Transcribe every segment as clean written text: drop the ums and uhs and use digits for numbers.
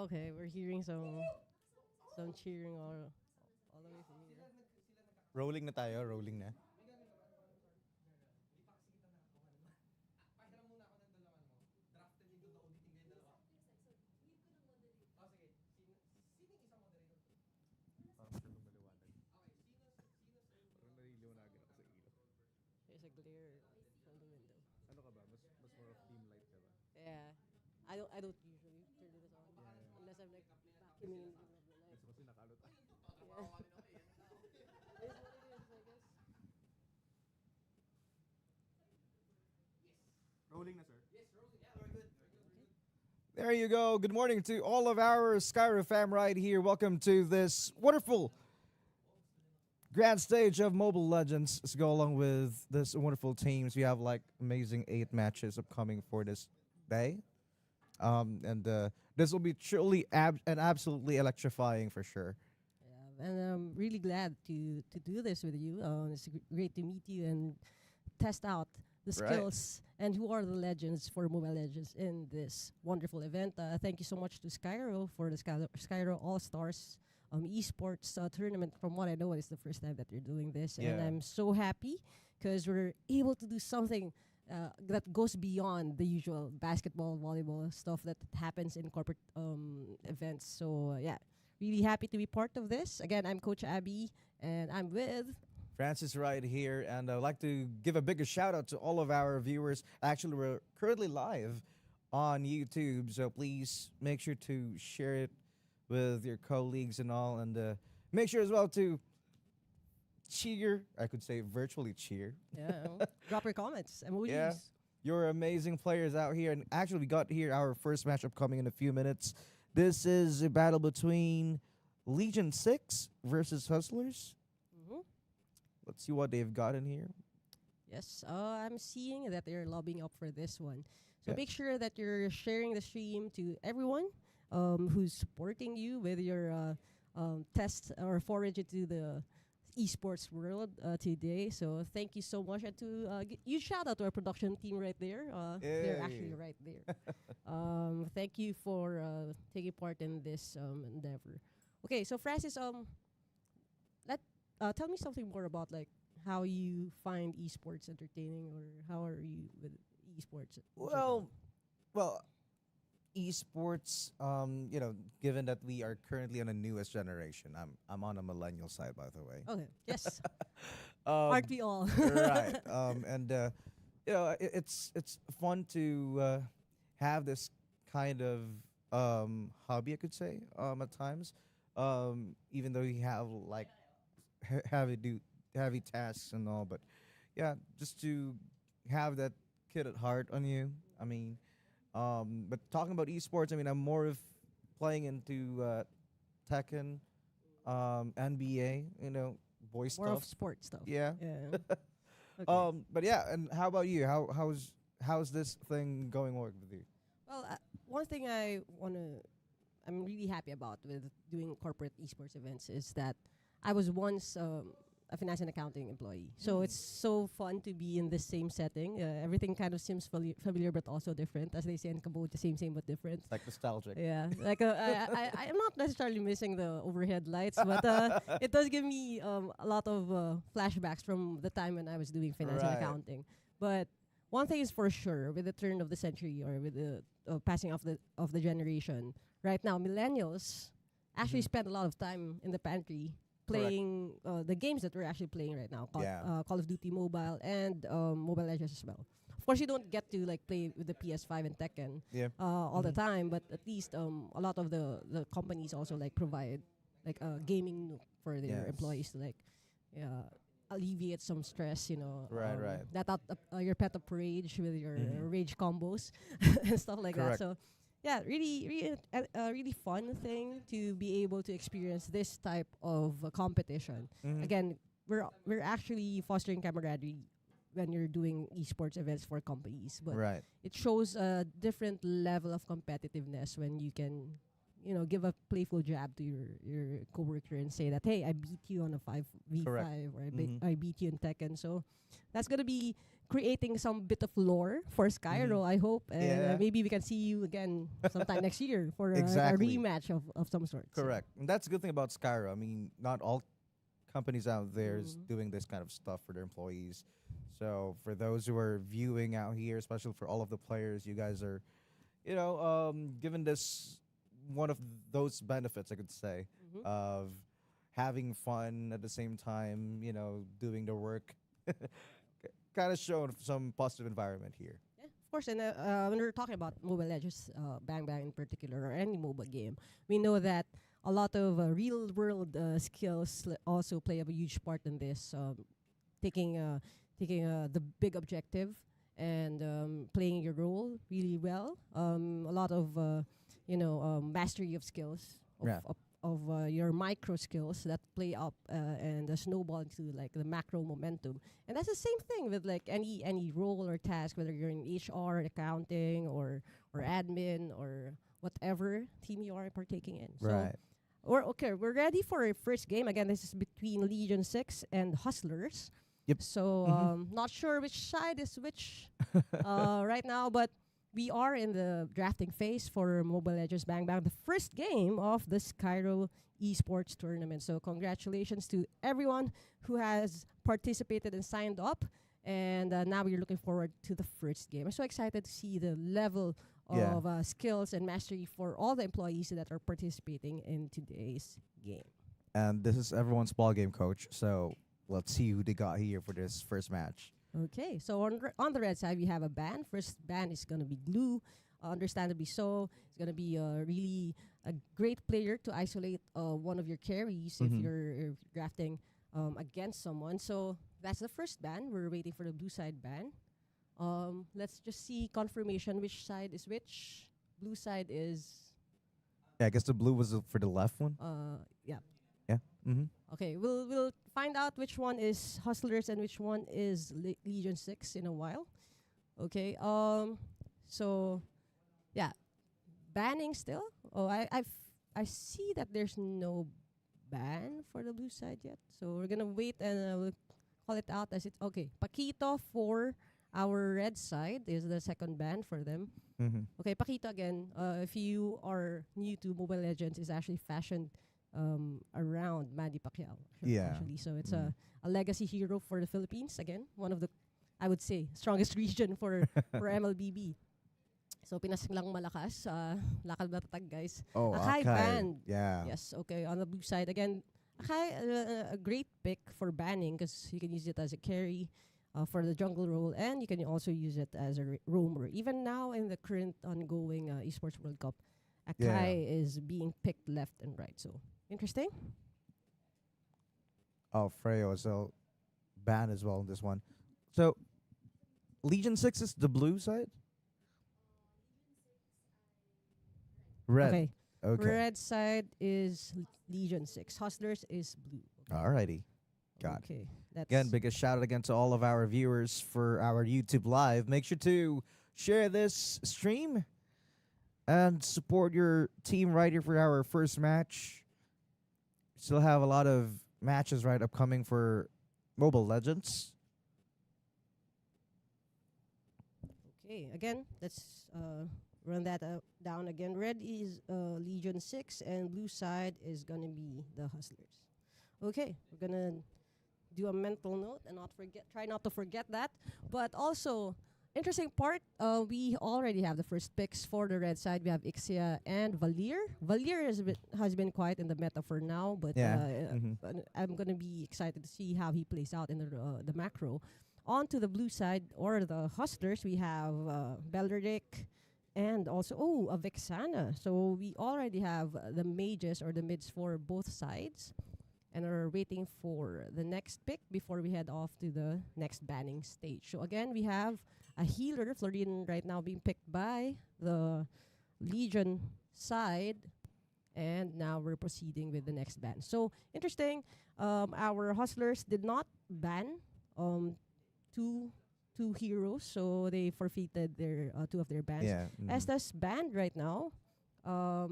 Okay, we're hearing some cheering all the way from here. Rolling na tayo, rolling na. Parang naliliwanagan ako sa ilaw. There's a glare from the window. Ano ka ba? Mas more of dim light ka ba? Yeah. I don't usually turn this on unless I'm like vacuuming in the middle of the night. Gusto kasi nakalot. Yeah. It is what it is, I guess. Rolling na, sir. There you go. Good morning to all of our Skyro fam right here. Welcome to this wonderful grand stage of Mobile Legends. Let's go along with this wonderful teams. We have like amazing 8 matches upcoming for this day. And this will be truly and absolutely electrifying for sure. Yeah, and I'm really glad to do this with you. It's great to meet you and test out the Right. skills and who are the legends for Mobile Legends in this wonderful event. Thank you so much to Skyro for the Skyro All Stars Esports tournament. From what I know, it's the first time that you're doing this, and Yeah. I'm so happy because we're able to do something that goes beyond the usual basketball, volleyball stuff that happens in corporate events. So yeah, really happy to be part of this. Again, I'm Coach Abby, and I'm with. Francis right here, and I'd like to give a bigger shout out to all of our viewers. Actually, we're currently live on YouTube, so please make sure to share it with your colleagues and all, and make sure as well to cheer. I could say virtually cheer. Yeah, drop your comments, emojis. Yeah, you're amazing players out here, and actually, we got here our first matchup coming in a few minutes. This is a battle between Legion 6 versus Hustlers. Mhm. Let's see what they've got in here. Yes, I'm seeing that they're lobbying up for this one. So Yeah. make sure that you're sharing the stream to everyone who's supporting you with your test or forage into the esports world today. So thank you so much. And to huge shout out to our production team right there. They're Yay. actually right there. Thank you for taking part in this endeavor. Okay, so Francis, let tell me something more about like how you find esports entertaining, or how are you with esports? in general? Well, esports. Given that we are currently on the newest generation, I'm on a millennial side, by the way. Okay, yes, Um, aren't we all? right. It's fun to have this kind of hobby, I could say, at times. Even though you have like heavy tasks and all, but yeah, just to have that kid at heart on you. I mean, but talking about esports, I mean, I'm more of playing into Tekken, NBA, boy More of stuff. sports stuff. Yeah. Yeah. Okay. But yeah, and how about you? How's this thing going with you? Well, one thing I'm really happy about with doing corporate esports events is that I was once a finance and accounting employee. So it's so fun to be in this same setting. Everything kind of seems familiar but also different. As they say in Cambodia, same but different. Like nostalgic. Yeah, like I'm not necessarily missing the overhead lights, but it does give me a lot of flashbacks from the time when I was doing finance and Right. accounting. But one thing is for sure, with the turn of the century or with the passing of the generation, right now millennials actually spend a lot of time in the pantry playing the games that we're actually playing right now, Yeah. Call of Duty Mobile and Mobile Legends as well. Of course, you don't get to like play with the PS5 and Tekken Yeah. all the time, but at least a lot of the companies also like provide like a gaming nook for their Yes. employees to like alleviate some stress, Right. let out your pet up rage with your rage combos and stuff like Correct. that. So yeah, really a really fun thing to be able to experience this type of competition. Mhm. Again, we're actually fostering camaraderie when you're doing esports events for companies, but Right. it shows a different level of competitiveness when you can give a playful jab to your coworker and say that, hey, I beat you on a 5v5, Correct. or Mhm. I beat you in Tekken. So that's gonna be creating some bit of lore for Skyro, I hope, and Yeah. maybe we can see you again sometime next year for Exactly. a rematch of some sort. So. Correct. And that's a good thing about Skyro. I mean, not all companies out there is Mhm. doing this kind of stuff for their employees. So for those who are viewing out here, especially for all of the players, you guys are, given this one of those benefits, I could say, Mhm. of having fun at the same time, doing the work. Kind of showing some positive environment here. Yeah, of course. And when we're talking about Mobile Legends, Bang Bang in particular, or any mobile game, we know that a lot of real world skills also play a huge part in this. Taking the big objective and playing your role really well. A lot of mastery of skills Yeah. of your micro skills that play up and snowball into like the macro momentum. And that's the same thing with like any role or task, whether you're in HR, accounting, or admin, or whatever team you are partaking in. So Right. we're ready for our first game. Again, this is between Legion 6 and Hustlers. Yep. So not sure which side is which right now, but we are in the drafting phase for Mobile Legends Bang Bang, the first game of the Skyro Esports tournament. So congratulations to everyone who has participated and signed up. And now we're looking forward to the first game. I'm so excited to see the level Yeah. of skills and mastery for all the employees that are participating in today's game. And this is everyone's ball game, coach. So let's see who they got here for this first match. Okay, so on the red side, we have a ban. First ban is going to be Glue. Understandably so. It's going to be really a great player to isolate one of your carries if Mhm. you're drafting against someone. So that's the first ban. We're waiting for the blue side ban. Let's just see confirmation which side is which. Blue side is, Yeah, I guess the blue was for the left one. yeah. Yeah. Mm-hmm. Okay, we'll find out which one is Hustlers and which one is Legion 6 in a while. Okay. So yeah, banning still. Oh, I see that there's no ban for the blue side yet. So we're gonna wait and we'll call it out as it. Okay, Paquito for our red side is the second ban for them. Mm-hmm. Okay, Paquito again. If you are new to Mobile Legends, is actually fashioned around Manny Pacquiao. Yeah. Actually, so it's Mm. a legacy hero for the Philippines. Again, one of the, I would say, strongest region for MLBB. So Pinas lang malakas, lakad matatag guys. Oh, Akai okay. banned. Yeah. Yes, okay. On the blue side again, Akai a great pick for banning because you can use it as a carry. For the jungle role, and you can also use it as a roamer. Even now in the current ongoing Esports World Cup, Akai is being picked left and right. So interesting. Oh, Freyo is so banned as well in this one. So Legion 6 is the blue side? Red. Okay. Okay. Red side is Legion 6. Hustlers is blue. Alrighty. Got it. Okay. That's Again, biggest shout out again to all of our viewers for our YouTube Live. Make sure to share this stream and support your team right here for our first match. Still have a lot of matches right upcoming for Mobile Legends. okay. Again, let's run that down again. Red is Legion 6, and blue side is gonna be the Hustlers. Okay, we're gonna do a mental note and try not to forget that. But also, interesting part, we already have the first picks for the red side. We have Ixia and Valir. Valir has been quite in the meta for now, but I'm gonna be excited to see how he plays out in the macro. On to the blue side, or the Hustlers, we have Belric and also a Vexana. So we already have the mages or the mids for both sides, and are waiting for the next pick before we head off to the next banning stage. So again, we have a healer, Florian, right now being picked by the Legion side, and now we're proceeding with the next ban. So interesting, our Hustlers did not ban two heroes, so they forfeited their two of their bans. Yeah. Estes banned right now.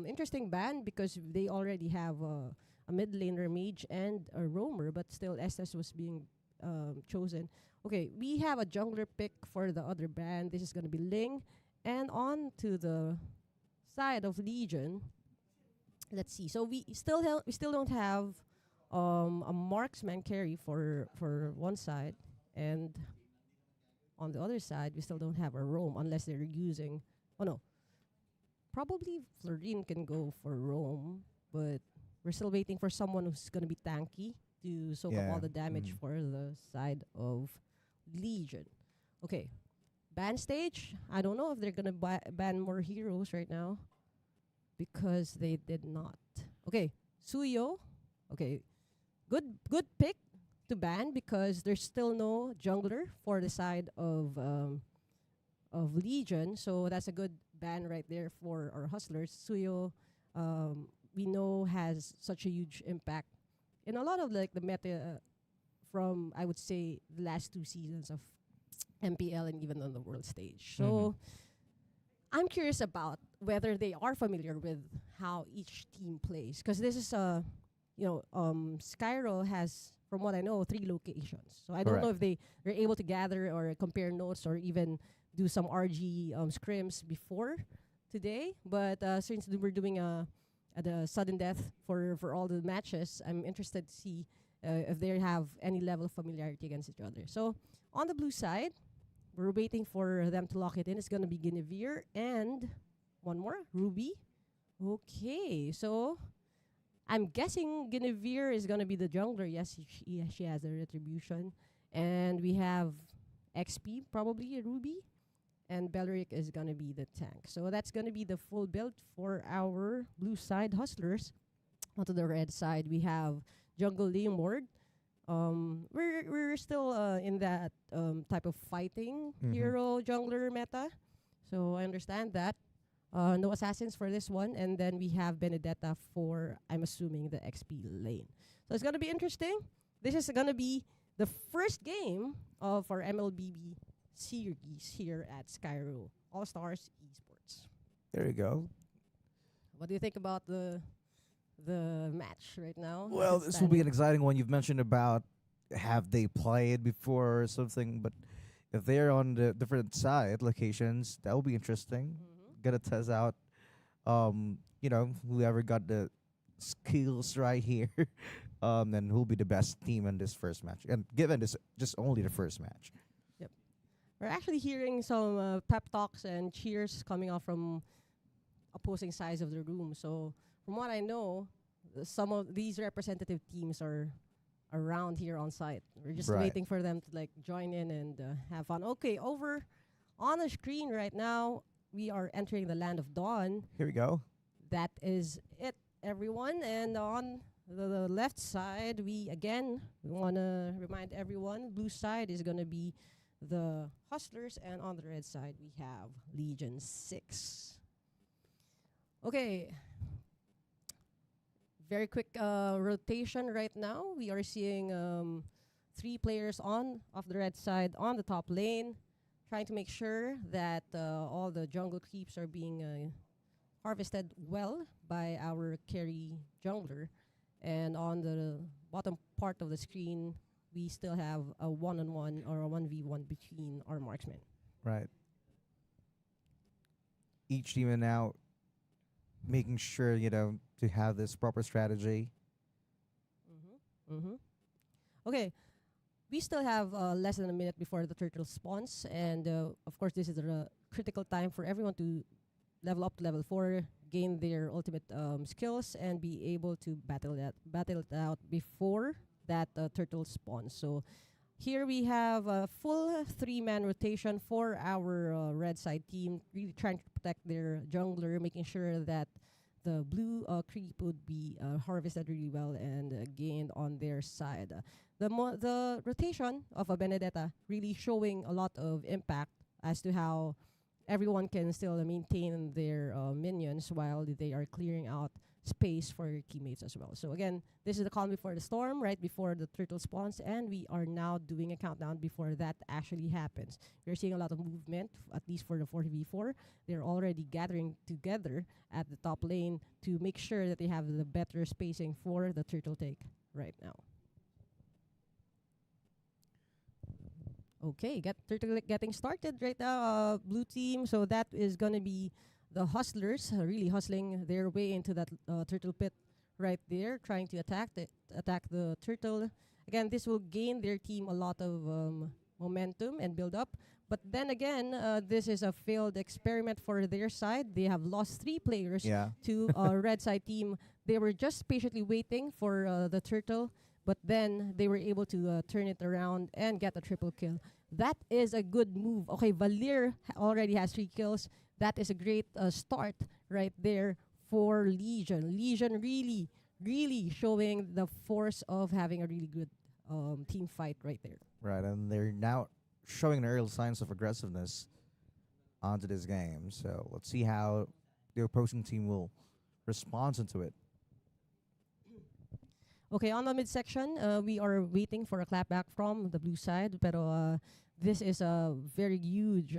Interesting ban because they already have a mid laner mage and a roamer, but still SS was being chosen. Okay, we have a jungler pick for the other ban. This is gonna be Ling, and on to the side of Legion. Let's see. So we still don't have a marksman carry for one side, and on the other side we still don't have a roam unless they're using. Oh no, probably Florine can go for roam, but we're still waiting for someone who's gonna be tanky to soak up all the damage for the side of Legion. Okay, ban stage. I don't know if they're gonna ban more heroes right now because they did not. Okay, Suyo. Okay, good pick to ban because there's still no jungler for the side of Legion, so that's a good ban right there for our hustlers. Suyo, we know has such a huge impact in a lot of like the meta from I would say the last 2 seasons of MPL and even on the world stage. So I'm curious about whether they are familiar with how each team plays because this is Skyro has, from what I know, 3 locations. So I don't know if they're able to gather or compare notes or even do some RG scrims before today. But since we're doing the sudden death for all the matches, I'm interested to see if they have any level of familiarity against each other. So on the blue side, we're waiting for them to lock it in. It's going to be Guinevere and one more, Ruby. Okay, so I'm guessing Guinevere is going to be the jungler. Yes, she has a retribution. And we have XP, probably a Ruby. And Belric is going to be the tank. So that's going to be the full build for our blue side hustlers. Onto the red side, we have Jungle Leomord. We're still in that type of fighting hero jungler meta. So I understand that. No assassins for this one. And then we have Benedetta for, I'm assuming, the XP lane. So it's going to be interesting. This is going to be the first game of our MLBB series here at Skyro All-Stars Esports. There you go. What do you think about the match right now? Well, this will be an exciting one. You've mentioned about have they played before or something, but if they're on the different side locations, that will be interesting. Gotta test out, whoever got the skills right here, and who'll be the best team in this first match. And given this just only the first match. Yep, we're actually hearing some pep talks and cheers coming out from opposing sides of the room. So from what I know, some of these representative teams are around here on site. We're just waiting for them to like join in and have fun. Okay, over on the screen right now, we are entering the land of dawn. Here we go. That is it, everyone. And on the left side, we want to remind everyone, blue side is going to be the Hustlers, and on the red side, we have Legion 6. Okay. Very quick rotation right now. We are seeing 3 players of the red side on the top lane, trying to make sure that all the jungle creeps are being harvested well by our carry jungler. And on the bottom part of the screen, we still have a 1-on-1 or a 1v1 between our marksmen. Right. Each team is now making sure, to have this proper strategy. Okay. We still have less than a minute before the turtle spawns, and of course this is a critical time for everyone to level up to level 4, gain their ultimate skills, and be able to battle it out before that turtle spawns. So here we have a full 3-man rotation for our red side team, really trying to protect their jungler, making sure that the blue creep would be harvested really well and gained on their side. The rotation of a Benedetta really showing a lot of impact as to how everyone can still maintain their minions while they are clearing out space for your teammates as well. So again, this is the calm before the storm, right before the turtle spawns, and we are now doing a countdown before that actually happens. We're seeing a lot of movement, at least for the 4v4. They're already gathering together at the top lane to make sure that they have the better spacing for the turtle take right now. Okay, turtle getting started right now, blue team. So that is gonna be the hustlers really hustling their way into that turtle pit right there, trying to attack the turtle. Again, this will gain their team a lot of momentum and build up. But then again, this is a failed experiment for their side. They have lost 3 players to red side team. They were just patiently waiting for the turtle, but then they were able to turn it around and get a triple kill. That is a good move. Okay, Valir already has 3 kills. That is a great start right there for Legion. Legion really showing the force of having a really good team fight right there. Right, and they're now showing early signs of aggressiveness onto this game. So let's see how the opposing team will respond to it. Okay, on the midsection, we are waiting for a clapback from the blue side, but this is a very huge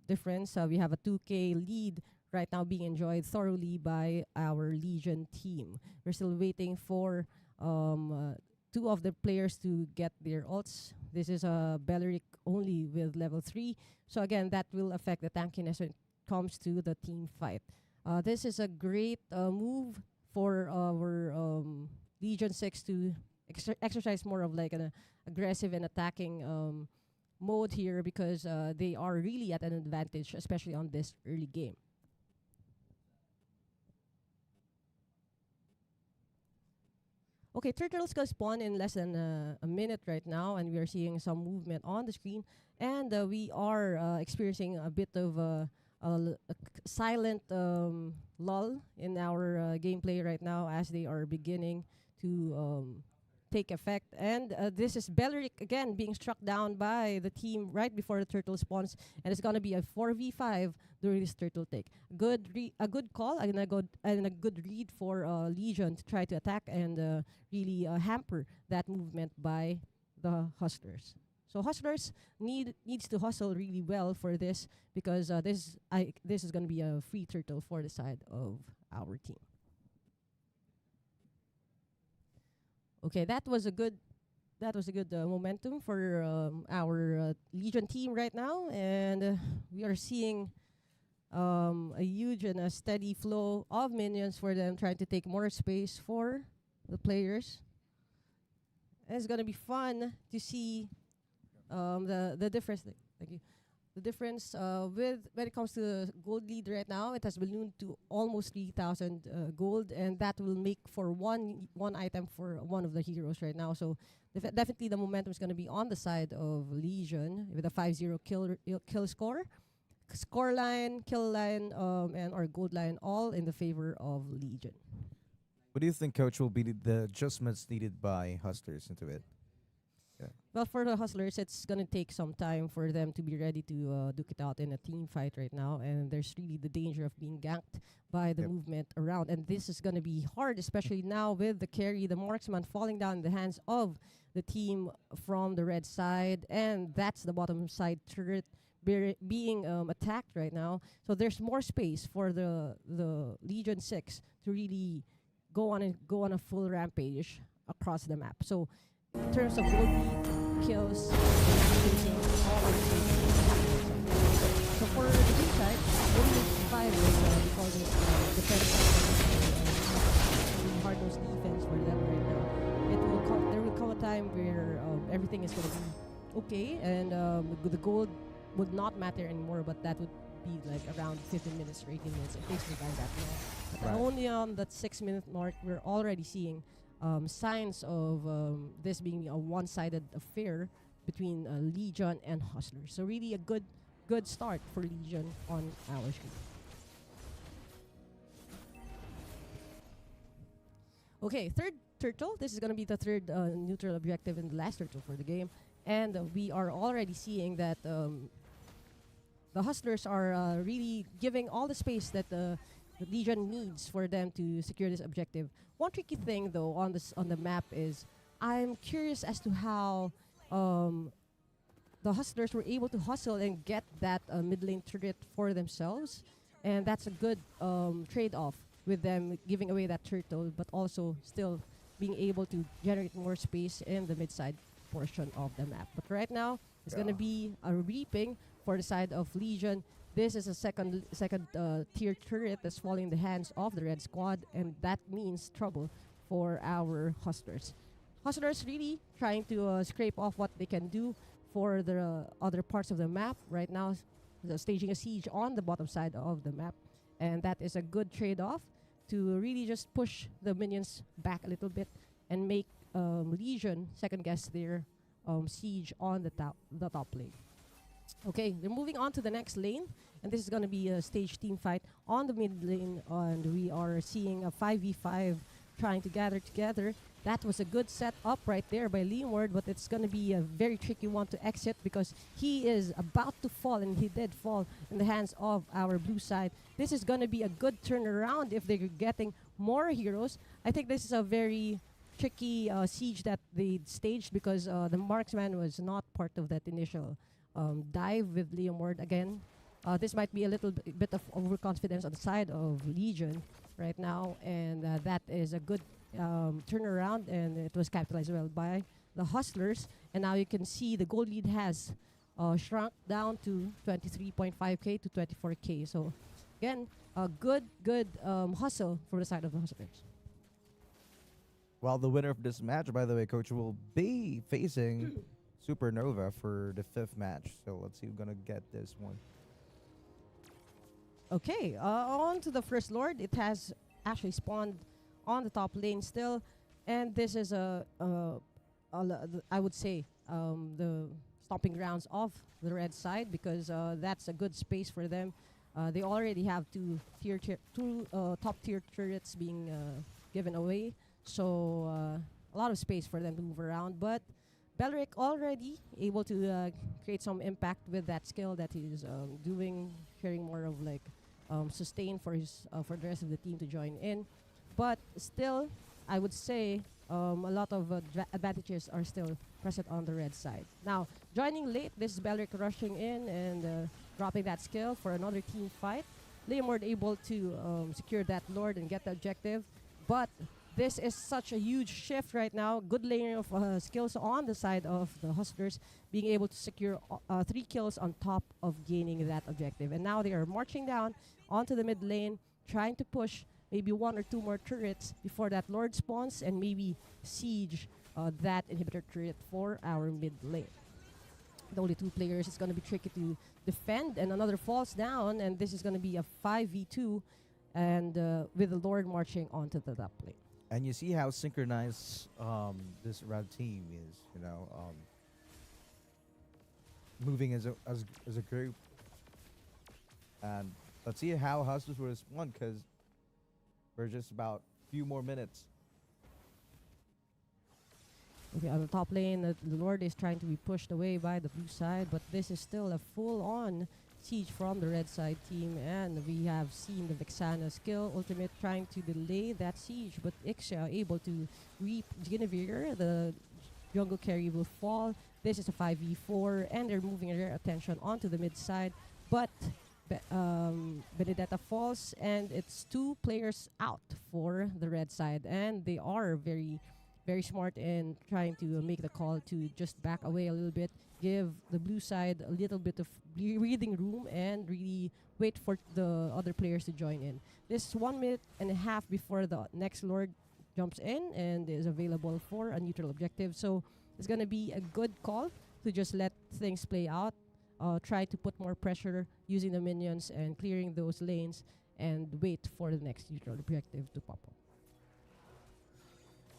difference. We have a 2K lead right now being enjoyed thoroughly by our Legion team. We're still waiting for 2 of the players to get their ults. This is a Belleric only with level 3. So again, that will affect the tankiness when it comes to the team fight. This is a great move for our Legion 6 to exercise more of like an aggressive and attacking mode here, because they are really at an advantage, especially on this early game. Okay, turtles can spawn in less than a minute right now, and we are seeing some movement on the screen, and we are experiencing a bit of a silent lull in our gameplay right now as they are beginning to take effect. And this is Belleric again being struck down by the team right before the turtle spawns, and it's gonna be a 4v5 during this turtle take. A good call and a good read for Legion to try to attack and really hamper that movement by the hustlers. So hustlers needs to hustle really well for this, because this is gonna be a free turtle for the side of our team. Okay, that was a good momentum for our Legion team right now, and we are seeing a huge and a steady flow of minions for them, trying to take more space for the players. And it's gonna be fun to see the difference. Thank you. The difference with when it comes to the gold lead right now, it has ballooned to almost 3,000 gold, and that will make for one item for one of the heroes right now. So definitely the momentum is going to be on the side of Legion with a 5-0 kill score, line, kill line, and our gold line, all in the favor of Legion. What do you think, Coach, will be the adjustments needed by Hustlers into it? Well, for the hustlers, it's gonna take some time for them to be ready to duke it out in a team fight right now, and there's really the danger of being ganked by the movement around, and this is gonna be hard, especially now with the carry, the marksman falling down in the hands of the team from the red side, and that's the bottom side turret being attacked right now. So there's more space for the Legion 6 to really go on a full rampage across the map. So in terms of gold lead, kills, spacing, all of the. So for the blue side, only 5 is because it's defense, hard-nosed defense for them right now. There will come a time where everything is going to be okay, and the gold would not matter anymore, but that would be like around 15 minutes or 18 minutes. It takes me by that long. But only on that 6-minute mark, we're already seeing signs of this being a one-sided affair between Legion and Hustlers. So really a good start for Legion on our screen. Okay, third turtle. This is going to be the third neutral objective and the last turtle for the game. And we are already seeing that the the Hustlers are really giving all the space that the Legion needs for them to secure this objective. One tricky thing though on the map is I'm curious as to how the Hustlers were able to hustle and get that mid lane turret for themselves, and that's a good trade-off with them giving away that turtle, but also still being able to generate more space in the mid-side portion of the map. But right now, it's going to be a reaping for the side of Legion. This is a second tier turret that's falling in the hands of the red squad, and that means trouble for our Hustlers. Hustlers really trying to scrape off what they can do for the other parts of the map. Right now, staging a siege on the bottom side of the map, and that is a good trade-off to really just push the minions back a little bit and make Legion second guess their siege on the top lane. Okay, they're moving on to the next lane, and this is going to be a stage team fight on the mid lane, and we are seeing a 5v5 trying to gather together. That was a good setup right there by Leonward, but it's going to be a very tricky one to exit because he is about to fall, and he did fall in the hands of our blue side. This is going to be a good turnaround if they're getting more heroes. I think this is a very tricky siege that they staged because the marksman was not part of that initial dive with Leonward again. This might be a little bit of overconfidence on the side of Legion right now, and that is a good turnaround, and it was capitalized well by the Hustlers. And now you can see the gold lead has shrunk down to 23.5k to 24k. So again, a good hustle from the side of the Hustlers. Well, the winner of this match, by the way, Coach, will be facing Supernova for the 5th match. So let's see who's going to get this one. Okay, on to the First Lord. It has actually spawned on the top lane still, and this is I would say the stomping grounds of the red side because that's a good space for them. They already have two top tier turrets being given away, so a lot of space for them to move around. But Belric already able to create some impact with that skill that he's doing, sharing more of like sustain for his for the rest of the team to join in. But still, I would say a lot of advantages are still present on the red side. Now, joining late, this is Belric rushing in and dropping that skill for another team fight. Leomord able to secure that Lord and get the objective. But this is such a huge shift right now. Good layering of skills on the side of the Hustlers, being able to secure 3 kills on top of gaining that objective. And now they are marching down onto the mid lane, trying to push maybe 1 or 2 more turrets before that Lord spawns and maybe siege that inhibitor turret for our mid lane. The only 2 players, it's going to be tricky to defend, and another falls down, and this is going to be a 5v2 and with the Lord marching onto the top lane. And you see how synchronized this red team is, you know, moving as a group. And let's see how Hustlers will respond, because we're just about a few more minutes. Okay, on the top lane, the Lord is trying to be pushed away by the blue side, but this is still a full-on siege from the red side team, and we have seen the Vexana skill ultimate trying to delay that siege, but Ixia able to reap Guinevere. The jungle carry will fall. This is a 5v4, and they're moving their attention onto the mid side, but Benedetta falls, and it's 2 players out for the red side, and they are very, very smart in trying to make the call to just back away a little bit, give the blue side a little bit of breathing room, and really wait for the other players to join in. This is 1 minute and a half before the next Lord jumps in and is available for a neutral objective, so it's going to be a good call to just let things play out. Try to put more pressure using the minions and clearing those lanes and wait for the next neutral objective to pop up.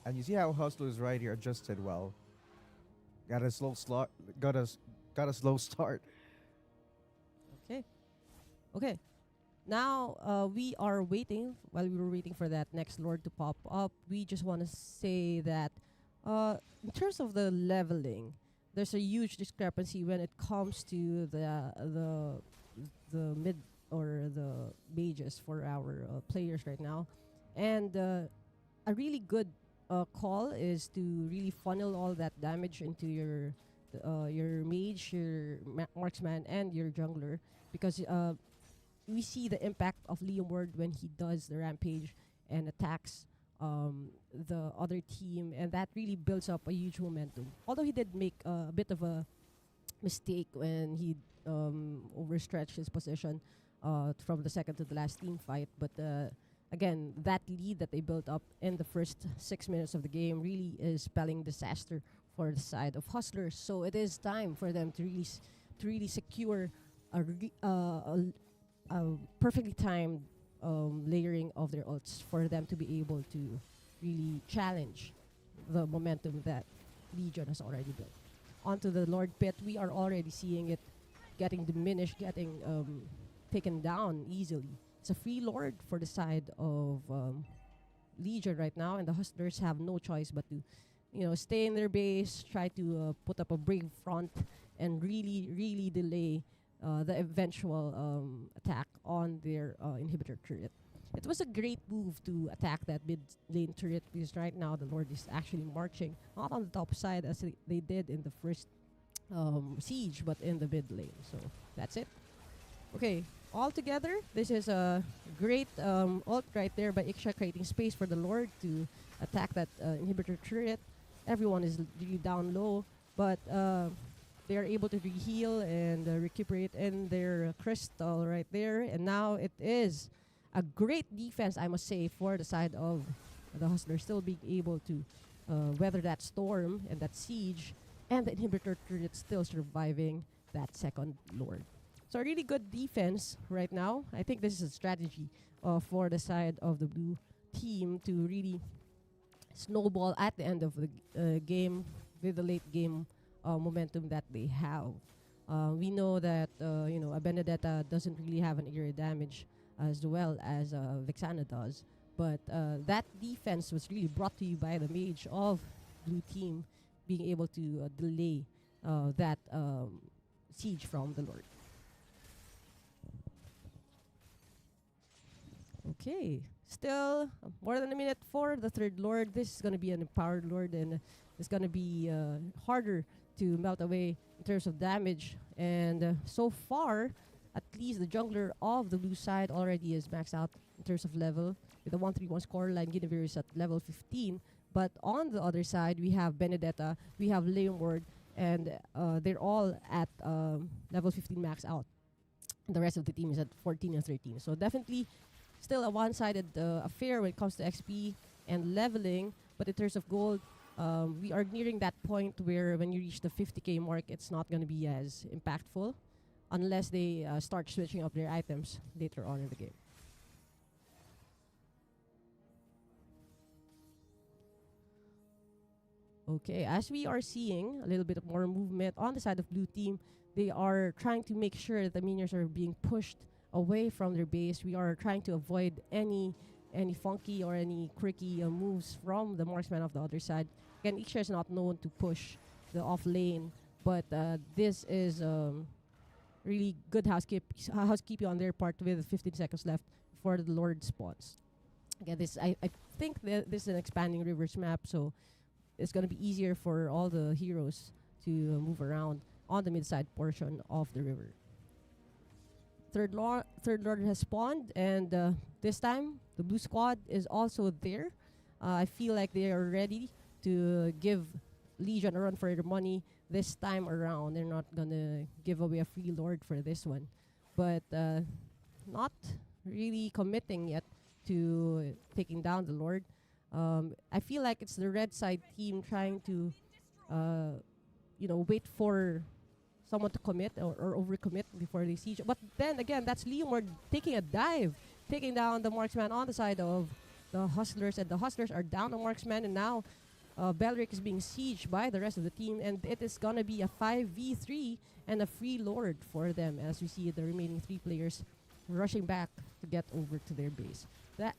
And you see how Hustlers right here adjusted well. Got a slow start. Got a slow start. Okay. Now we are waiting. While we were waiting for that next Lord to pop up, we just want to say that in terms of the leveling, there's a huge discrepancy when it comes to the the mid or the mages for our players right now. And a really good call is to really funnel all that damage into your mage, your marksman, and your jungler, because we see the impact of Liam Ward when he does the rampage and attacks the other team, and that really builds up a huge momentum. Although he did make a bit of a mistake when he overstretched his position from the second to the last team fight, but again, that lead that they built up in the first 6 minutes of the game really is spelling disaster for the side of Hustlers. So it is time for them to really secure a perfectly timed layering of their ults for them to be able to really challenge the momentum that Legion has already built. Onto the Lord Pit, we are already seeing it getting diminished, getting taken down easily. It's a free Lord for the side of Legion right now, and the Hustlers have no choice but to, stay in their base, try to put up a brave front, and really delay the eventual attack on their inhibitor turret. It was a great move to attack that mid lane turret, because right now the Lord is actually marching not on the top side as they did in the first siege, but in the mid lane. So that's it. Okay, all together, this is a great ult right there by Iksha, creating space for the Lord to attack that inhibitor turret. Everyone is really down low, but they are able to heal and recuperate in their crystal right there. And now it is a great defense, I must say, for the side of the Hustlers, still being able to weather that storm and that siege, and the inhibitor turret still surviving that second Lord. So a really good defense right now. I think this is a strategy for the side of the blue team to really snowball at the end of the game with the late game momentum that they have. We know that a Benedetta doesn't really have an area damage as well as Vixana does, but that defense was really brought to you by the mage of blue team being able to delay that siege from the Lord. Okay, still more than a minute for the third Lord. This is going to be an empowered Lord, and it's going to be harder to melt away in terms of damage. And so far, at least the jungler of the blue side already is maxed out in terms of level. With the 131 scoreline, Guinevere is at level 15. But on the other side, we have Benedetta, we have Leonward, and they're all at level 15 max out. The rest of the team is at 14 and 13. So definitely still a one-sided affair when it comes to XP and leveling. But in terms of gold, we are nearing that point where when you reach the 50k mark, it's not going to be as impactful unless they start switching up their items later on in the game. Okay, as we are seeing a little bit of more movement on the side of blue team, they are trying to make sure that the minions are being pushed away from their base. We are trying to avoid any funky or any quirky moves from the marksman of the other side. Again, Iksha is not known to push the off lane, but this is really good housekeeping on their part with 15 seconds left before the Lord spawns. Again, I think this is an expanding rivers map, so it's going to be easier for all the heroes to move around on the mid-side portion of the river. Third Lord has spawned, and this time the blue squad is also there. I feel like they are ready to give Legion a run for their money this time around. They're not gonna give away a free Lord for this one, but not really committing yet to taking down the Lord. I feel like it's the red side team trying to, wait for someone to commit or overcommit before they siege. But then again, that's Leomord taking a dive, taking down the marksman on the side of the Hustlers, and the Hustlers are down the marksman, and now Belric is being sieged by the rest of the team, and it is gonna be a 5v3 and a free Lord for them, as we see the remaining 3 players rushing back to get over to their base.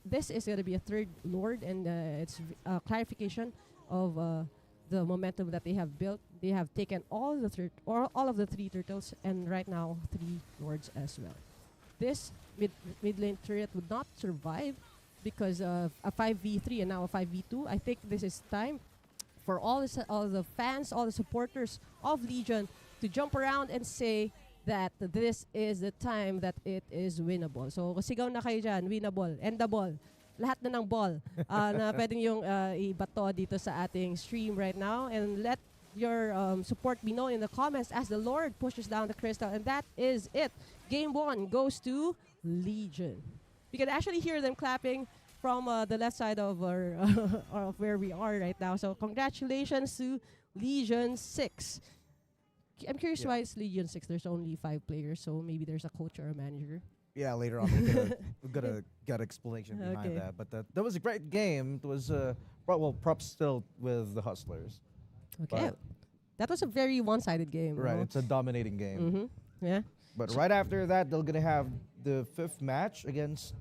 This is gonna be a third Lord, and it's a clarification of the momentum that they have built. They have taken all of the 3 turtles, and right now 3 Lords as well. this mid lane turret would not survive because of a 5v3 and now a 5v2. I think this is time for all the fans, all the supporters of Legion to jump around and say that this is the time that it is winnable. So, sigaw na kayo dyan, winnable, endable, lahat na ng ball na pwedeng yung ibato dito sa ating stream right now. And let your support be known in the comments as the Lord pushes down the crystal. And that is it. Game 1 goes to Legion. We can actually hear them clapping from the left side of our of where we are right now. So congratulations to Legion 6. I'm curious why it's Legion 6. There's only 5 players, so maybe there's a coach or a manager. Yeah, later on we're gonna get explanation behind that. But that was a great game. It was props still with the Hustlers. Okay, that was a very one-sided game. Right, it's a dominating game. Mm-hmm. Yeah. But right after that, they're gonna have the 5th match against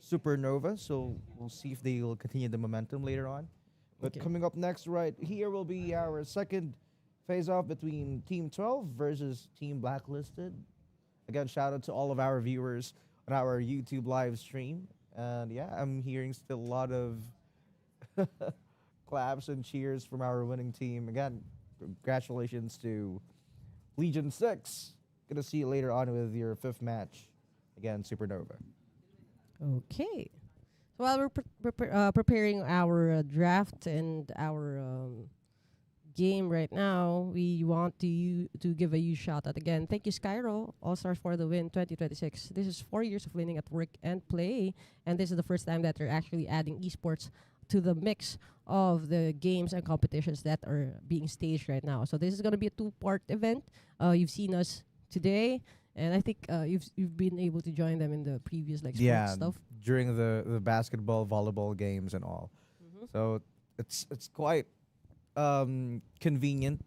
Supernova. So we'll see if they will continue the momentum later on. But coming up next, right here will be our second face-off between Team 12 versus Team Blacklisted. Again, shout out to all of our viewers on our YouTube live stream. And yeah, I'm hearing still a lot of claps and cheers from our winning team. Again, congratulations to Legion 6. Gonna see you later on with your 5th match. Again, Supernova. Okay. So while we're preparing our draft and our game right now, we want to give a huge shout out again. Thank you, Skyro, All Stars for the win 2026. This is 4 years of winning at work and play, and this is the first time that they're actually adding esports to the mix of the games and competitions that are being staged right now. So this is going to be a 2-part event. You've seen us today, and I think you've been able to join them in the previous sports stuff during the basketball, volleyball games and all. So it's quite convenient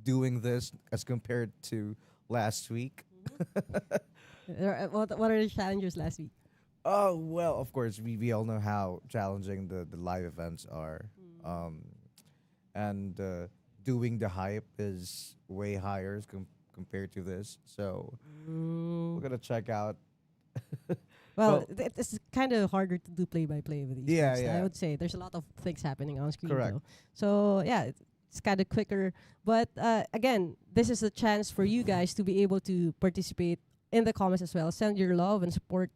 doing this as compared to last week. What are the challenges last week? Oh, well, of course, we all know how challenging the live events are. And doing the hype is way higher compared to this. So we're going to check out. Well, it's kind of harder to do play-by-play with these. Yeah. I would say there's a lot of things happening on screen. Correct. Though. So yeah, it's kind of quicker. But again, this is a chance for you guys to be able to participate in the comments as well. Send your love and support.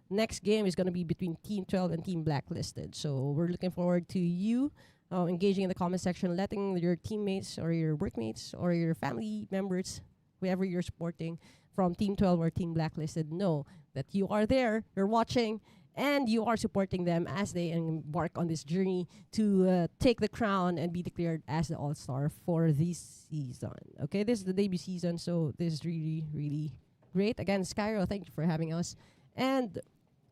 Next game is going to be between Team 12 and Team Blacklisted. So we're looking forward to you engaging in the comment section, letting your teammates or your workmates or your family members, whoever you're supporting from Team 12 or Team Blacklisted, know that you are there, you're watching, and you are supporting them as they embark on this journey to take the crown and be declared as the All-Star for this season. Okay, this is the debut season, so this is really, really great. Again, Skyro, thank you for having us. And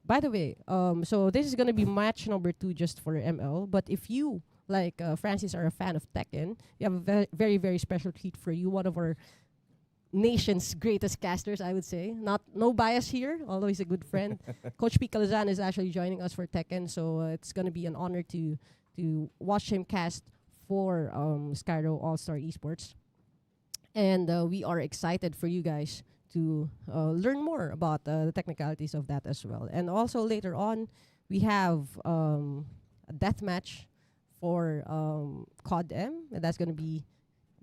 by the way, so this is going to be match number 2 just for ML. But if you, like Francis, are a fan of Tekken, we have a very, very special treat for you. One of our nation's greatest casters, I would say. No bias here, although he's a good friend. Coach P. Calazan is actually joining us for Tekken, so it's going to be an honor to watch him cast for Skyro All-Star Esports. And we are excited for you guys to learn more about the technicalities of that as well. And also later on, we have a death match for COD M, and that's going to be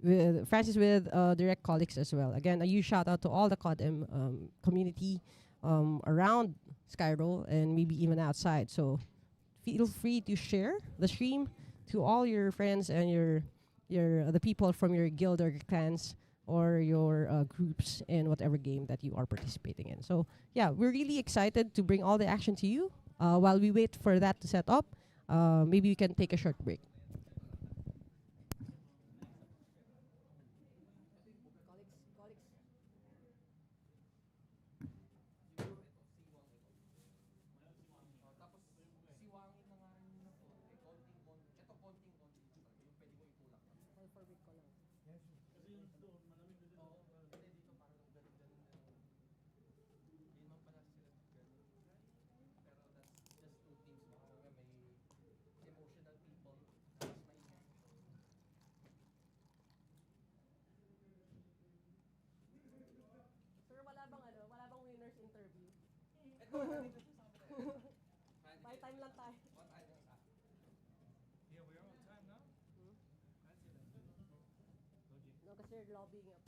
with Francis with direct colleagues as well. Again, a huge shout out to all the COD M community around Skyro and maybe even outside. So feel free to share the stream to all your friends and your the people from your guild or your clans or your groups in whatever game that you are participating in. So yeah, we're really excited to bring all the action to you. While we wait for that to set up, maybe we can take a short break. Sir, wala bang winners interview? By time lang tayo. Yeah, we are on time now. No, kasi you're lobbying up.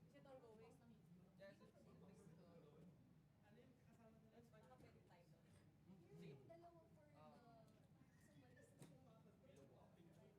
Is it ongoing? Yes, it's ongoing. That's fine. Naka-pwede tayo doon.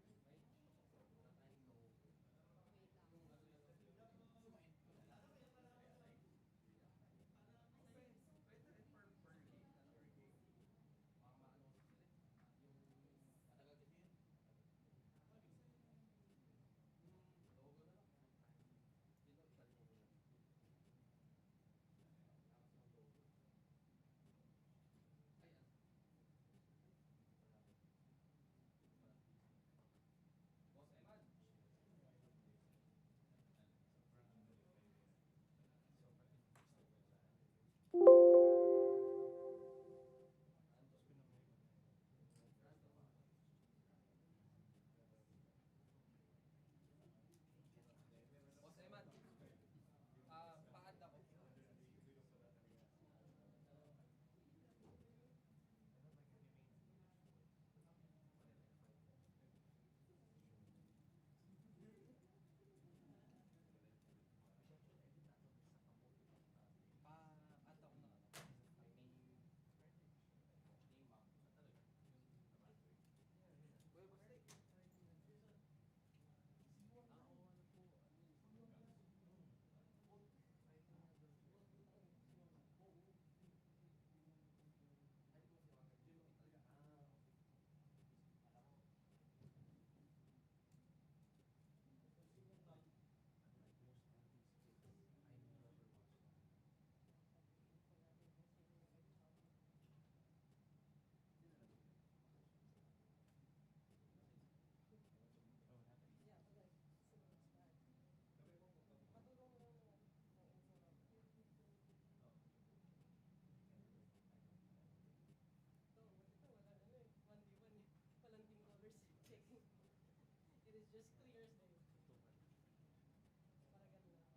It is just clear as day. Para ganun lang.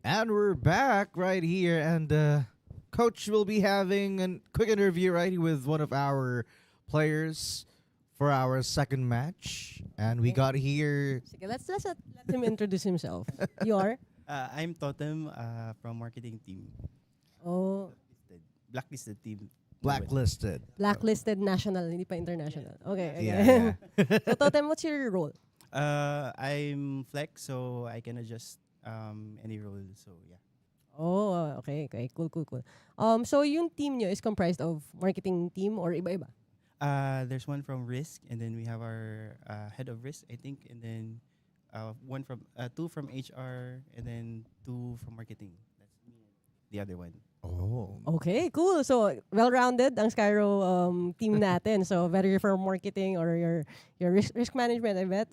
And we're back right here, and Coach will be having a quick interview right here with one of our players for our second match. And we Okay. got here Sige, let him introduce himself. You are? I'm Totem from marketing team. Oh, Blacklisted team. Blacklisted. blacklisted national, hindi pa international. Okay, okay. Yeah, yeah. So, Totem, what's your role? I'm flex, so I can adjust any role. So yeah. Oh, okay, okay. Cool, cool, cool. So yung team nyo is comprised of marketing team or iba-iba? There's one from risk, and then we have our head of risk, I think, and then two from HR, and then two from marketing. That's me and the other one. Oh. Okay, cool. So, well-rounded ang Skyro team natin. So, whether you're from marketing or your risk management, I bet,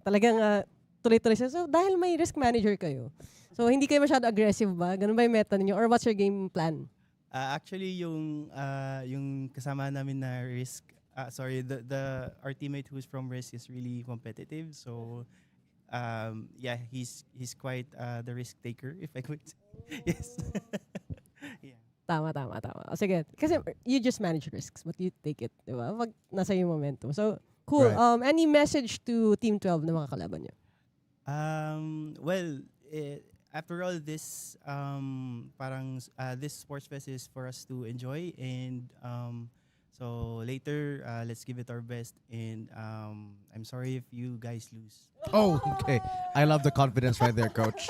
talagang tuloy-tuloy siya. So, dahil may risk manager kayo, so hindi kayo masyado aggressive ba? Ganun ba yung meta ninyo? Or what's your game plan? Actually, yung kasama namin na risk, the our teammate who's from risk is really competitive. So, yeah, he's quite the risk taker, if I could. Yes. Yeah. Tama, tama, tama. O, sige. Kasi you just manage risks, but you take it, di ba? Pag nasa yung momentum. So, cool. Right. Any message to Team 12 na mga kalaban nyo? Well, after all this, this Sportsfest is for us to enjoy, and so later, let's give it our best. And I'm sorry if you guys lose. Oh, okay. I love the confidence right there, Coach.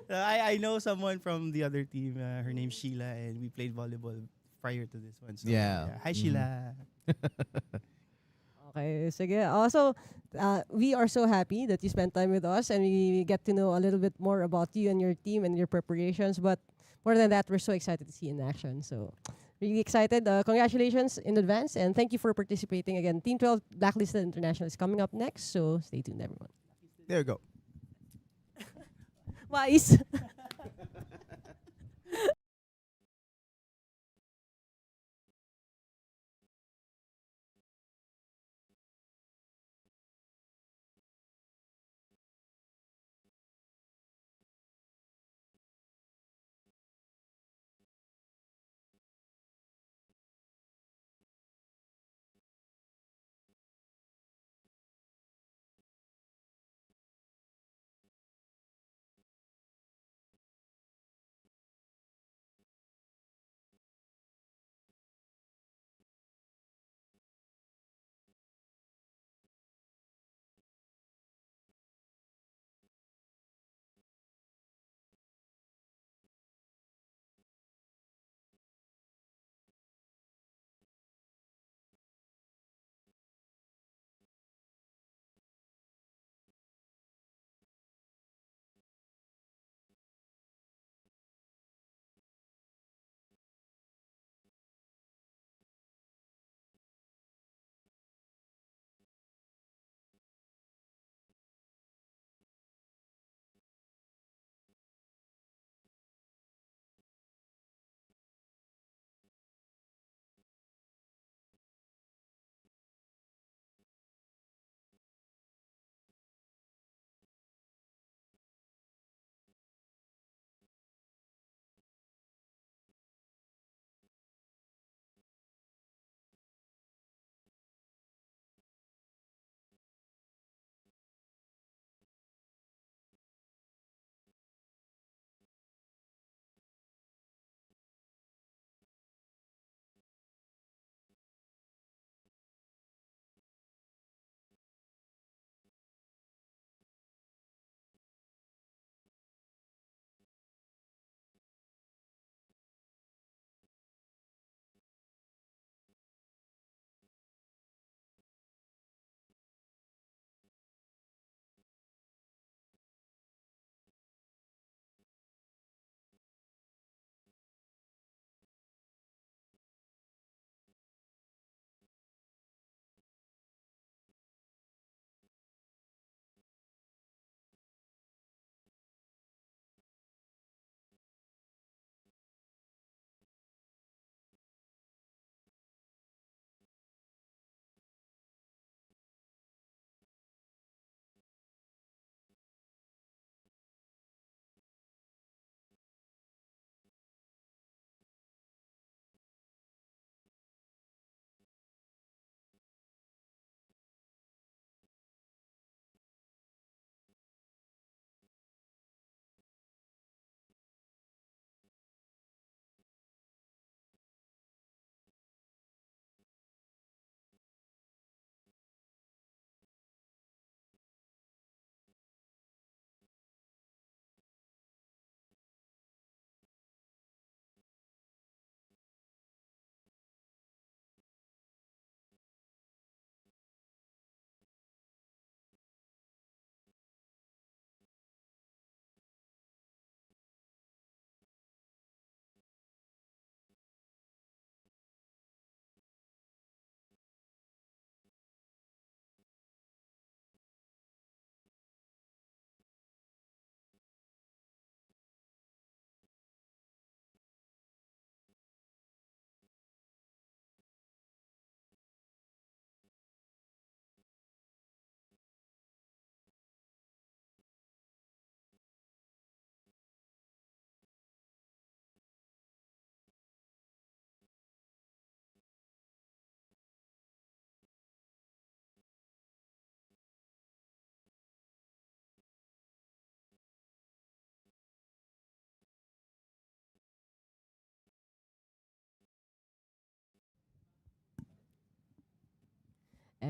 I know someone from the other team. Her name's Sheila, and we played volleyball prior to this one. So, Yeah. Hi, Mhm. Sheila. Okay, sige. Also, we are so happy that you spent time with us and we get to know a little bit more about you and your team and your preparations. But more than that, we're so excited to see you in action. So, really excited. Congratulations in advance and thank you for participating again. Team 12 Blacklisted International is coming up next, so stay tuned, everyone. There you go. Wise.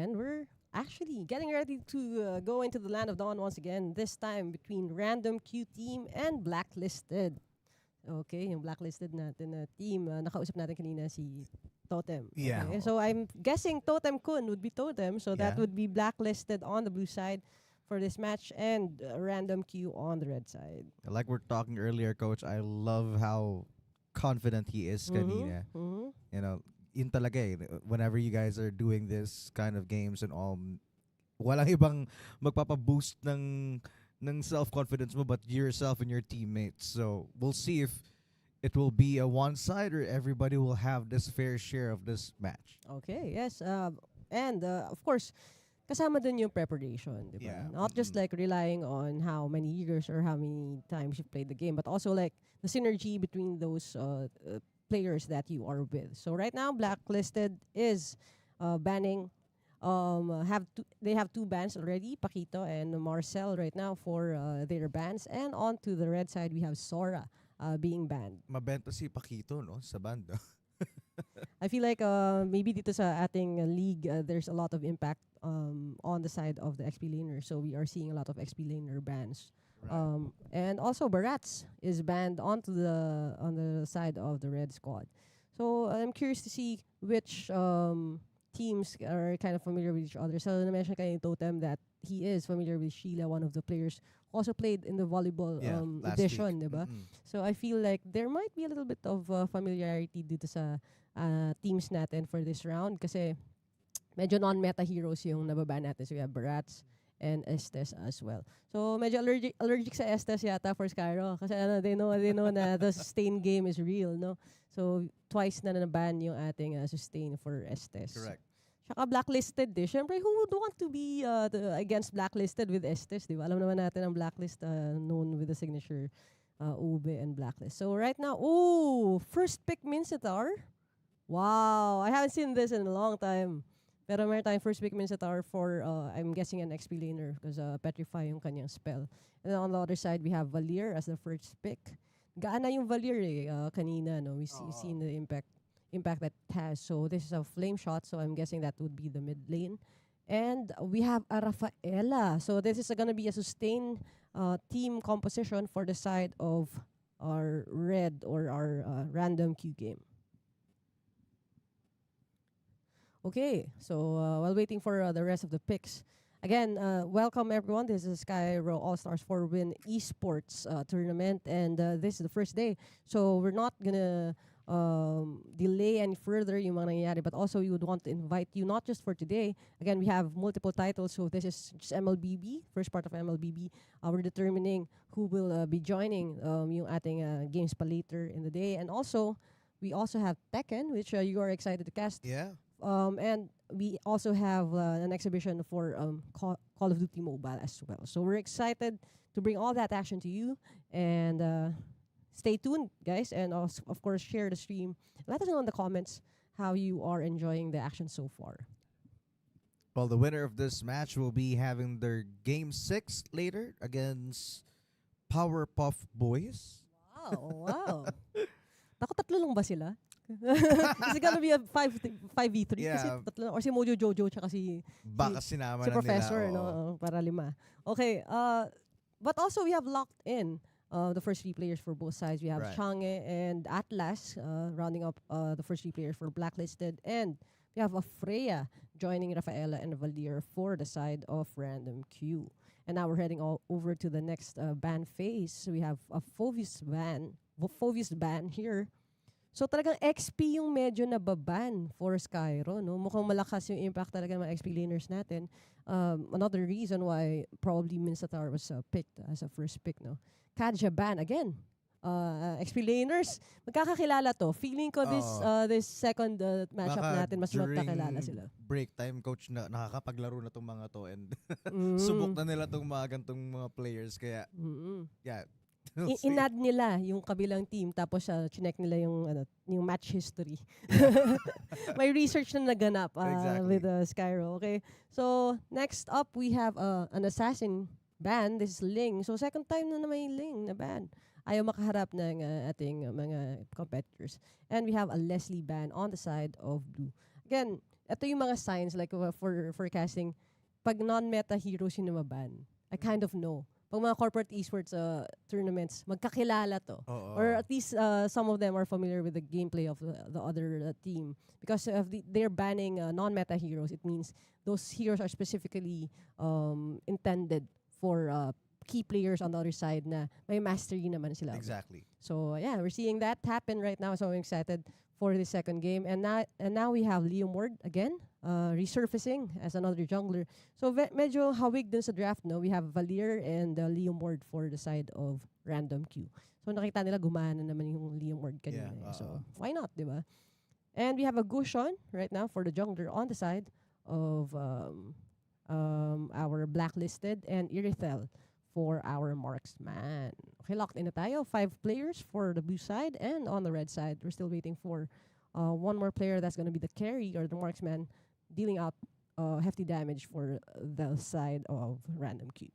And we're actually getting ready to go into the Land of Dawn once again, this time between Random Q Team and Blacklisted. Okay, yung Blacklisted natin na team, nakausap natin kanina si Totem. Yeah. Okay, so I'm guessing Totem Kun would be Totem, so that Yeah. would be Blacklisted on the blue side for this match and Random Q on the red side. Like we're talking earlier, Coach, I love how confident he is kanina. You know, yun talaga eh. Whenever you guys are doing this kind of games and all, walang ibang magpapa-boost ng self-confidence mo but yourself and your teammates. So we'll see if it will be a one-side or everybody will have this fair share of this match. Okay, yes. And of course, kasama dun yung preparation, di ba? Yeah. Not just like relying on how many years or how many times you've played the game, but also like the synergy between those players that you are with. So right now, Blacklisted is banning. They have two bans already, Paquito and Marcel right now for their bans. And on to the red side, we have Sora being banned. Mabenta si Paquito, no? Sa banda. I feel like maybe dito sa ating league, there's a lot of impact on the side of the XP laner. So we are seeing a lot of XP laner bans. Right. And also Barats is banned on the side of the red squad. So I'm curious to see which teams are kind of familiar with each other. So na-mention kayo yung Totem that he is familiar with Sheila, one of the players who also played in the volleyball last edition, week. diba? So I feel like there might be a little bit of familiarity dito sa teams natin for this round kasi medyo non-meta heroes yung nababan natin. So we have Barats and Estes as well. So medyo allergic sa Estes yata for Skyro kasi they know na the sustain game is real, no? So twice na naban yung ating sustain for Estes. Correct. Tsaka Blacklisted eh. Siyempre, who would want to be against Blacklisted with Estes, di ba? Alam naman natin ang Blacklist known with the signature Ube and Blacklist. So right now, first pick Mincetar. Wow, I haven't seen this in a long time. Pero meron tayong first pick Mincetar for, I'm guessing an XP laner because Petrify yung kanyang spell. And then on the other side, we have Valir as the first pick. Gaan na yung Valir kanina, no? We've seen the impact that it has. So this is a flame shot, so I'm guessing that would be the mid lane. And we have a Rafaela. So this is gonna be a sustained team composition for the side of our red or our random Q game. Okay, so while waiting for the rest of the picks, again, welcome everyone. This is Skyro All-Stars 4-Win Esports tournament, and this is the first day. So we're not gonna delay any further yung mga nangyayari, but also we would want to invite you not just for today. Again, we have multiple titles, so this is just MLBB, first part of MLBB. We're determining who will be joining yung ating games pa later in the day, and also we also have Tekken, which you are excited to cast. Yeah. And we also have an exhibition for Call of Duty Mobile as well. So we're excited to bring all that action to you, and stay tuned, guys, and also, of course, share the stream. Let us know in the comments how you are enjoying the action so far. Well, the winner of this match will be having their game 6 later against Powerpuff Boys. Wow. Naku, tatlo lang ba sila? Is it gonna be a 5v3? Yeah. Kasi tatlo, or si Mojo Jojo tsaka si Baka sinama si na Professor, nila. no? Para 5. Okay, but also we have locked in the first 3 players for both sides. We have Right. Change and Atlas rounding up the first 3 players for Blacklisted. And we have a Freya joining Rafaela and Valir for the side of Random Q. And now we're heading all over to the next ban phase. We have a Fovius ban here. So talagang XP yung medyo nababan for Skyro, no? Mukhang malakas yung impact talaga ng mga XP laners natin. Another reason why probably Mincetar was picked as a first pick, no? Kadja ban again. XP laners, magkakakilala to. Feeling ko this second matchup Baka natin mas during magkakilala sila. break time, coach, na nakakapaglaro na tong mga to and subok na nila tong mga gantong mga players. Kaya, yeah. we'll see. Inad nila yung kabilang team tapos chinek nila yung match history. May research na naganap Exactly. with Skyro. Okay. So next up we have an assassin ban. This is Ling. So second time na may Ling na ban. Ayaw makaharap ng ating mga competitors. And we have a Leslie ban on the side of blue. Again, ito yung mga signs like for forecasting, pag non-meta heroes yung naman, I kind of know. Pag mga corporate esports tournaments, magkakilala to. Or at least some of them are familiar with the gameplay of the other team. Because they're banning non-meta heroes, it means those heroes are specifically intended for key players on the other side na may mastery naman sila. Exactly. So yeah, we're seeing that happen right now. So I'm excited for the second game. And now we have Liam Ward again, resurfacing as another jungler. So medyo hawig dun sa draft, no? We have Valier and Liam Ward for the side of Random Q. So nakita nila gumana naman yung Liam Ward kanina. Yeah, So why not, di ba? And we have a Gushon right now for the jungler on the side of our Blacklisted and Irithel for our marksman. Okay, locked in na tayo. 5 players for the blue side, and on the red side, we're still waiting for one more player that's going to be the carry or the marksman, dealing out hefty damage for the side of Random Q.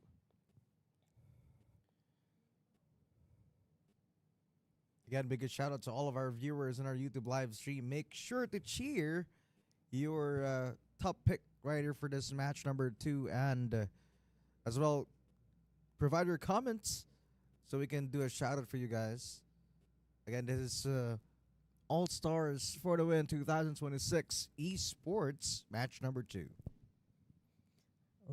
Again, big shout out to all of our viewers in our YouTube live stream. Make sure to cheer your top pick right here for this match number 2, and as well, provide your comments so we can do a shout out for you guys. Again, this is All Stars for the Win 2026 Esports match number 2.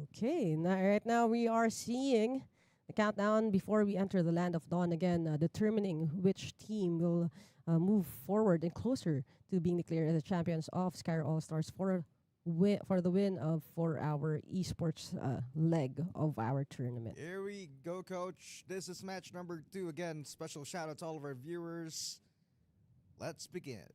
Okay, right now we are seeing the countdown before we enter the Land of Dawn again, determining which team will move forward and closer to being declared as the champions of Skyro All Stars for the win for our esports leg of our tournament. Here we go, Coach. This is match number 2. Again, special shout out to all of our viewers. Let's begin.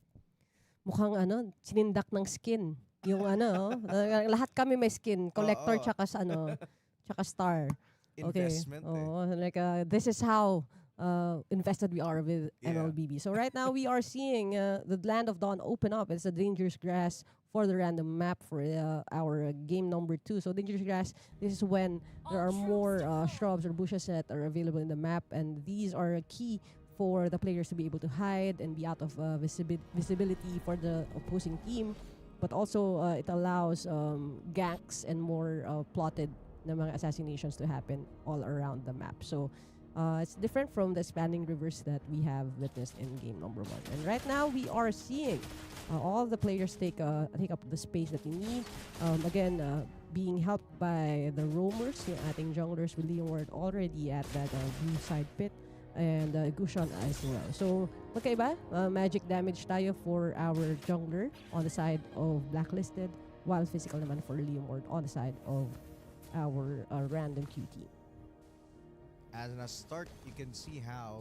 Mukhang sinindak ng skin. Yung lahat kami may skin. Collector tsaka tsaka star. Investment. Okay. This is how invested we are with MLBB. So right now we are seeing the Land of Dawn open up. It's a dangerous grass for the random map for our game number 2. So dangerous grass, this is when there are more shrubs or bushes that are available in the map, and these are key for the players to be able to hide and be out of visibility for the opposing team. But also it allows ganks and more plotted na mga assassinations to happen all around the map. So it's different from the expanding rivers that we have witnessed in game number 1. And right now we are seeing all the players take up the space that we need. Again, being helped by the roamers, yung ating junglers with Leon Ward already at that blue side pit, and Gushon as well. So, magkaiba, magic damage tayo for our jungler on the side of Blacklisted, while physical naman for Leon Ward on the side of our random Q team. As in a start, you can see how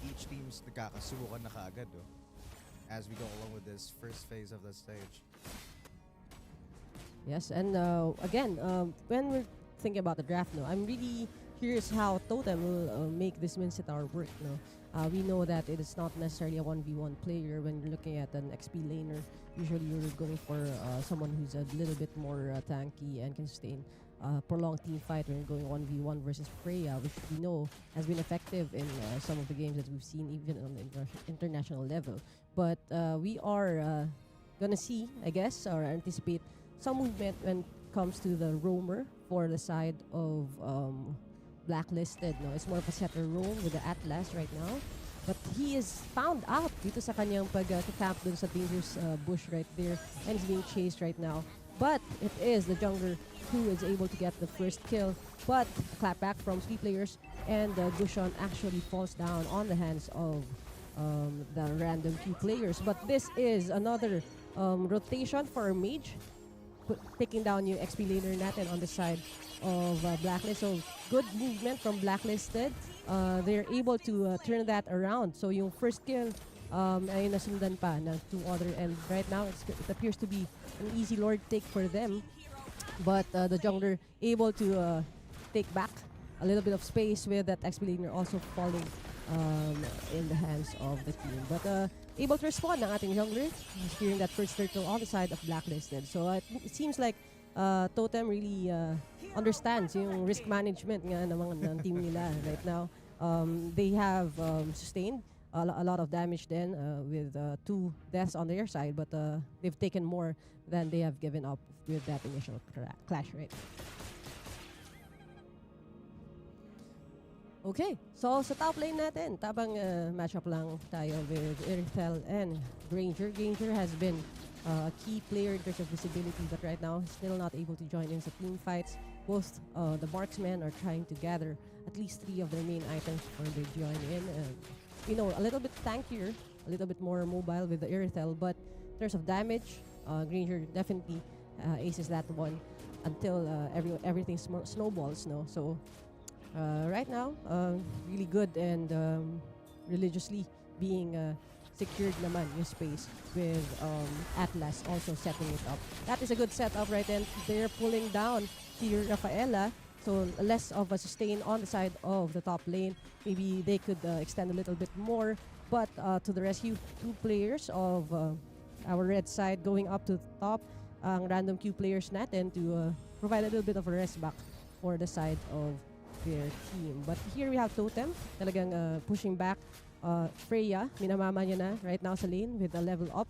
each team's nakakasubukan na kaagad, as we go along with this first phase of the stage. Yes, and again, when we're thinking about the draft, I'm really curious how Totem will make this Mincetar work. We know that it is not necessarily a 1v1 player when you're looking at an XP laner. Usually you're going for someone who's a little bit more tanky and can sustain prolonged team fight when you're going 1v1 versus Freya, which we know has been effective in some of the games that we've seen even on the international level. But we are gonna see, I guess, or anticipate some movement when it comes to the roamer for the side of Blacklisted. It's more of a setter roam with the Atlas right now. But he is found out dito sa kanyang pag-camp dun sa dangerous bush right there, and he's being chased right now. But it is the jungler who is able to get the first kill. But a clapback from 3 players, and Gushon actually falls down on the hands of the random Q players. But this is another rotation for a mage, taking down yung XP laner natin on the side of Blacklist. So good movement from Blacklisted. They're able to turn that around. So yung first kill ay nasundan pa ng 2 other, and right now it appears to be an easy lord take for them. But the jungler able to take back a little bit of space with that XP laner also falling in the hands of the team. But able to respond ng ating jungler, securing that first turtle on the side of Blacklisted. So it seems like Totem really understands yung risk management nga ng team nila right now. They have sustained a lot of damage then with 2 deaths on their side, but they've taken more than they have given up with that initial clash, right? Okay, so sa top lane natin, tabang matchup lang tayo with Irithel and Granger. Granger has been a key player in terms of visibility, but right now still not able to join in sa team fights. Both the marksmen are trying to gather at least 3 of their main items before they join in. A little bit tankier, a little bit more mobile with the Irithel, but in terms of damage, Granger definitely aces that one until everything snowballs. No, so. Right now, really good and religiously being secured naman yung space with Atlas also setting it up. That is a good setup right then. They're pulling down here Rafaela, so less of a sustain on the side of the top lane. Maybe they could extend a little bit more, but to the rescue, 2 players of our red side going up to the top. Ang random queue players natin to provide a little bit of a rest back for the side of their team. But here we have Totem, talagang pushing back Freya, minamama niya na right now sa lane with a level up.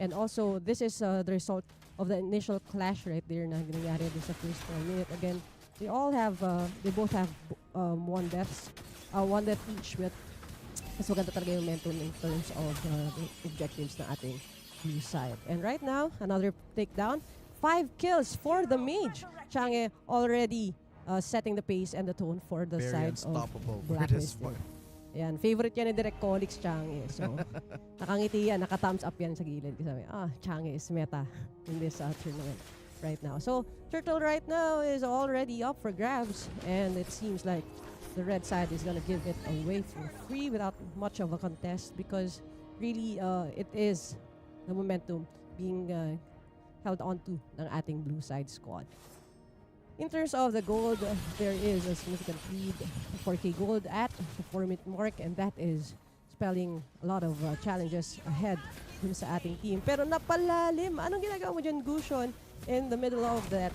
And also, this is the result of the initial clash right there na nangyari din sa first minute. Again, they both have 1 death each, but mas maganda talaga yung momentum in terms of the objectives na ating blue side. And right now, another takedown, 5 kills for the mage. Chang'e already setting the pace and the tone for the Very side unstoppable of for this Blacklisted. one. Yan, favorite yan ni Direct Colix, Chang'e. So, nakangiti yan, naka-thumbs up yan sa gilid. Sabi, Chang'e is meta in this tournament right now. So, Turtle right now is already up for grabs, and it seems like the red side is gonna give it away for free without much of a contest because really it is the momentum being held on to ng ating blue side squad. In terms of the gold, there is a significant lead, 4K gold at the 4-minute mark, and that is spelling a lot of challenges ahead dun sa ating team. Pero napalalim. Anong ginagawa mo dyan, Gushon, in the middle of that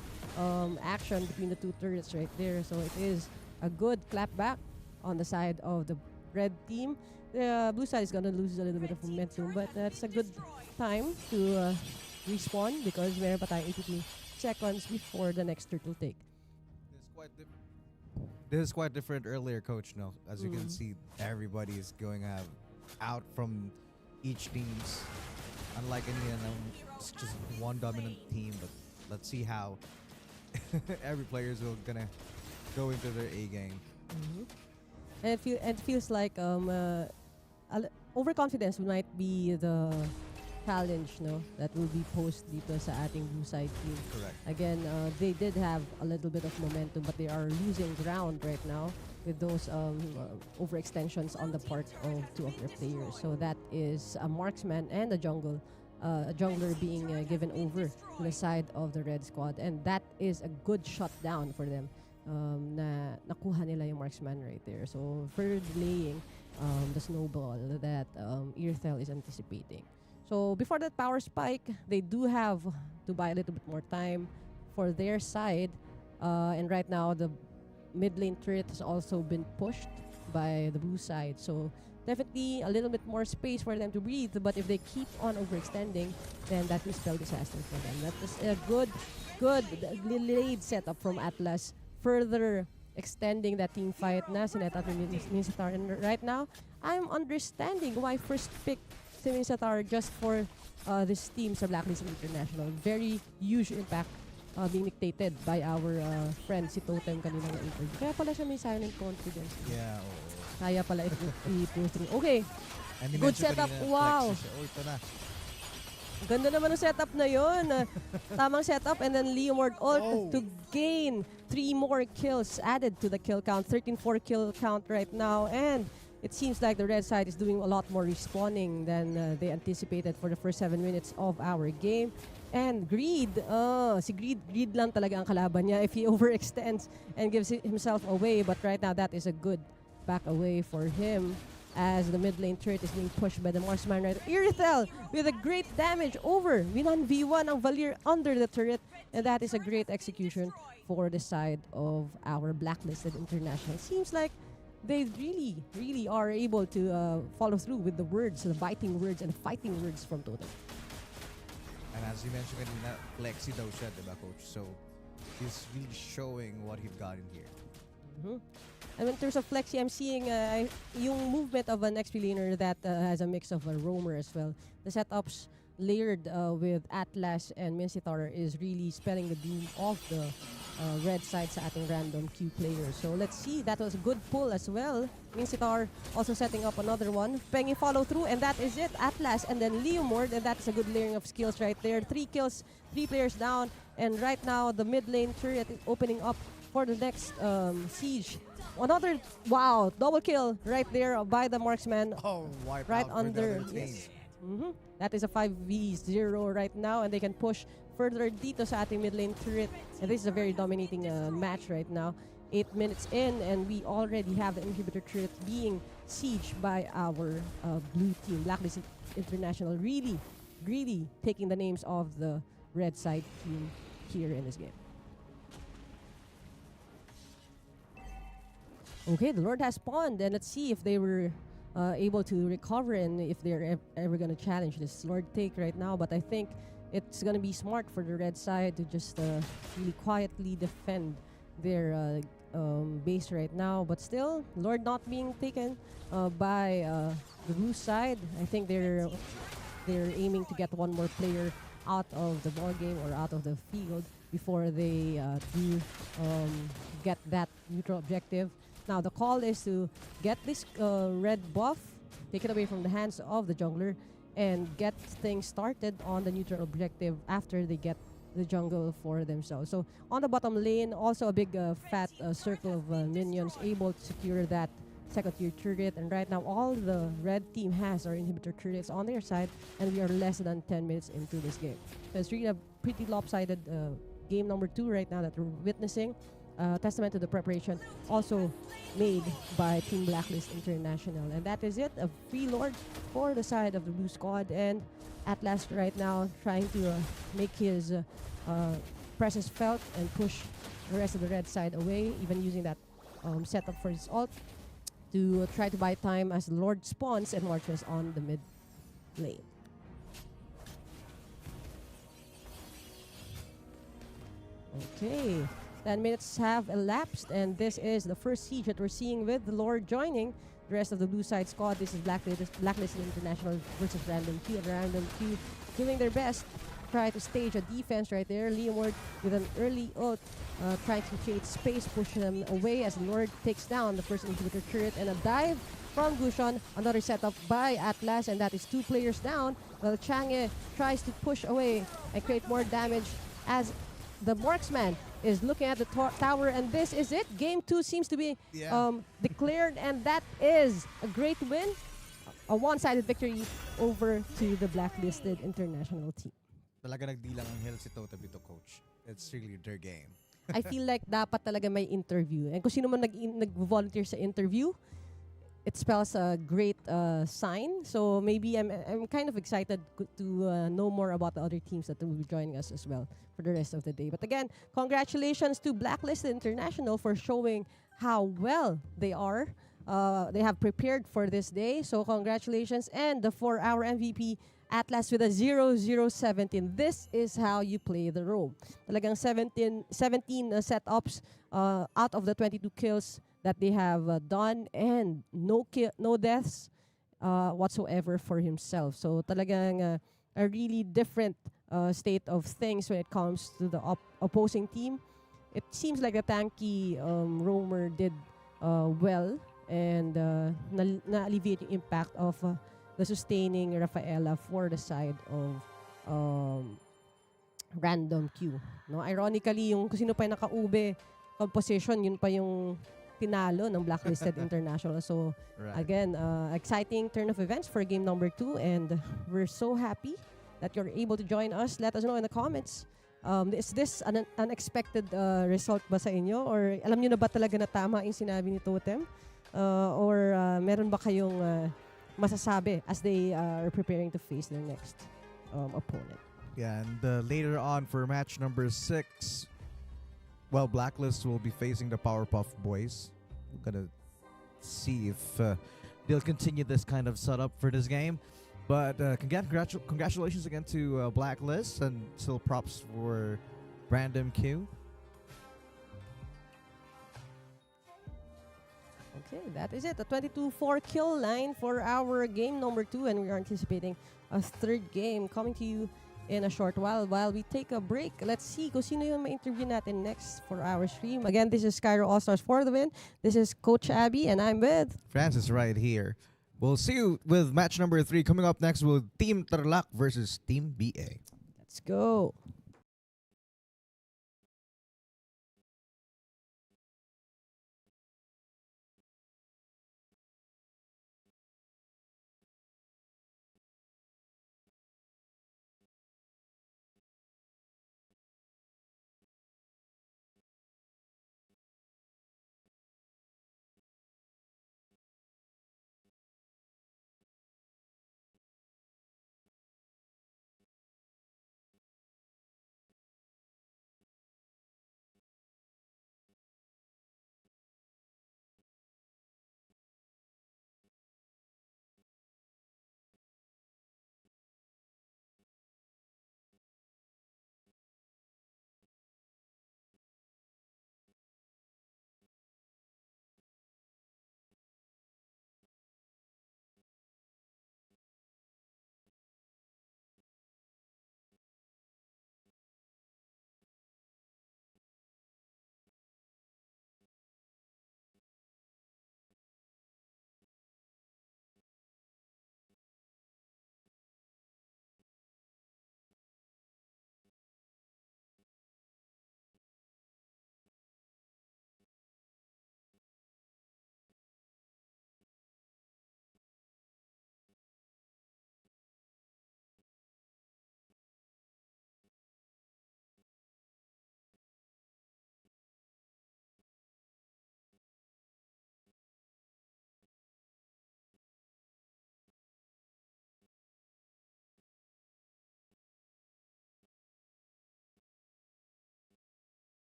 action between the 2 turrets right there? So it is a good clapback on the side of the red team. The blue side is gonna lose a little bit of momentum, but that's a good time to respawn because meron pa tayong 82 seconds before the next turtle take. This is quite different earlier, Coach. No, as you can see, everybody is going out from each teams. Unlike it's just one dominant team. But let's see how every player is gonna go into their A game. And it feels like overconfidence might be the challenge, no, that will be posed dito sa ating blue side team. Correct. Again, they did have a little bit of momentum, but they are losing ground right now with those overextensions on the part of 2 of their players. So that is a marksman and a jungler being given over to the side of the red squad, and that is a good shutdown for them. Na nakuha nila yung marksman right there. So further delaying the snowball that Irithel is anticipating. So before that power spike, they do have to buy a little bit more time for their side. And right now, the mid lane turret has also been pushed by the blue side. So definitely a little bit more space for them to breathe. But if they keep on overextending, then that will spell disaster for them. That is a good delayed setup from Atlas, further extending that team fight na sinetat ni Minsatar. And right now, I'm understanding why first pick si Minsatar just for this team sa Blacklist International. Very huge impact being dictated by our friend si Totem kanina na interview. Kaya pala siya may silent confidence. Yeah. Kaya pala i-pull through. Okay. Good setup. Wow. Ito na. Ganda naman ang setup na yun. Tamang setup and then Leomord ult to gain 3 more kills added to the kill count. 13-4 kill count right now, and it seems like the red side is doing a lot more respawning than they anticipated for the first 7 minutes of our game. And Greed, si Greed lang talaga ang kalaban niya if he overextends and gives himself away. But right now, that is a good back away for him as the mid lane turret is being pushed by the marksman right. Irithel with a great damage over. Winan V1 ang Valir under the turret, and that is a great execution for the side of our Blacklisted International. Seems like they really are able to follow through with the words, the biting words and fighting words from Totem. And as you mentioned kanina, flexi daw siya, diba, Coach? So, he's really showing what he's got in here. Mm-hmm. And in terms of flexi, I'm seeing yung movement of an XP laner that has a mix of a roamer as well. The setups layered with Atlas and Mincitar is really spelling the doom of the red side sa ating random Q player. So let's see, that was a good pull as well. Mincitar also setting up another one. Pengy follow through, and that is it. Atlas and then Leomord, and that's a good layering of skills right there. 3 kills, 3 players down, and right now the mid lane turret is opening up for the next siege. Another, wow, double kill right there by the marksman. Oh, wipe right out for under. the other team. Yes. That is a 5v0 right now, and they can push further dito sa ating mid lane turret. And this is a very dominating match right now. 8 minutes in, and we already have the inhibitor turret being sieged by our blue team. Blacklist International really taking the names of the red side team here in this game. Okay, the Lord has spawned, and let's see if they were able to recover and if they're ever going to challenge this Lord take right now. But I think it's going to be smart for the red side to just really quietly defend their base right now. But still, Lord not being taken by the blue side. I think they're aiming to get one more player out of the ball game or out of the field before they do get that neutral objective. Now the call is to get this red buff, take it away from the hands of the jungler, and get things started on the neutral objective after they get the jungle for themselves. So on the bottom lane, also a big fat circle of minions able to secure that second tier turret. And right now all the red team has are inhibitor turrets on their side, and we are less than 10 minutes into this game. So it's really a pretty lopsided game number 2 right now that we're witnessing. Testament to the preparation also made by Team Blacklist International. And that is it, a free Lord for the side of the blue squad. And Atlas right now trying to make his presence felt and push the rest of the red side away, even using that setup for his ult to try to buy time as the Lord spawns and marches on the mid lane. Okay. 10 minutes have elapsed, and this is the first siege that we're seeing with the Lord joining the rest of the blue side squad. This is Blacklist International versus Random Q. Random Q doing their best, try to stage a defense right there. Leomord with an early ult, trying to create space, push them away as Lord takes down the first inhibitor turret, and a dive from Gushon. Another setup by Atlas, and that is 2 players down. While Chang'e tries to push away and create more damage as the marksman is looking at the tower, and this is it. Game 2 seems to be declared, and that is a great win. A one-sided victory over to the Blacklisted International team. Talaga nagdilang ang hell si Totem dito, Coach. It's really their game. I feel like dapat talaga may interview. And kung sino man nag-volunteer sa interview, it spells a great sign. So maybe I'm kind of excited to know more about the other teams that will be joining us as well for the rest of the day. But again, congratulations to Blacklisted International for showing how well they are. They have prepared for this day. So congratulations. And the 4-hour MVP, Atlas with a 0-0-17. This is how you play the role. Talagang 17 setups out of the 22 kills that they have done, and no deaths whatsoever for himself. So talagang a really different state of things when it comes to the opposing team. It seems like the tanky roamer did well, and na-alleviate yung impact of the sustaining Rafaela for the side of Random Q. No? Ironically, yung kung sino pa yung naka-ube composition, yun pa yung tinalo ng Blacklisted International. So, again, exciting turn of events for game number 2, and we're so happy that you're able to join us. Let us know in the comments. Is this an unexpected result ba sa inyo? Or alam nyo na ba talaga na tama yung sinabi ni Totem? Or meron ba kayong masasabi as they are preparing to face their next opponent? Yeah, and later on for match number 6, well, Blacklist will be facing the Powerpuff Boys. We're gonna see if they'll continue this kind of setup for this game. But congratulations again to Blacklist, and still props for Random Q. Okay, that is it. A 22-4 kill line for our game number 2, and we are anticipating a third game coming to you in a short while we take a break. Let's see kung sino yung ma-interview natin next for our stream. Again, this is Skyro All-Stars for the win. This is Coach Abby, and I'm with Francis right here. We'll see you with match number 3 coming up next with Team Tarlac versus Team BA. Let's go.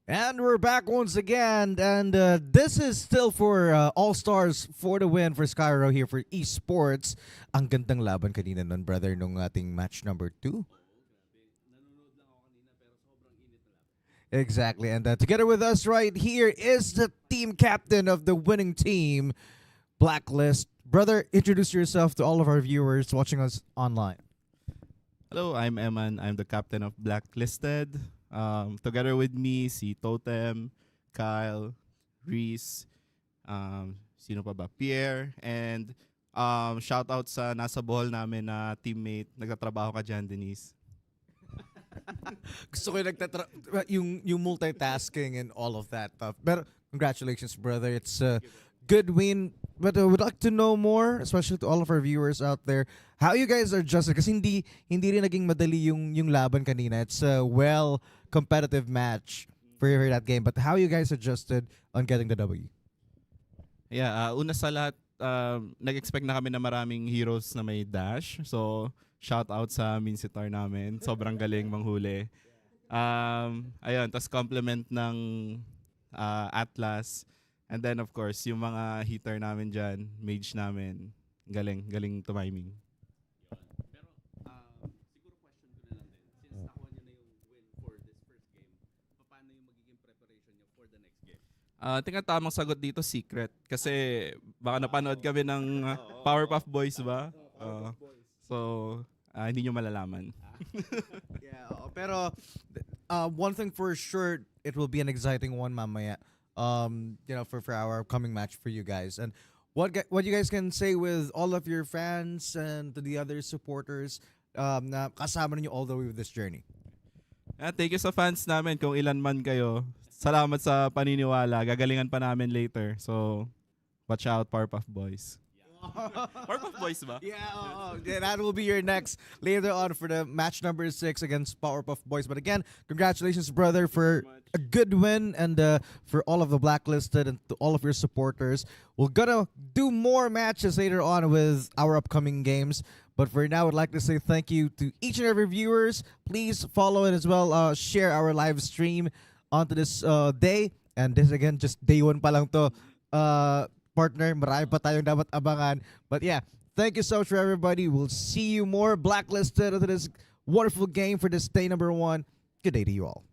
And we're back once again, and this is still for All-Stars for the win for Skyro here for Esports. Ang gandang laban kanina nun, brother, nung ating match number 2. Exactly, and together with us right here is the team captain of the winning team, Blacklist. Brother, introduce yourself to all of our viewers watching us online. Hello, I'm Eman. I'm the captain of Blacklisted. Together with me, si Totem, Kyle, Reese, sino pa ba? Pierre, and shout out sa nasa Bohol namin na teammate. Nagtatrabaho ka dyan, Denise. Gusto ko yung multitasking and all of that stuff. But congratulations, brother. It's a good win. But I would like to know more, especially to all of our viewers out there, how you guys are adjusted. Kasi hindi rin naging madali yung laban kanina. It's a competitive match for that game. But how you guys adjusted on getting the W? Yeah, una sa lahat, nag-expect na kami na maraming heroes na may dash. So, shout out sa Minsitar namin. Sobrang galing manghuli. Ayun, tas compliment ng Atlas. And then, of course, yung mga hitter namin dyan, mage namin, galing tumiming. Pero siguro question ko na lang din, since nakuha nyo na yung win for this first game, paano yung magiging preparation nyo for the next game? Tingnan tamang sagot dito, secret. Kasi baka napanood kami ng Powerpuff Boys ba? So, hindi nyo malalaman. Yeah, pero one thing for sure, it will be an exciting one mamaya. For our upcoming match for you guys. And what you guys can say with all of your fans and to the other supporters na kasama ninyo all the way with this journey? Thank you sa fans namin kung ilan man kayo. Salamat sa paniniwala. Gagalingan pa namin later. So, watch out, Powerpuff Boys. Powerpuff Boys ba? Yeah, that will be your next later on for the match number 6 against Powerpuff Boys. But again, congratulations, brother, for a good win and for all of the blacklisted and to all of your supporters. We're gonna do more matches later on with our upcoming games. But for now, I'd like to say thank you to each and every viewers. Please follow it as well. Share our live stream onto this day. And this again, just day 1 pa lang to. Partner, marami pa tayong dapat abangan. But yeah, thank you so much for everybody. We'll see you more blacklisted into this wonderful game for this day number 1. Good day to you all.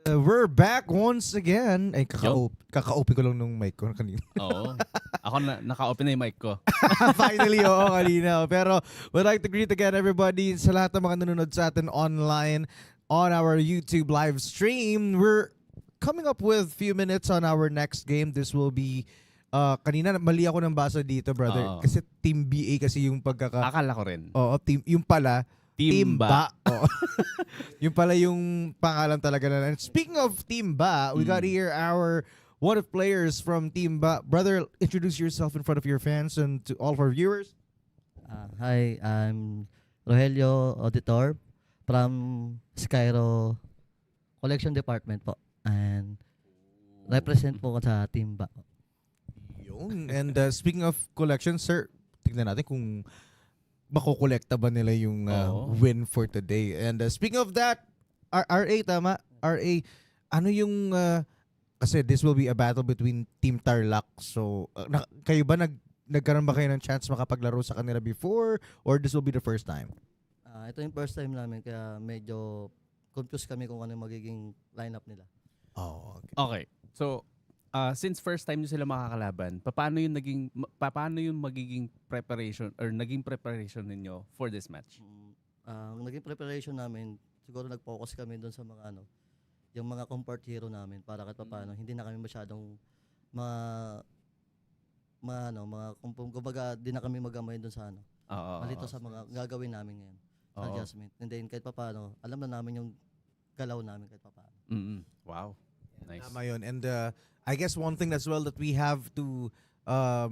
We're back once again. Ay, Yo. kaka-open ko lang nung mic ko kanina. Oo. Ako naka-open na yung mic ko. Finally, oo, kanina. Pero we'd like to greet again everybody sa lahat ng mga nanonood sa atin online on our YouTube live stream. We're coming up with few minutes on our next game. This will be kanina mali ako ng basa dito, brother. Oo. Kasi Team BA kasi yung pagkaka... Akala ko rin. Oo, yung pala, Timba. Oo. Yung pala yung pangalan talaga na. And speaking of Timba, we got here our one of players from Timba. Brother, introduce yourself in front of your fans and to all of our viewers. Hi, I'm Rogelio Auditor from Skyro Collection Department po. And represent po ko sa Timba. Yun. And speaking of collection, sir, tignan natin kung makukolekta ba nila yung win for today. And speaking of that, RA, tama? RA, ano yung... kasi this will be a battle between Team Tarlac. So, kayo ba nagkaroon ba kayo ng chance makapaglaro sa kanila before? Or this will be the first time? Ito yung first time namin kaya medyo confused kami kung ano yung magiging lineup nila. Oh, okay. Okay. So, since first time nyo sila makakalaban, paano yung magiging preparation or naging preparation ninyo for this match? Ang naging preparation namin, siguro nag-focus kami doon sa mga yung mga comfort hero namin para kahit paano hindi na kami masyadong kumbaga di na kami magamay doon sa malito sa mga gagawin namin ngayon. Adjustment. And then kahit paano, alam na namin yung galaw namin kahit paano. Wow. Nice. Tama yun. And I guess one thing as well that we have to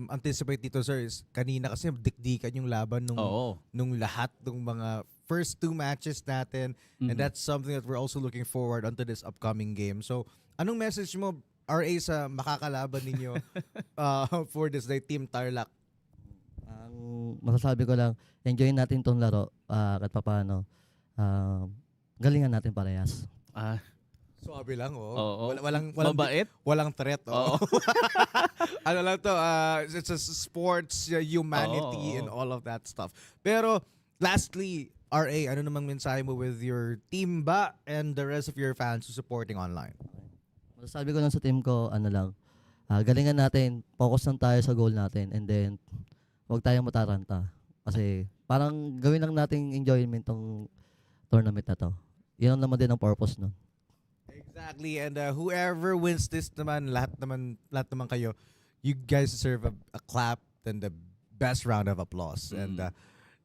anticipate dito, sir, is kanina kasi dikdikan yung laban nung lahat ng mga first two matches natin. And that's something that we're also looking forward onto this upcoming game. So, anong message mo, RA, sa makakalaban ninyo for this day, Team Tarlac? Ang masasabi ko lang, enjoyin natin tong laro kahit paano. Galingan natin parehas. Suabe lang, Walang mabait? Walang threat, ano lang to, it's a sports, humanity, and all of that stuff. Pero, lastly, RA, ano namang mensahe mo with your team ba and the rest of your fans who supporting online? Masasabi ko lang sa team ko, galingan natin, focus lang tayo sa goal natin, and then, huwag tayong mataranta. Kasi, parang gawin lang nating enjoyment tong tournament na to. Yun naman din ang purpose nun. Exactly, and whoever wins this naman, lahat naman kayo, you guys deserve a clap and the best round of applause. And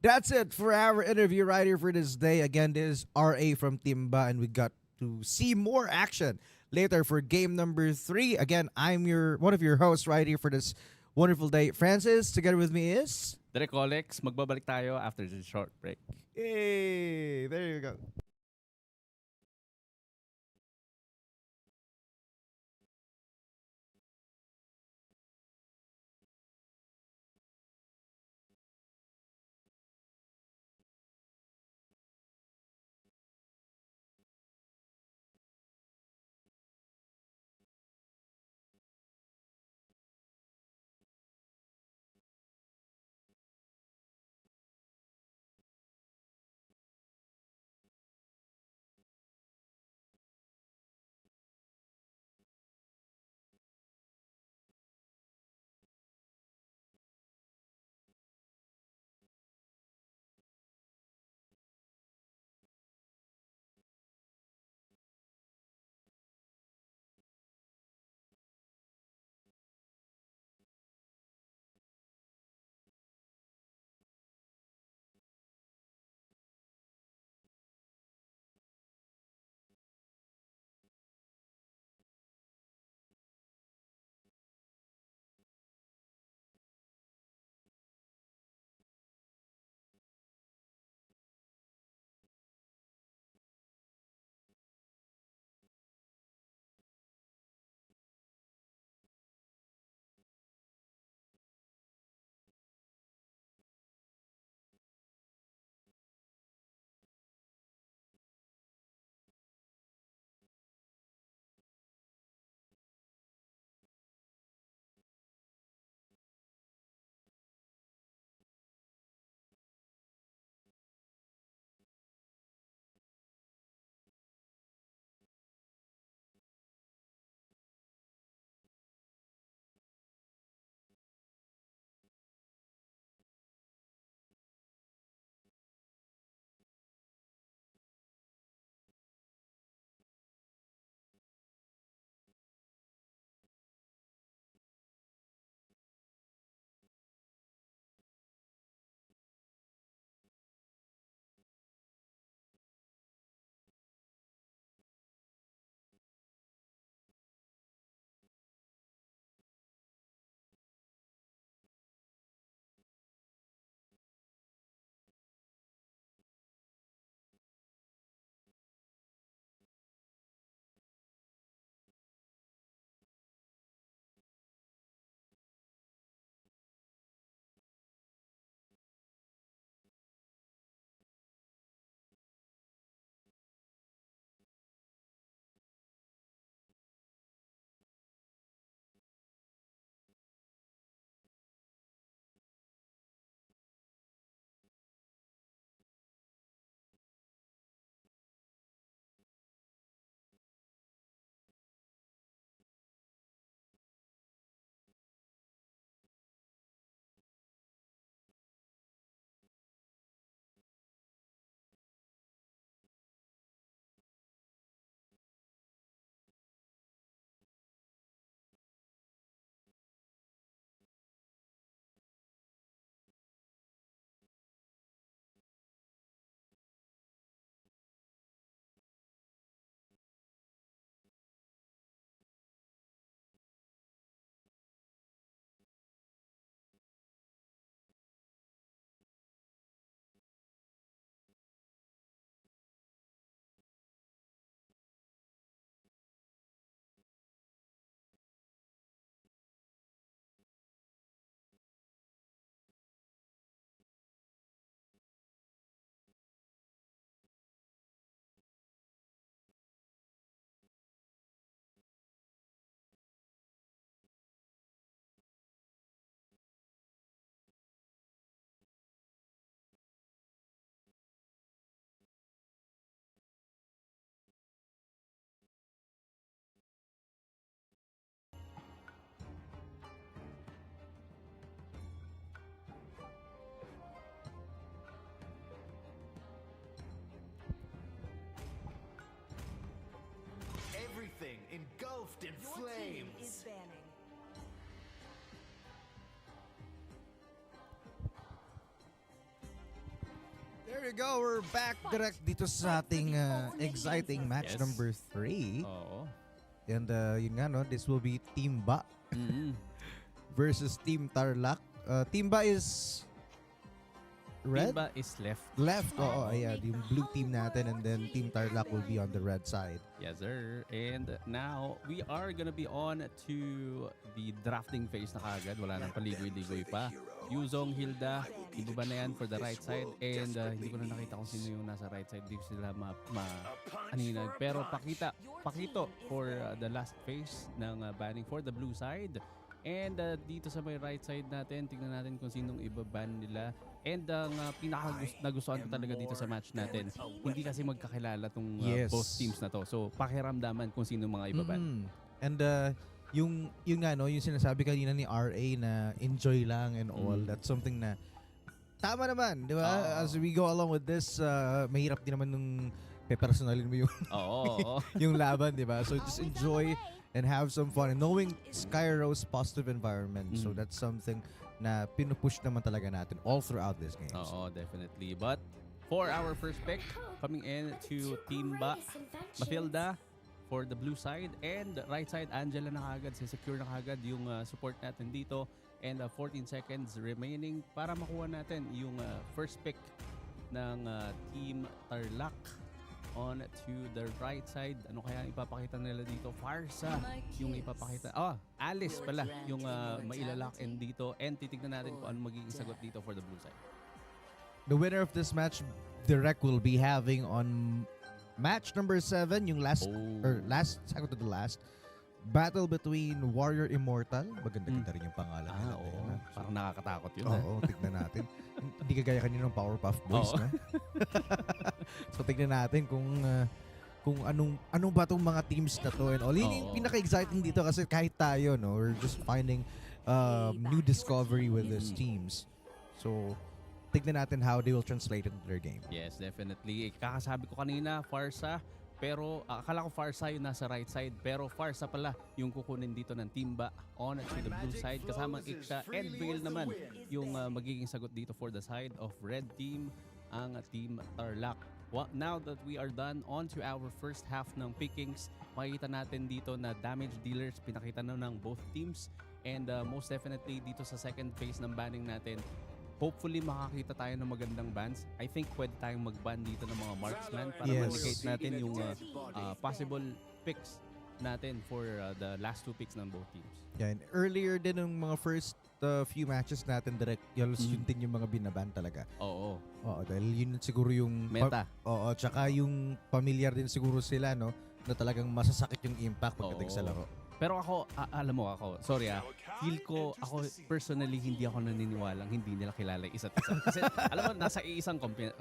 that's it for our interview right here for this day. Again, this is RA from Timba, and we got to see more action later for game number 3. Again, I'm one of your hosts right here for this wonderful day. Francis, together with me is... Direk Colex, magbabalik tayo after this short break. Yay! There you go. you go. We're back direct dito sa ating exciting match Yes. number 3. Oo. And yun nga, no, this will be Team Ba Mm-hmm. versus Team Tarlac. Team Ba is red? Timba is left. Left. Oo, ayan. Yung blue team natin and then Team Tarlac will be on the red side. Yes, sir. And now, we are gonna be on to the drafting phase na kagad. Wala nang paligoy-ligoy pa. Yuzong, Hilda, ibaba na yan for the right side. And hindi ko na nakita kung sino yung nasa right side. Hindi ko sila aninag. Pero Pakito for the last phase ng banning for the blue side. And dito sa may right side natin, tingnan natin kung sinong ibaban nila. And ang nagustuhan ko talaga dito sa match natin, hindi kasi magkakilala tong Yes. both teams na to. So pakiramdaman kung sino mga ibaban. And yung nga, no, yung sinasabi kanina ni RA na enjoy lang and all, that's something na tama naman, di ba? As we go along with this, mahirap din naman nung pepersonalin mo yung, Oo. yung laban, di ba? So just enjoy and have some fun. And knowing Skyro's positive environment, so that's something na pinupush naman talaga natin all throughout this game. Oo, definitely. But for our first pick, coming in to Team Ba, Matilda for the blue side, and right side, Angela na kagad, secure na kagad yung support natin dito. And 14 seconds remaining para makuha natin yung first pick ng Team Tarlac. On to the right side. Ano kaya ipapakita nila dito? Farsa yung ipapakita. Alice pala yung mailalock in dito. And titignan natin kung ano magiging sagot dito for the blue side. The winner of this match, Direct will be having on match number 7, yung second to the last, battle between Warrior Immortal. Maganda-ganda rin yung pangalan nila. Oo. Ayan, Parang nakakatakot yun. Oo, tignan natin. Hindi kagaya kanina ng Powerpuff Boys, Oo. no? So tignan natin kung anong ba tong mga teams na to and all. Yun yung pinaka-exciting dito kasi kahit tayo, no, we're just finding new discovery with these teams. So tignan natin how they will translate into their game. Yes, definitely. Kakasabi ko kanina, Farsa. Pero akala ko Farsa yung nasa right side. Pero Farsa pala yung kukunin dito ng Timba on to the blue side. Kasamang Iksha and Vale naman yung magiging sagot dito for the side of red team, ang Team Tarlac. Now that we are done on to our first half ng pickings, makikita natin dito na damage dealers pinakita na ng both teams. And most definitely dito sa second phase ng banning natin, hopefully makakita tayo ng magandang bans. I think pwede tayong mag-ban dito ng mga marksman para ma-negate natin yung possible picks natin for the last two picks ng both teams. Yeah, and earlier din ng mga first few matches natin, Direct, yun din yung mga binaban talaga. Oo. Oo, dahil yun siguro yung Meta. Oo, tsaka yung familiar din siguro sila, no, na talagang masasakit yung impact pagdating sa laro. Pero ako, alam mo ako, sorry feel ko, ako personally hindi ako naniniwalang hindi nila kilala isa't isa. Kasi alam mo, nasa iisang kumpanya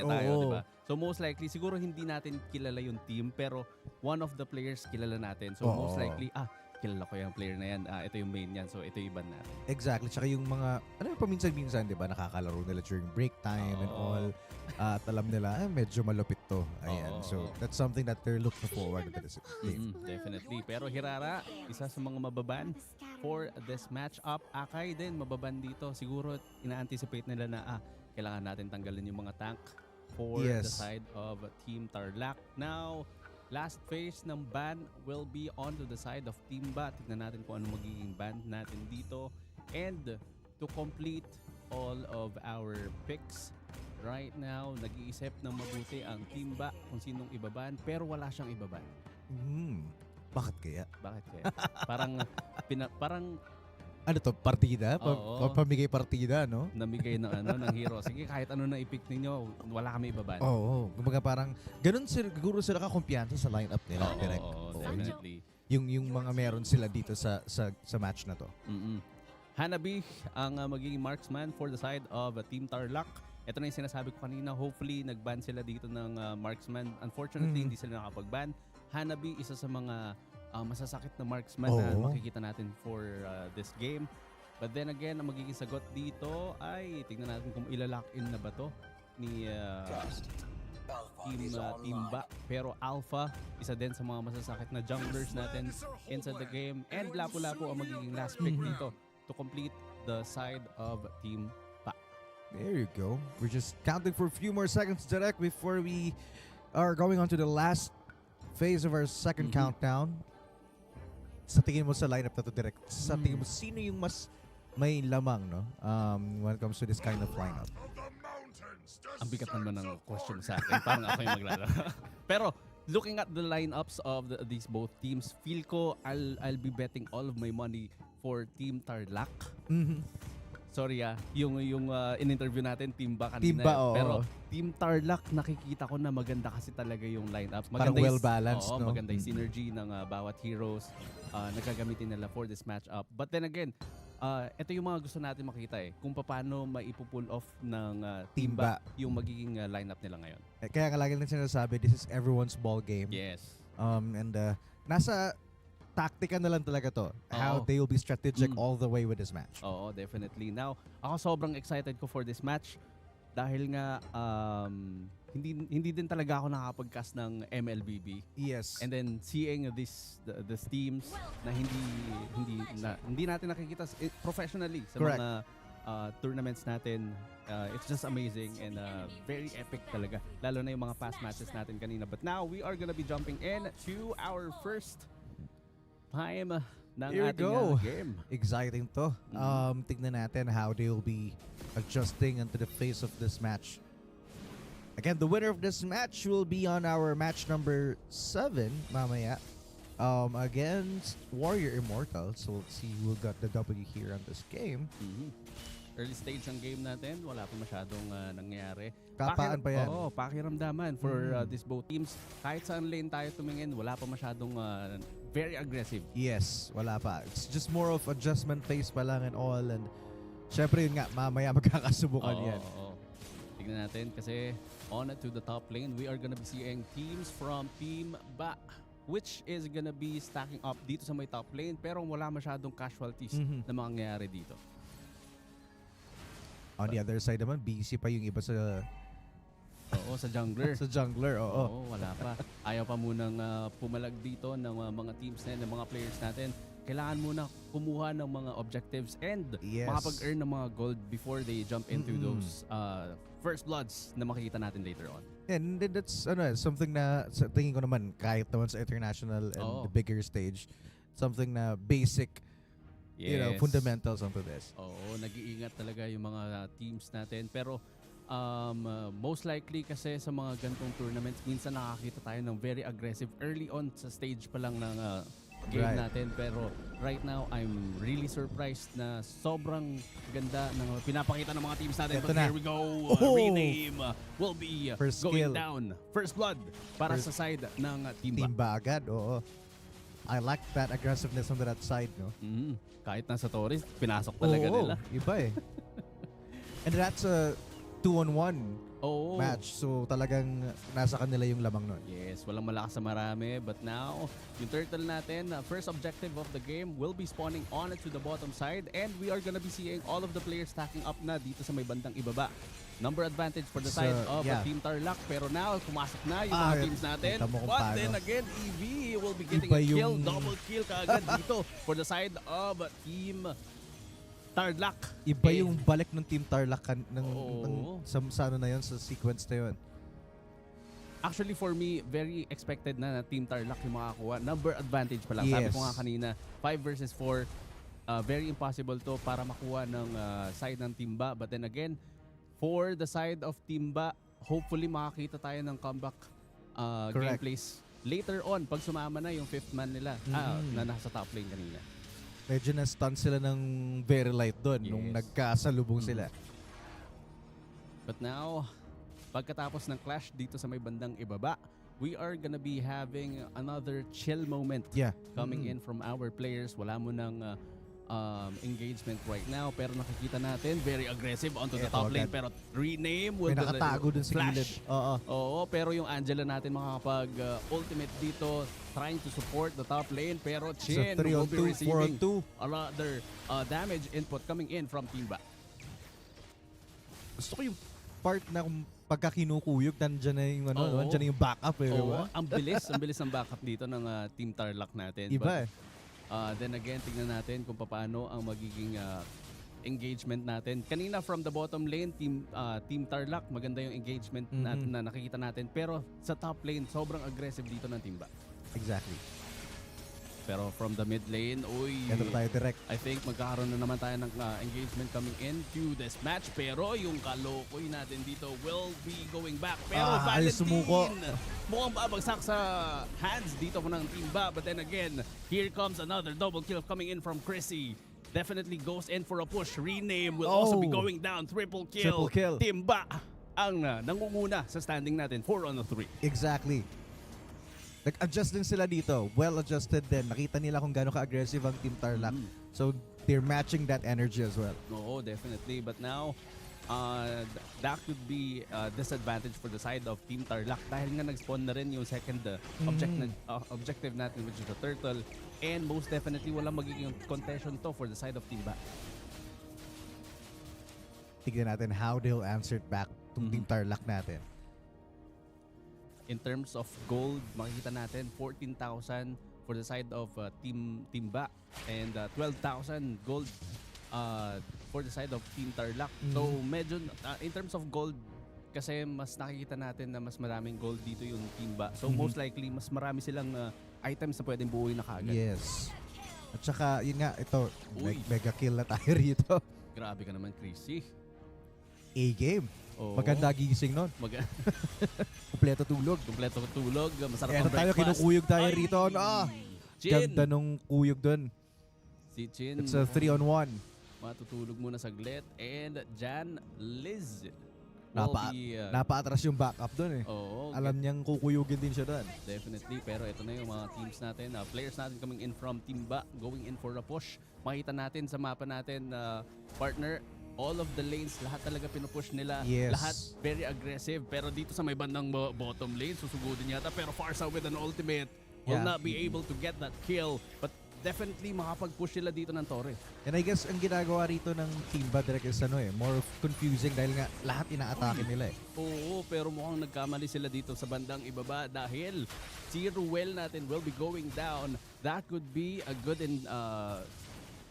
tayo, di ba? So most likely, siguro hindi natin kilala yung team, pero one of the players kilala natin. So most likely, kilala ko yung player na yan, ito yung main yan, so ito yung iban natin. Exactly. Tsaka yung mga, paminsan-minsan, di ba, nakakalaro nila during break time and all. At alam nila, medyo malupit to. Ayan. So, that's something that they're looking forward to this game. Definitely. Pero Hirara, isa sa mga mababan for this match-up. Akay din, mababan dito. Siguro, ina-anticipate nila na, kailangan natin tanggalin yung mga tank for the side of Team Tarlac. Now, last phase ng ban will be on to the side of Team Ba. Tignan natin kung ano magiging ban natin dito. And to complete all of our picks, right now, nag-iisip ng mabuti ang Team Ba kung sinong ibaban, pero wala siyang ibaban. Bakit kaya? Bakit kaya? Parang Ano to, partida? Pamigay partida, no? namigay ng hero. Sige, kahit ano na i-pick ninyo, wala kami ibaban. Oo. Kumbaga parang, ganun siguro sila kakumpiyansa sa lineup nila. Direct. Definitely. Yung mga meron sila dito sa match na to. Hanabi ang magiging marksman for the side of Team Tarlac. Ito na yung sinasabi ko kanina. Hopefully, nag-ban sila dito ng marksman. Unfortunately, hindi sila nakapag-ban. Hanabi, isa sa mga masasakit na marksman na makikita natin for this game. But then again, ang magiging sagot dito ay tingnan natin kung ilalock in na ba to ni Team Ba. Pero Alpha, isa din sa mga masasakit na junglers natin inside the game. And Lapu-Lapu ang magiging last pick dito to complete the side of Team Ba. There you go. We're just counting for a few more seconds, Direct, before we are going on to the last phase of our second countdown. Sa tingin mo sa lineup na to, Direct, sa tingin mo, sino yung mas may lamang, no? When it comes to this kind of lineup? Ang bigat naman ng question sa akin. Parang ako yung maglalaro. Pero, looking at the lineups of these both teams, feel ko I'll be betting all of my money for Team Tarlac. Sorry yung in-interview natin, Timba kanina. Timba, oo. Pero Team Tarlac, nakikita ko na maganda kasi talaga yung lineup. Parang well-balanced, no? Maganda yung synergy ng bawat heroes na gagamitin nila for this matchup. But then again, ito yung mga gusto natin makita kung paano maipupull off ng Timba yung magiging lineup nila ngayon. Kaya nga lagi natin sinasabi, this is everyone's ball game. Yes. And nasa taktika na lang talaga to. How they will be strategic all the way with this match. Oo, definitely. Now, ako sobrang excited ko for this match dahil nga hindi din talaga ako nakapag-cast ng MLBB. Yes. And then seeing these teams na hindi natin nakikita professionally sa Correct. mga tournaments natin, it's just amazing and very epic talaga. Lalo na yung mga past matches natin kanina. But now we are gonna be jumping in to our first time ng Here we ating go. game. Exciting to. Tignan natin how they will be adjusting into the face of this match. Again, the winner of this match will be on our match number 7 mamaya against Warrior Immortal. So let's see who got the W here on this game. Early stage ng game natin, wala pa masyadong nangyayari. Kapaan pa yan. Oo, pakiramdaman for these both teams. Kahit saan lane tayo tumingin, wala pa masyadong very aggressive. Yes, wala pa. It's just more of adjustment phase pa lang and all. And syempre yun nga, mamaya magkakasubukan yan. Oo. Tignan natin kasi on to the top lane, we are gonna be seeing teams from Team Ba, which is gonna be stacking up dito sa may top lane pero wala masyadong casualties na mangyayari dito. On the other side naman, busy pa yung iba sa sa jungler. sa jungler, oo. Oo, wala pa. Ayaw pa munang pumalag dito ng mga teams na ng mga players natin. Kailangan muna kumuha ng mga objectives and makapag-earn ng mga gold before they jump into those first bloods na makikita natin later on. And that's something na sa tingin ko naman kahit naman sa international and the bigger stage, something na basic, fundamentals onto this. Oo, nag-iingat talaga yung mga teams natin. Pero most likely kasi sa mga gantong tournaments, minsan nakakita tayo ng very aggressive early on sa stage pa lang ng game natin. Pero right now, I'm really surprised na sobrang ganda ng pinapakita ng mga teams natin. Ito But na. here we go. Rename will be going down. First blood para sa side ng Team Ba. Team Ba agad, oo. I like that aggressiveness on that side, no? Kahit nasa Torres, pinasok talaga nila. Iba And that's a 2-on-1 match. So talagang nasa kanila yung lamang nun. Yes, walang malakas sa marami. But now, yung turtle natin, first objective of the game will be spawning on to the bottom side. And we are gonna be seeing all of the players stacking up na dito sa may bandang ibaba. Number advantage for the side of Team Tarlac. Pero now, pumasok na yung mga teams natin. But then again, EV will be getting a kill. Double kill kaagad dito for the side of Team Tarlac. Iba yung balik ng Team Tarlac sa ano na yun, sa sequence na yun. Actually, for me, very expected na Team Tarlac yung makakuha. Number advantage pa lang. Yes. Sabi ko nga kanina, 5 versus 4. Very impossible to para makuha ng side ng Team Ba. But then again, for the side of Team Ba, hopefully makakita tayo ng comeback gameplays later on pag sumama na yung 5th man nila na nasa top lane kanina. Medyo na-stun sila ng very light doon nung nagkasalubong sila. But now, pagkatapos ng clash dito sa may bandang ibaba, we are gonna be having another chill moment coming in from our players. Wala mo ng engagement right now, pero nakikita natin very aggressive onto the top lane, pero rename will may nakatago dun sa gilid. Oo, pero yung Angela natin makakapag ultimate dito, trying to support the top lane, pero Chin will be receiving another damage input coming in from Team Ba. Gusto ko yung part na kung pagka kinukuyog, nandyan na yung, nandyan na yung backup. Ang bilis ng backup dito ng Team Tarlac natin. Iba Then again, tignan natin kung paano ang magiging engagement natin. Kanina from the bottom lane, Team Tarlac, maganda yung engagement natin na nakikita natin. Pero sa top lane, sobrang aggressive dito ng Team Ba. Exactly. Pero from the mid lane, Ito tayo direct. I think magkakaroon na naman tayo ng engagement coming into this match. Pero yung Kalokoy natin dito will be going back. Pero sumuko. Valentine, mukhang babagsak sa hands dito ng Team Ba. But then again, here comes another double kill coming in from Chrissy. Definitely goes in for a push. Rename will also be going down. Triple kill. Team Ba ang nangunguna sa standing natin. 4-on-3. Exactly. Nag-adjust din sila dito. Well adjusted din. Nakita nila kung gaano ka-aggressive ang Team Tarlac. So, they're matching that energy as well. Oo, definitely. But now, that could be a disadvantage for the side of Team Tarlac dahil nga nag-spawn na rin yung second objective natin, which is the turtle. And most definitely, walang magiging contention to for the side of Team Ba. Tignan natin how they'll answer it back to Team Tarlac natin. In terms of gold, makikita natin 14,000 for the side of Team Ba and 12,000 gold for the side of Team Tarlac. So medyo in terms of gold, kasi mas nakikita natin na mas maraming gold dito yung Team Ba. So most likely mas marami silang items na pwedeng buuin na kagad. Yes. At saka yun nga, ito mega kill na tayo rito. Grabe ka naman, Chrissy. A-game. Oo. Maganda gising nun. Kompleto tulog. Kompleto tulog. Masarap Kaya ang tayo, breakfast. kinukuyog tayo rito. Chin. Ganda nung kuyog dun. Si Chin. It's a 3-on-1. Matutulog muna saglit. And Jan Liz. Napa-atras yung backup dun eh. Oo. Alam niyang kukuyugin din siya dun. Definitely. Pero ito na yung mga teams natin. Players natin coming in from Team Ba. Going in for a push. Makita natin sa mapa natin, partner, all of the lanes, lahat talaga pinupush nila. Yes. Lahat very aggressive. Pero dito sa may bandang bottom lane, susugudin yata. Pero Farsa with an ultimate will not be able to get that kill. But definitely makapag-push sila dito ng Torre. And I guess ang ginagawa rito ng Team Ba direct is more confusing dahil nga lahat ina-atake nila eh. Oo, pero mukhang nagkamali sila dito sa bandang ibaba dahil si Ruel natin will be going down. That could be a good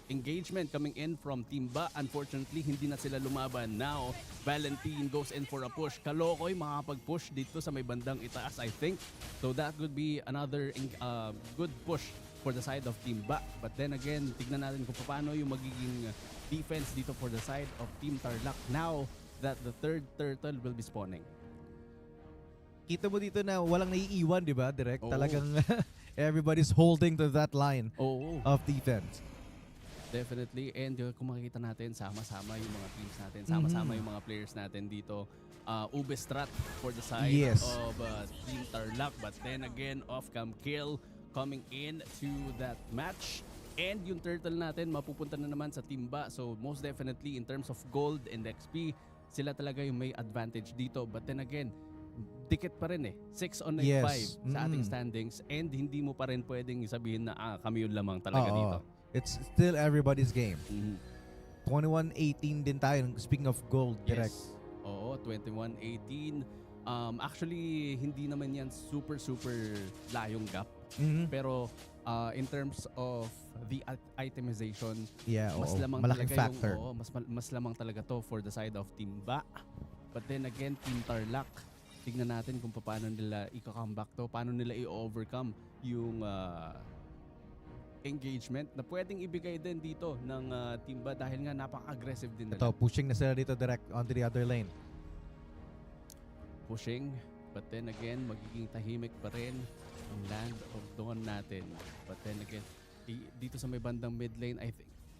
engagement coming in from Team Ba. Unfortunately, hindi na sila lumaban. Now, Valentine goes in for a push. Kalokoy makapag-push dito sa may bandang itaas, I think. So that could be another good push for the side of Team Ba. But then again, tignan natin kung paano yung magiging defense dito for the side of Team Tarlac now that the third turtle will be spawning. Kita mo dito na walang naiiwan, di ba, direct? Oo. Talagang everybody's holding to that line Oo. of defense. Definitely. And kung makikita natin, sama-sama yung mga teams natin. Sama-sama yung mga players natin dito. Ubestrat for the side of Team Tarlac. But then again, off-cam kill coming in to that match. And yung turtle natin, mapupunta na naman sa Team Ba. So most definitely, in terms of gold and XP, sila talaga yung may advantage dito. But then again, dikit pa rin eh. 6-on-5 sa ating standings. And hindi mo pa rin pwedeng sabihin na kami yun lamang talaga dito. It's still everybody's game. 21-18 din tayo. Speaking of gold, direct. Yes. Oo, 21-18. Actually, hindi naman yan super layong gap. Pero in terms of the itemization, mas lamang malaking talaga factor. mas lamang talaga to for the side of Team Ba. But then again, Team Tarlac, tignan natin kung paano nila i-comeback to, paano nila i-overcome yung engagement na pwedeng ibigay din dito ng Team Ba dahil nga napaka-aggressive din nila. Ito, pushing na sila dito direct onto the other lane. Pushing, but then again, magiging tahimik pa rin ang Land of Dawn natin. But then again, dito sa may bandang mid lane,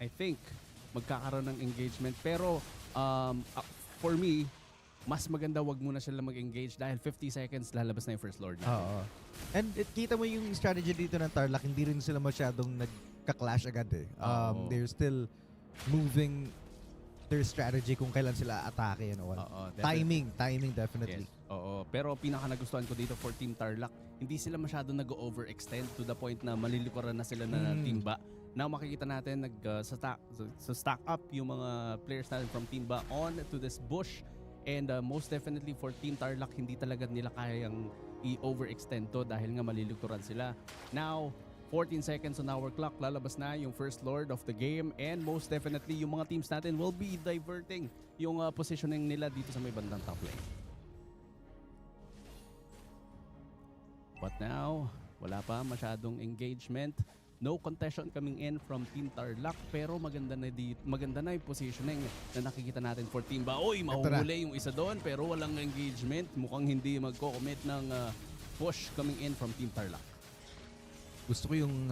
I think magkakaroon ng engagement. Pero for me, mas maganda wag muna sila mag-engage dahil 50 seconds lalabas na yung First Lord natin. Oo. And kita mo yung strategy dito ng Tarlac, hindi rin sila masyadong nagka-clash agad eh. They're still moving their strategy kung kailan sila atake. Timing definitely. Yes. Oo. Pero pinaka nagustuhan ko dito for Team Tarlac, hindi sila masyadong nag-overextend to the point na malilikuran na sila na Team Ba. Now makikita natin stack up yung mga players natin from Team Ba on to this bush. And most definitely for Team Tarlac, hindi talaga nila kayang i-overextend to dahil nga malilikuran sila. Now, 14 seconds on our clock. Lalabas na yung first lord of the game. And most definitely, yung mga teams natin will be diverting yung positioning nila dito sa may bandang top lane. But now, wala pa masyadong engagement. No contestation coming in from Team Tarlac, pero maganda na yung positioning na nakikita natin for Team Ba. Oy, mahuhuli yung isa doon pero walang engagement. Mukhang hindi magko-commit ng push coming in from Team Tarlac. Gusto ko yung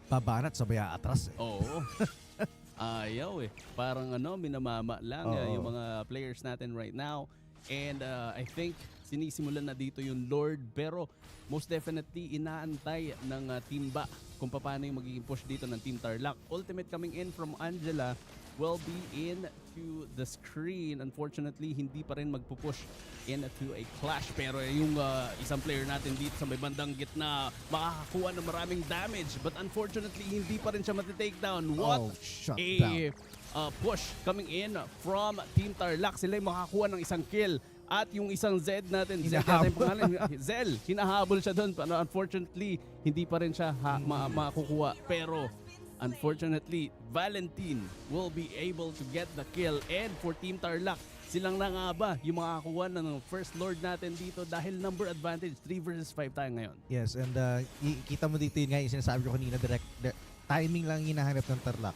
babanat sabay atras. Oo. Ayaw eh. Parang minamama lang yung mga players natin right now. And I think sinisimulan na dito yung Lord, pero most definitely inaantay ng Team Ba kung paano yung magiging push dito ng Team Tarlac. Ultimate coming in from Angela will be into the screen. Unfortunately, hindi pa rin magpupush into a clash. Pero yung isang player natin dito sa may bandang gitna makakakuha ng maraming damage. But unfortunately, hindi pa rin siya matitake down. What shut a down. push coming in from Team Tarlac. Sila yung makakuha ng isang kill. At yung isang Zed natin, Zed yata yung pangalan, Zel, hinahabol siya doon. Unfortunately, hindi pa rin siya makukuha. Pero unfortunately, Valentine will be able to get the kill. And for Team Tarlac, silang na nga ba yung makakuha ng first lord natin dito dahil number advantage, 3 versus 5 tayo ngayon. Yes, and kita mo dito yun nga yung sinasabi ko kanina, timing lang hinahanap ng Tarlac.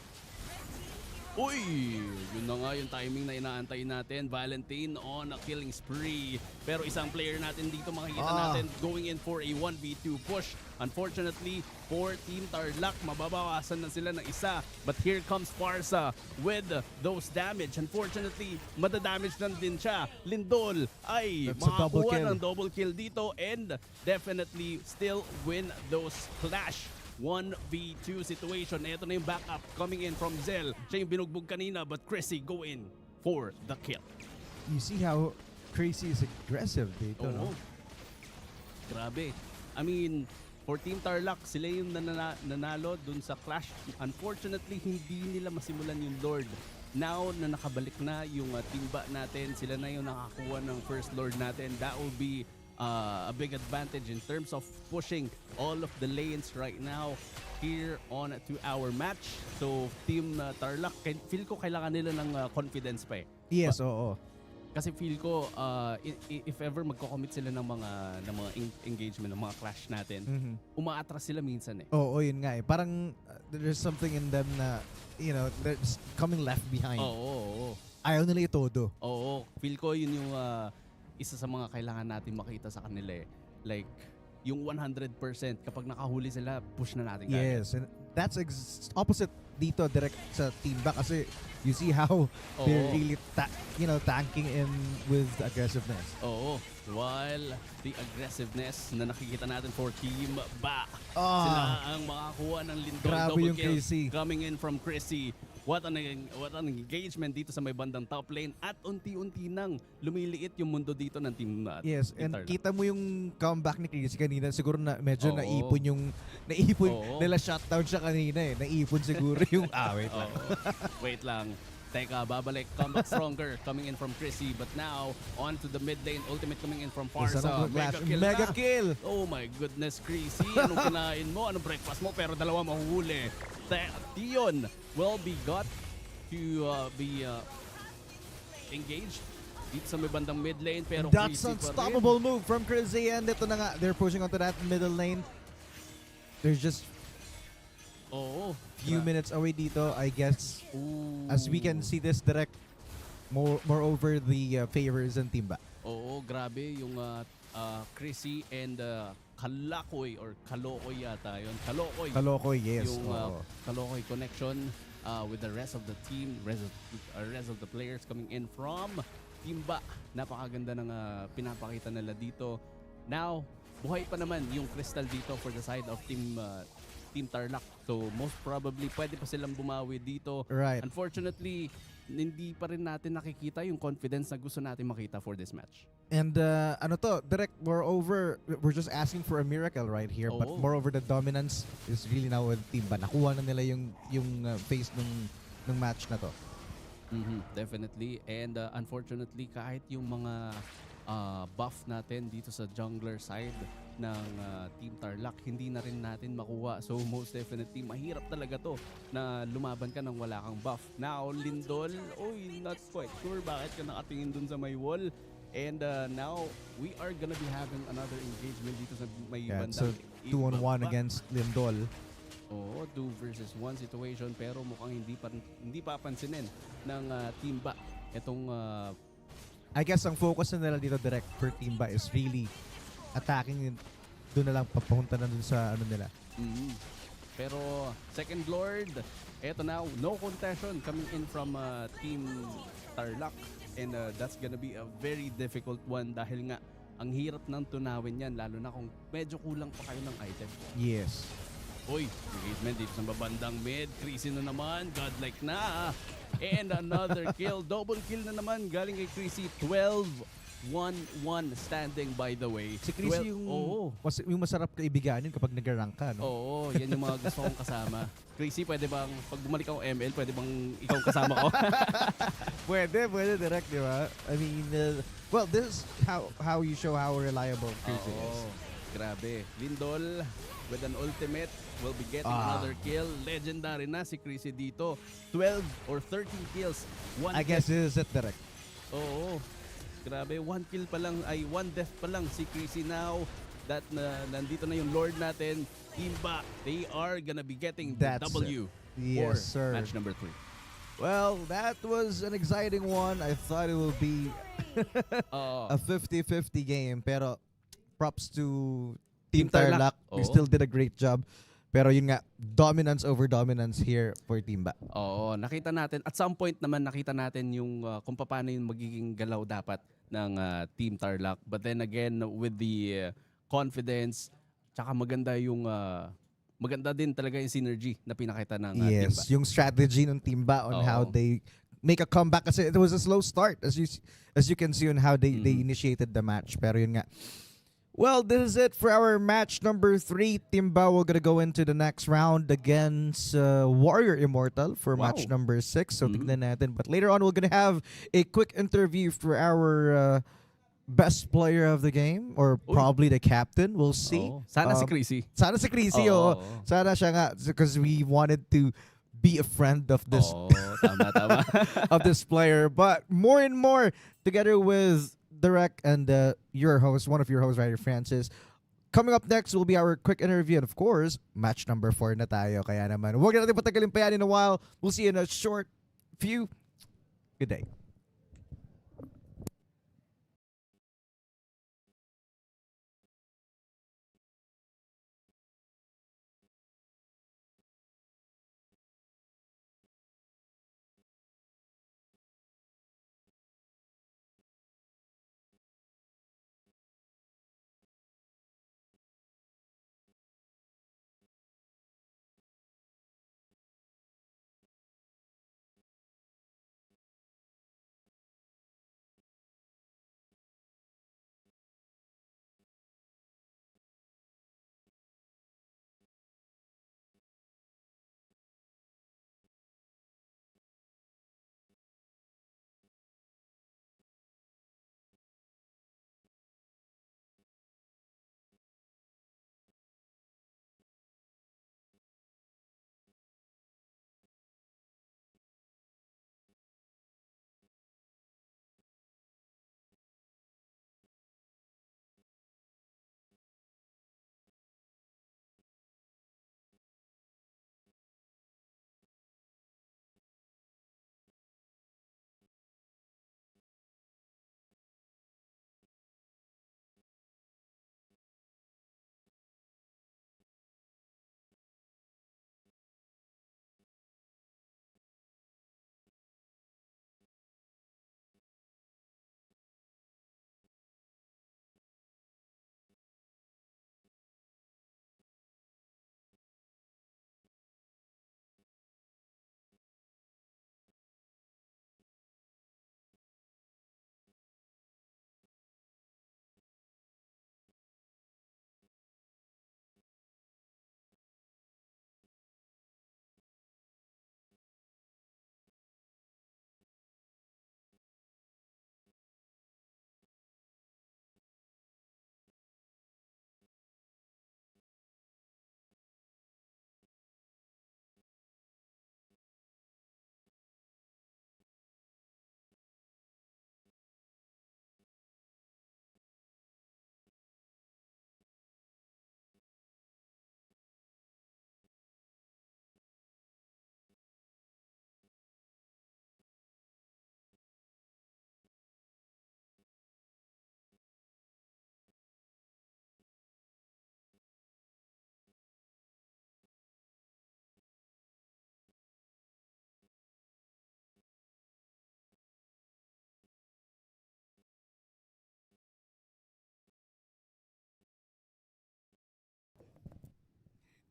Uy! Yun na nga yung timing na inaantay natin. Valentine on a killing spree. Pero isang player natin dito makikita natin going in for a 1v2 push. Unfortunately, for Team Tarlac, mababawasan na sila ng isa. But here comes Farsa with those damage. Unfortunately, madadamage lang din siya. Lindol ay makakuha ng double kill dito and definitely still win those clash. 1v2 situation. Ito na yung backup coming in from Zel. Siya yung binugbog kanina but Chrissy go in for the kill. You see how Chrissy is aggressive dito, no? Grabe. I mean, for Team Tarlac, sila yung nanalo dun sa clash. Unfortunately, hindi nila masimulan yung Lord. Now na nakabalik na yung Team Ba natin, sila na yung nakakuha ng first Lord natin. That will be a big advantage in terms of pushing all of the lanes right now here on to our match. So Team Tarlac, feel ko kailangan nila ng confidence pa eh. Yes, oo. Kasi feel ko if ever magko-commit sila ng mga engagement, ng mga clash natin, umaatras sila minsan eh. Oo, yun nga eh. Parang there's something in them na, you know, they're just coming left behind. Oo. Ayaw nila yung todo. Oo. Feel ko yun yung isa sa mga kailangan natin makita sa kanila eh. Like, yung 100% kapag nakahuli sila, push na natin kagad. Yes, and that's opposite dito direct sa Team Ba kasi you see how they're really tanking in with aggressiveness. Oo. While the aggressiveness na nakikita natin for Team Ba, sila ang makakuha ng lindol. Grabe Double yung kill Chrissy. coming in from Chrissy. What an engagement dito sa may bandang top lane at unti-unti nang lumiliit yung mundo dito ng team natin. Yes, and kita mo yung comeback ni Chrissy kanina, siguro na medyo naipon nila shutdown siya kanina eh. Naipon siguro yung wait lang. Teka, babalik. Comeback stronger coming in from Chrissy. But now, on to the mid lane. Ultimate coming in from Farsa. Mega kill. Oh my goodness, Chrissy. Anong kinain mo? Anong breakfast mo? Pero dalawa mahuhuli. Tion will be got to be engaged dito sa may bandang mid lane. Pero that's unstoppable move from Chrissy. And ito na nga, they're pushing onto that middle lane. There's just few minutes away dito, I guess. As we can see this direct, moreover the favors and Team Ba. Oo, grabe yung Chrissy and Kalakoy or Kalokoy yata yun. Kalokoy, yes. Yung Kalokoy connection with the rest of the team, rest of the players coming in from Team Ba. Napakaganda ng pinapakita nila dito. Now, buhay pa naman yung Crystal dito for the side of Team Tarlac. So most probably pwede pa silang bumawi dito. Right. Unfortunately, hindi pa rin natin nakikita yung confidence na gusto natin makita for this match. And direct, moreover, we're just asking for a miracle right here. But moreover, the dominance is really now with Team Ba. Nakuha na nila yung phase ng match na to. Definitely. And unfortunately, kahit yung mga buff natin dito sa jungler side ng Team Tarlac, hindi na rin natin makuha. So most definitely, mahirap talaga to na lumaban ka nang wala kang buff. Now, Lindol, not quite sure bakit ka nakatingin dun sa may wall. And now, we are gonna be having another engagement dito sa may So bandang 2-on-1 against Lindol. Oo, 2 versus 1 situation, pero mukhang hindi pa pansinin ng Team Ba itong I guess ang focus na nila dito direct for Team Ba is really attacking, doon na lang papunta na dun sa ano nila. Pero Second Lord, eto na, no contention coming in from Team Tarlac. And that's gonna be a very difficult one dahil nga ang hirap ng tunawin yan, lalo na kung medyo kulang pa kayo ng item. Yes. Uy, engagement dito sa babandang mid. Chrissy na naman, godlike na. And another kill, double kill na naman galing kay Chrissy. 12-1-1 standing, by the way. Si Chrissy yung masarap kaibiganin kapag nag-rank ka, no? Oo, yan yung mga gusto kong kasama. Chrissy, pwede bang, pag bumalik ako ML, pwede bang ikaw kasama ko? pwede direct, di ba? I mean, well, this is how you show how reliable Chrissy is. Grabe. Lindol with an ultimate will be getting another kill. Legendary na si Chrissy dito. 12 or 13 kills. I guess this is it direct. Oo. Grabe, 1 kill pa lang, 1 death pa lang si Chrissy now. That nandito na yung Lord natin. Imba, they are gonna be getting the W Yes, for sir. match number 3. Well, that was an exciting one. I thought it would be a 50-50 game, pero props to Team Tarlac. We still did a great job. Pero yun nga, dominance over dominance here for Team Ba. Oo, nakita natin. At some point naman, nakita natin yung kung paano yung magiging galaw dapat ng Team Tarlac. But then again, with the confidence, tsaka maganda din talaga yung synergy na pinakita ng Team Ba. Yes, yung strategy ng Team Ba on how they make a comeback. Kasi it was a slow start as you can see on how they initiated the match. Pero yun nga. Well, this is it for our match number 3. Team Ba will gonna go into the next round against Warrior Immortal for match number 6. So tignan natin. But later on, we're gonna have a quick interview for our best player of the game, or probably the captain. We'll see. Sana si Chrissy. Sana si Chrissy, Sana siya nga, because we wanted to be a friend of this Tama. of this player. But more and more, together with Direct and your host, one of your hosts, Ryder Francis. Coming up next will be our quick interview, and of course, match number 4 na tayo. Kaya naman, huwag natin patagalin pa yan in a while. We'll see you in a short few. Good day.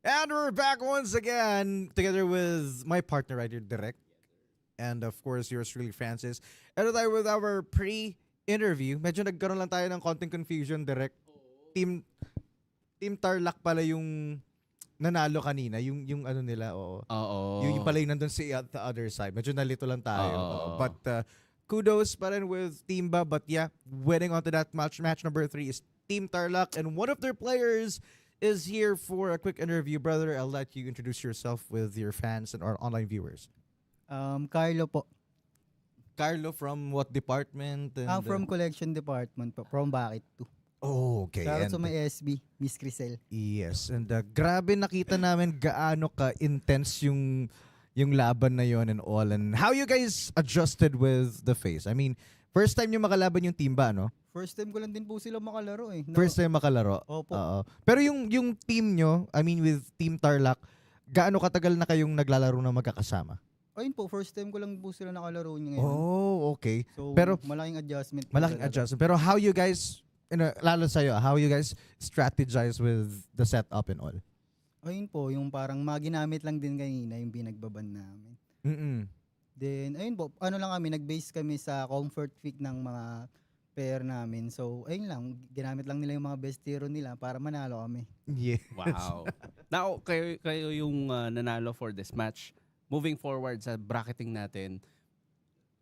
And we're back once again together with my partner right here, Direk. And of course, yours truly, Francis. Ito tayo with our pre-interview. Medyo nagkaroon lang tayo ng konting confusion, Direk. Team Team Tarlac pala yung nanalo kanina. Yung ano nila, oo. Oo. Yung pala yung nandun the other side. Medyo nalito lang tayo. Oo. But kudos pa rin with Teamba. But yeah, winning onto that match. Match number 3 is Team Tarlac. And one of their players is here for a quick interview. Brother, I'll let you introduce yourself with your fans and our online viewers. Carlo po. Carlo, from what department? And, From collection department po. From Bakit to. Oh, okay. Shoutout And, sa may SB, Miss Crisel. yes. And grabe nakita namin gaano ka-intense yung laban na yon and all. And how you guys adjusted with the face. I mean, first time nyo makalaban yung Teamba, no? First time ko lang din po sila makalaro eh. No? First time makalaro. Opo. Oo. Pero yung team nyo, I mean with Team Tarlac, gaano katagal na kayong naglalaro na magkakasama? Ayun po, first time ko lang po sila nakalaro niya ngayon. Oh, okay. So, pero malaking adjustment. po malaking talaga. adjustment. Pero how you guys, lalo sa'yo, how you guys strategize with the setup and all? Ayun po, yung parang mga ginamit lang din kanina yung binagbaban namin. Mm-mm. Then, ayun po, ano lang kami, nag-base kami sa comfort pick ng mga pair namin. So, ayun lang, ginamit lang nila yung mga best hero nila para manalo kami. Yeah. Wow. Now, kayo yung nanalo for this match. Moving forward sa bracketing natin,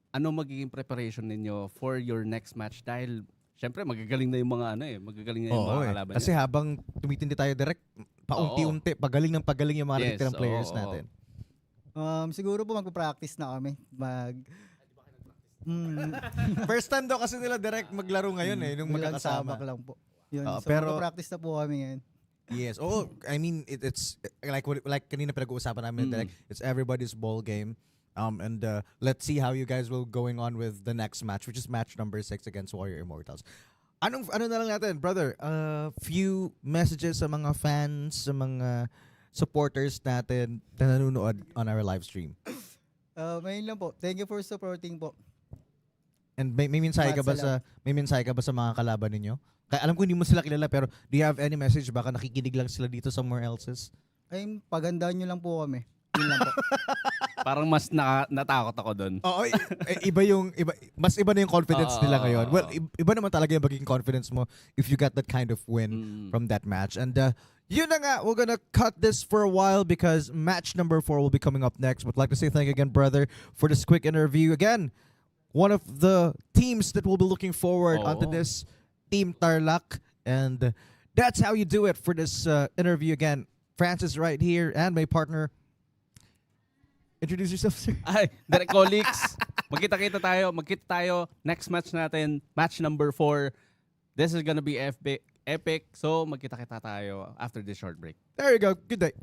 ano magiging preparation ninyo for your next match? Dahil, syempre, magagaling na yung mga magagaling na yung mga kalaban Kasi nyo. habang tumitindi tayo direct, paunti-unti, pagaling ng pagaling yung mga Yes, natitirang players oo. natin. Siguro po magpa-practice na kami. First time daw kasi nila direct maglaro ngayon nung Walang magkakasama. sabak lang po. Yun. Oo, So, pero- magpa-practice na po kami ngayon. Yes. Oh, I mean it's like kanina pinag-uusapan namin direct. It's everybody's ball game. And let's see how you guys will going on with the next match, which is match number 6 against Warrior Immortals. Ano na lang natin, brother? Few messages sa mga fans, sa mga supporters natin na nanonood on our live stream. Ngayon lang po. Thank you for supporting po. And may mensahe ka ba sa mga kalaban ninyo? Kaya alam ko hindi mo sila kilala, pero do you have any message? Baka nakikinig lang sila dito somewhere else? Ay, pagandaan nyo lang po kami. Yun lang po. Parang mas natakot ako doon. Oo, mas iba na yung confidence nila ngayon. Well, iba naman talaga yung magiging confidence mo if you got that kind of win from that match. And yun na nga, we're gonna cut this for a while because match number 4 will be coming up next. Would like to say thank you again, brother, for this quick interview. Again, one of the teams that will be looking forward onto this, Team Tarlac. And that's how you do it for this interview again. Francis right here and my partner. Introduce yourself, sir. Ay, direct colleagues. Magkita tayo. Next match natin, match number 4. This is gonna be epic. So, magkita tayo after this short break. There you go. Good day.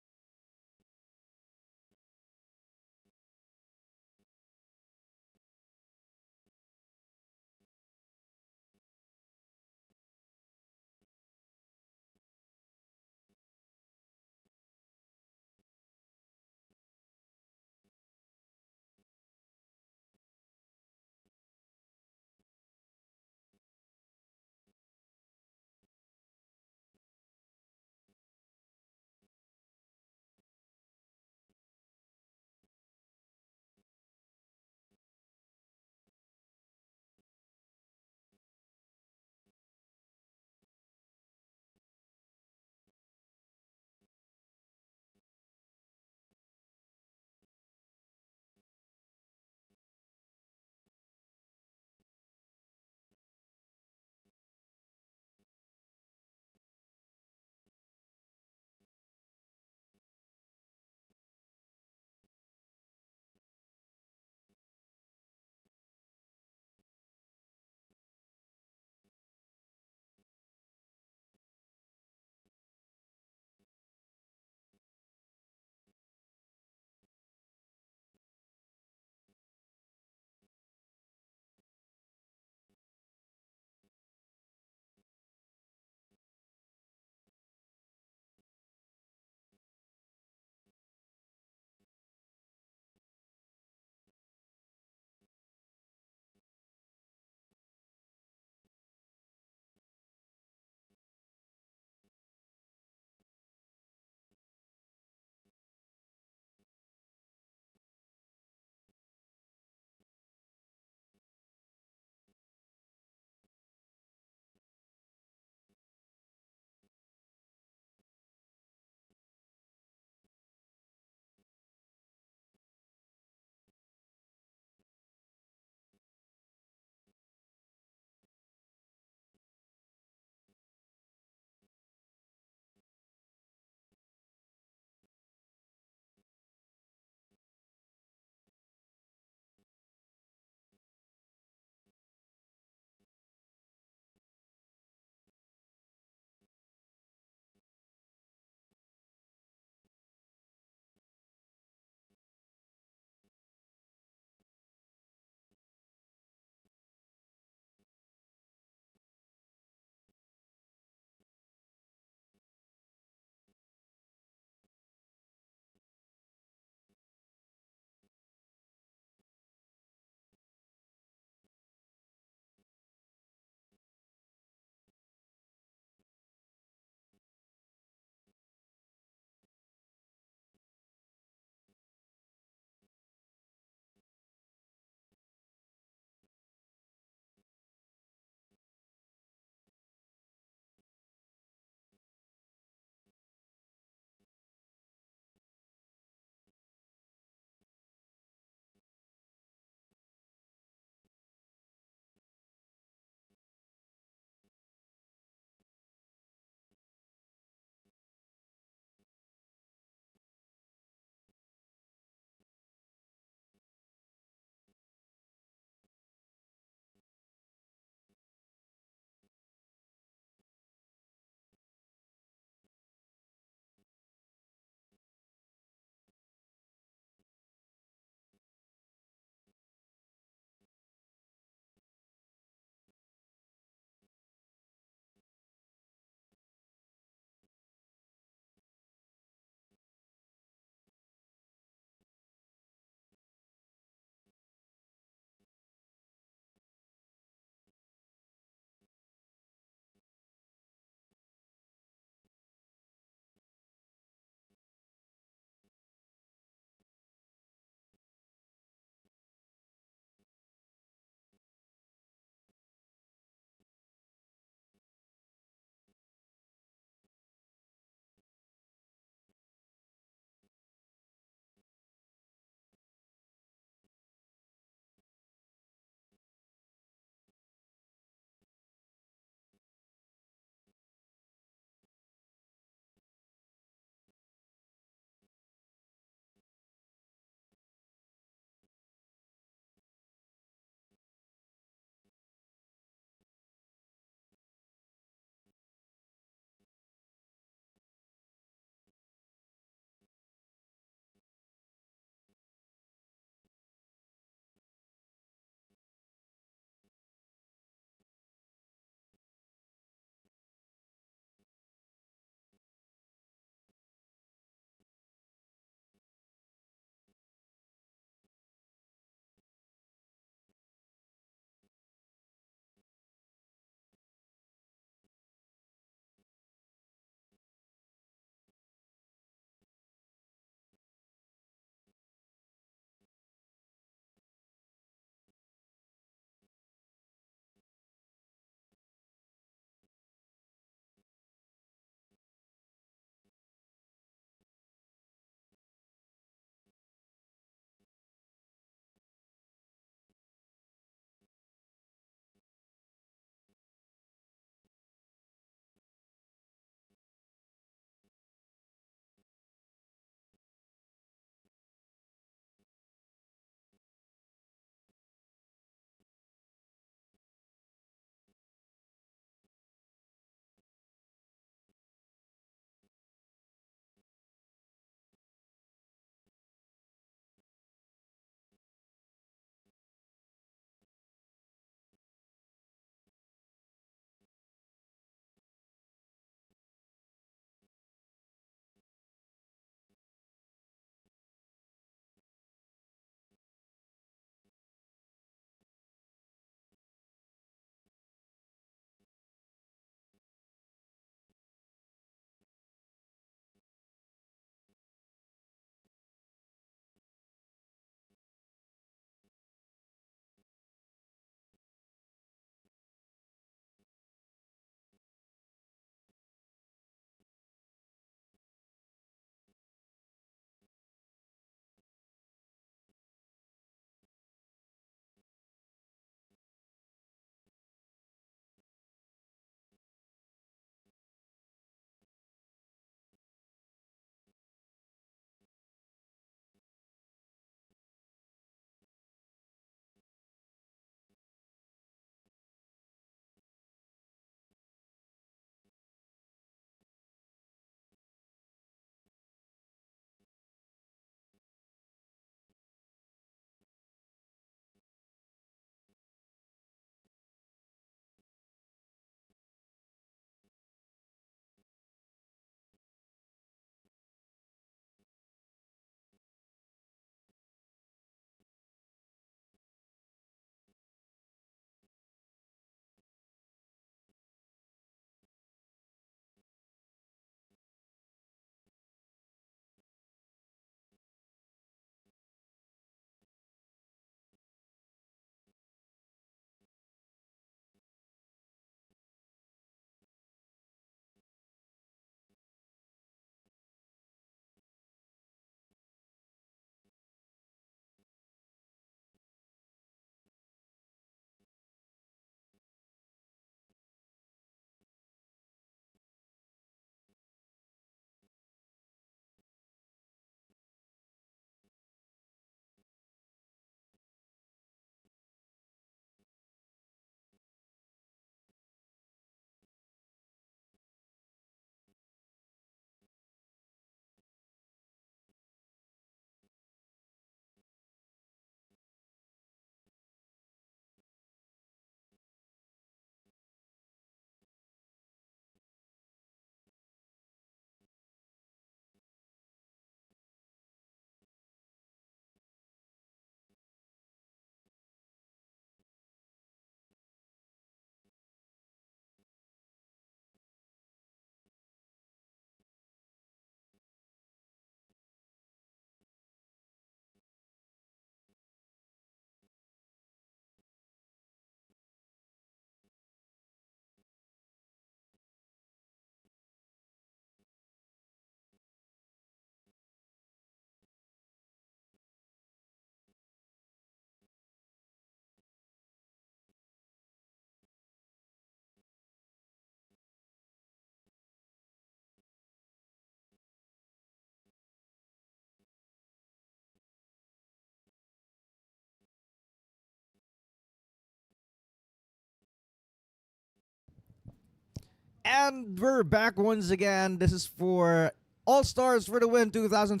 And we're back once again. This is for All Stars for the Win 2026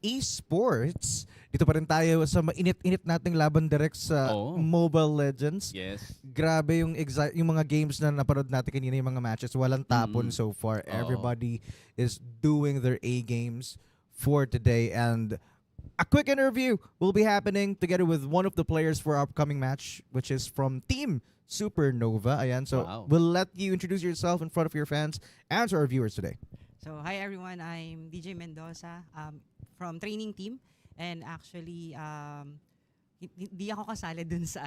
Esports. Dito pa rin tayo sa mainit-init nating laban direct sa Oo. Mobile Legends. Yes. Grabe yung mga games na napanood natin kanina, yung mga matches. Walang tapon so far. Oo. Everybody is doing their A games for today. And a quick interview will be happening together with one of the players for our upcoming match, which is from Team Supernova. Ayan, so Wow. we'll let you introduce yourself in front of your fans and to our viewers today. So, hi everyone, I'm DJ Mendoza from training team, and actually hindi ako kasali dun sa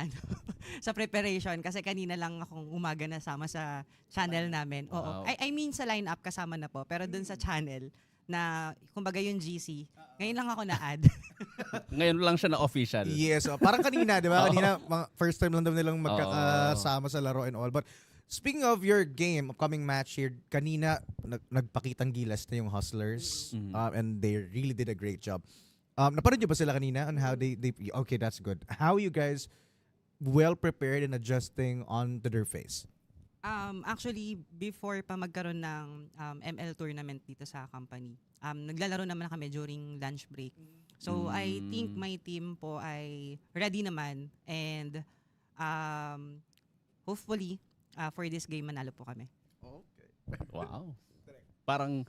sa preparation kasi kanina lang akong umaga nasama sa channel namin. Oo. Wow. I mean sa lineup kasama na po, pero dun sa channel na kumbaga yung GC, ngayon lang ako na-add. Ngayon lang siya na official. Yes, parang kanina, di ba? Oo. Kanina, first time lang daw nilang magkakasama sa laro and all. But speaking of your game, upcoming match here, kanina, nagpakitang gilas na yung Hustlers. And they really did a great job. Napanood niyo ba sila kanina on how they okay, that's good. How you guys well prepared in adjusting on to their face? Actually, before pa magkaroon ng ML tournament dito sa company, naglalaro naman kami during lunch break. So, I think my team po ay ready naman, and hopefully, for this game, manalo po kami. Wow. Parang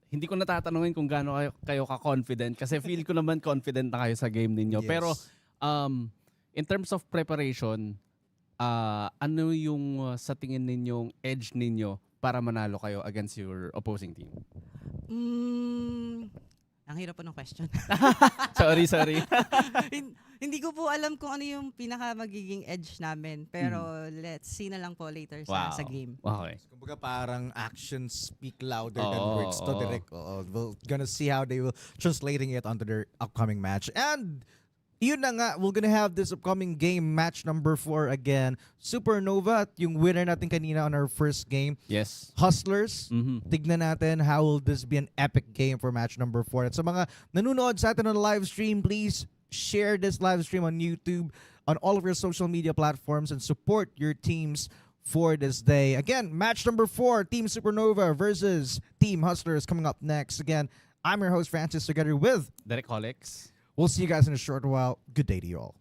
hindi ko natatanungin kung gaano kayo ka-confident kasi feel ko naman confident na kayo sa game ninyo. Yes. Pero in terms of preparation, ano yung sa tingin ninyong edge ninyo para manalo kayo against your opposing team? Ang hirap po ng question. Sorry. Hindi ko po alam kung ano yung pinaka magiging edge namin. Pero let's see na lang po later sa game. Okay. Kumbaga parang actions speak louder than Oo, words to oo. direct. We're gonna see how they will translating it onto their upcoming match. And yun na nga, we're gonna have this upcoming game, match number 4 again. Supernova at yung winner natin kanina on our first game, Yes. Hustlers. Mhm. Tignan natin how will this be an epic game for match number 4. At sa mga nanonood sa atin on live stream, please share this live stream on YouTube, on all of your social media platforms, and support your teams for this day. Again, match number 4, Team Supernova versus Team Hustlers coming up next. Again, I'm your host, Francis, together with... Derek Holix. We'll see you guys in a short while. Good day to you all.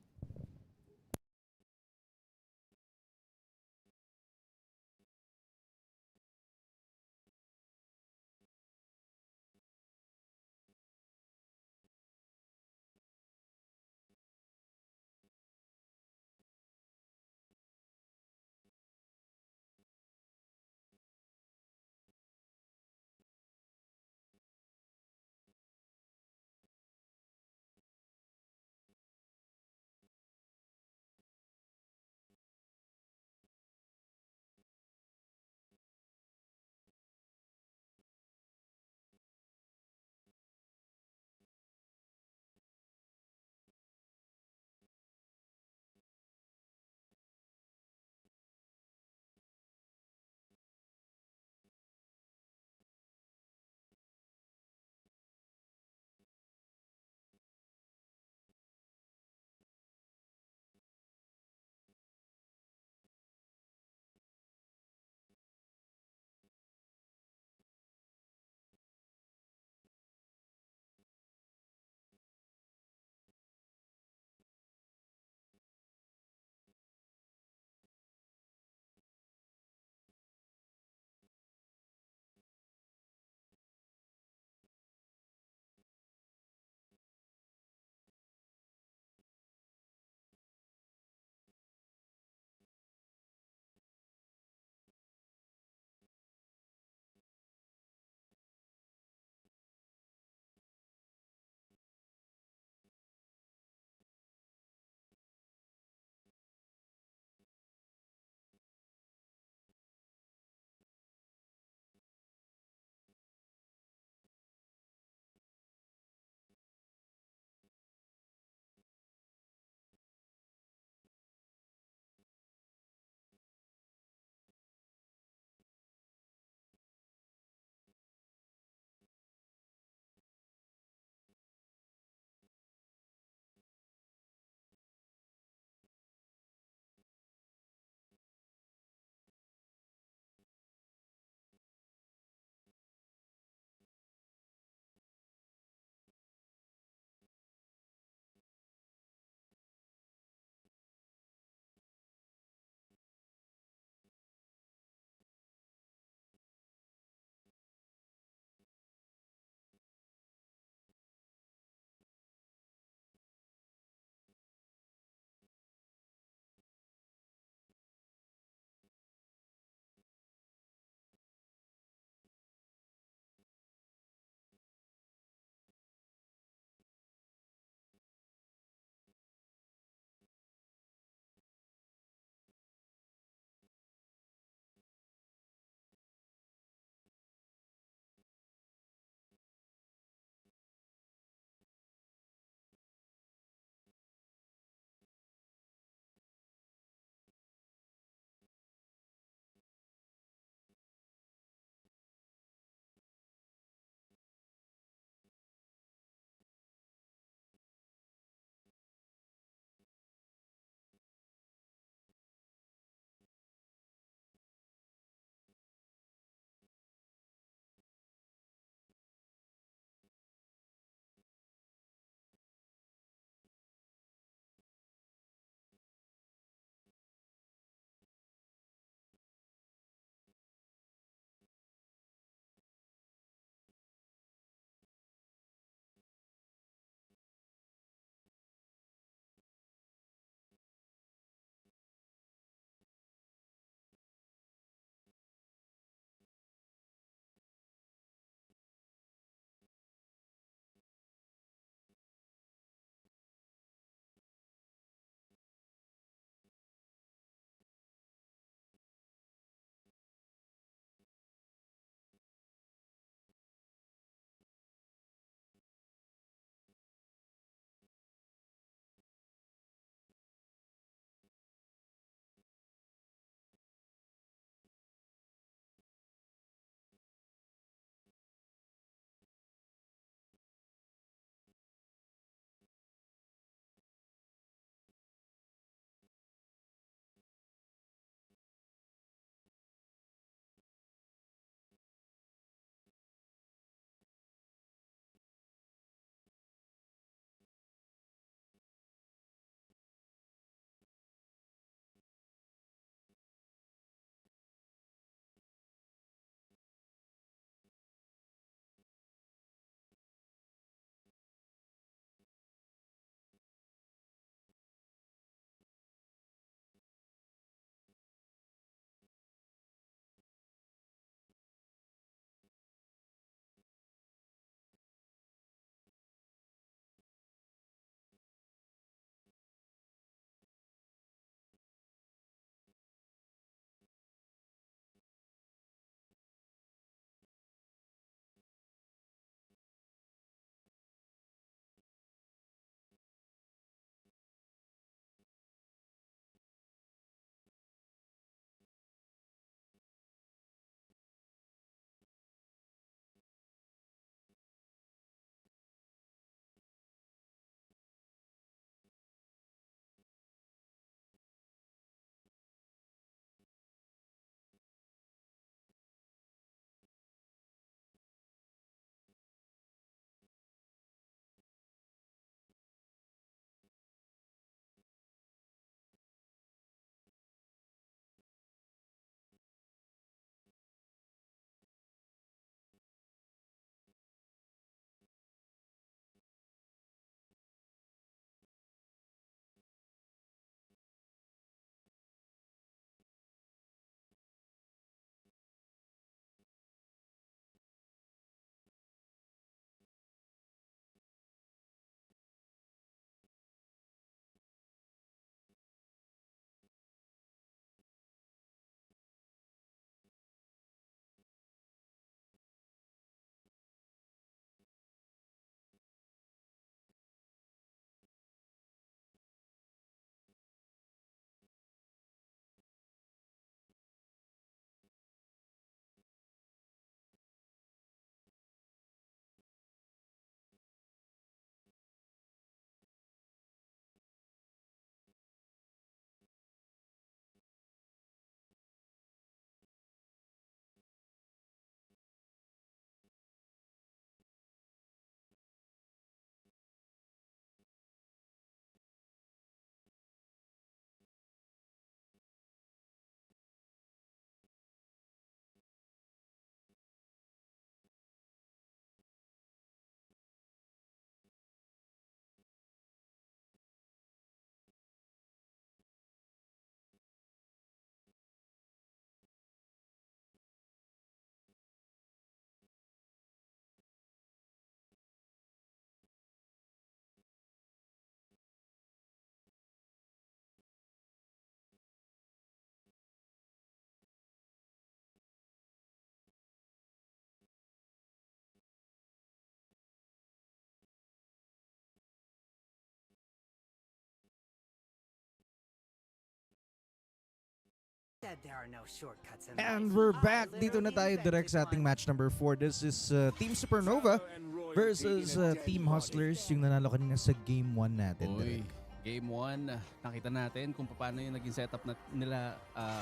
And we're back. Dito na tayo direct sa ating match number 4. This is Team Supernova versus Team Hustlers, yung nanalo kanina sa Game 1 natin. Uy, Game 1, nakita natin kung paano yung naging setup nila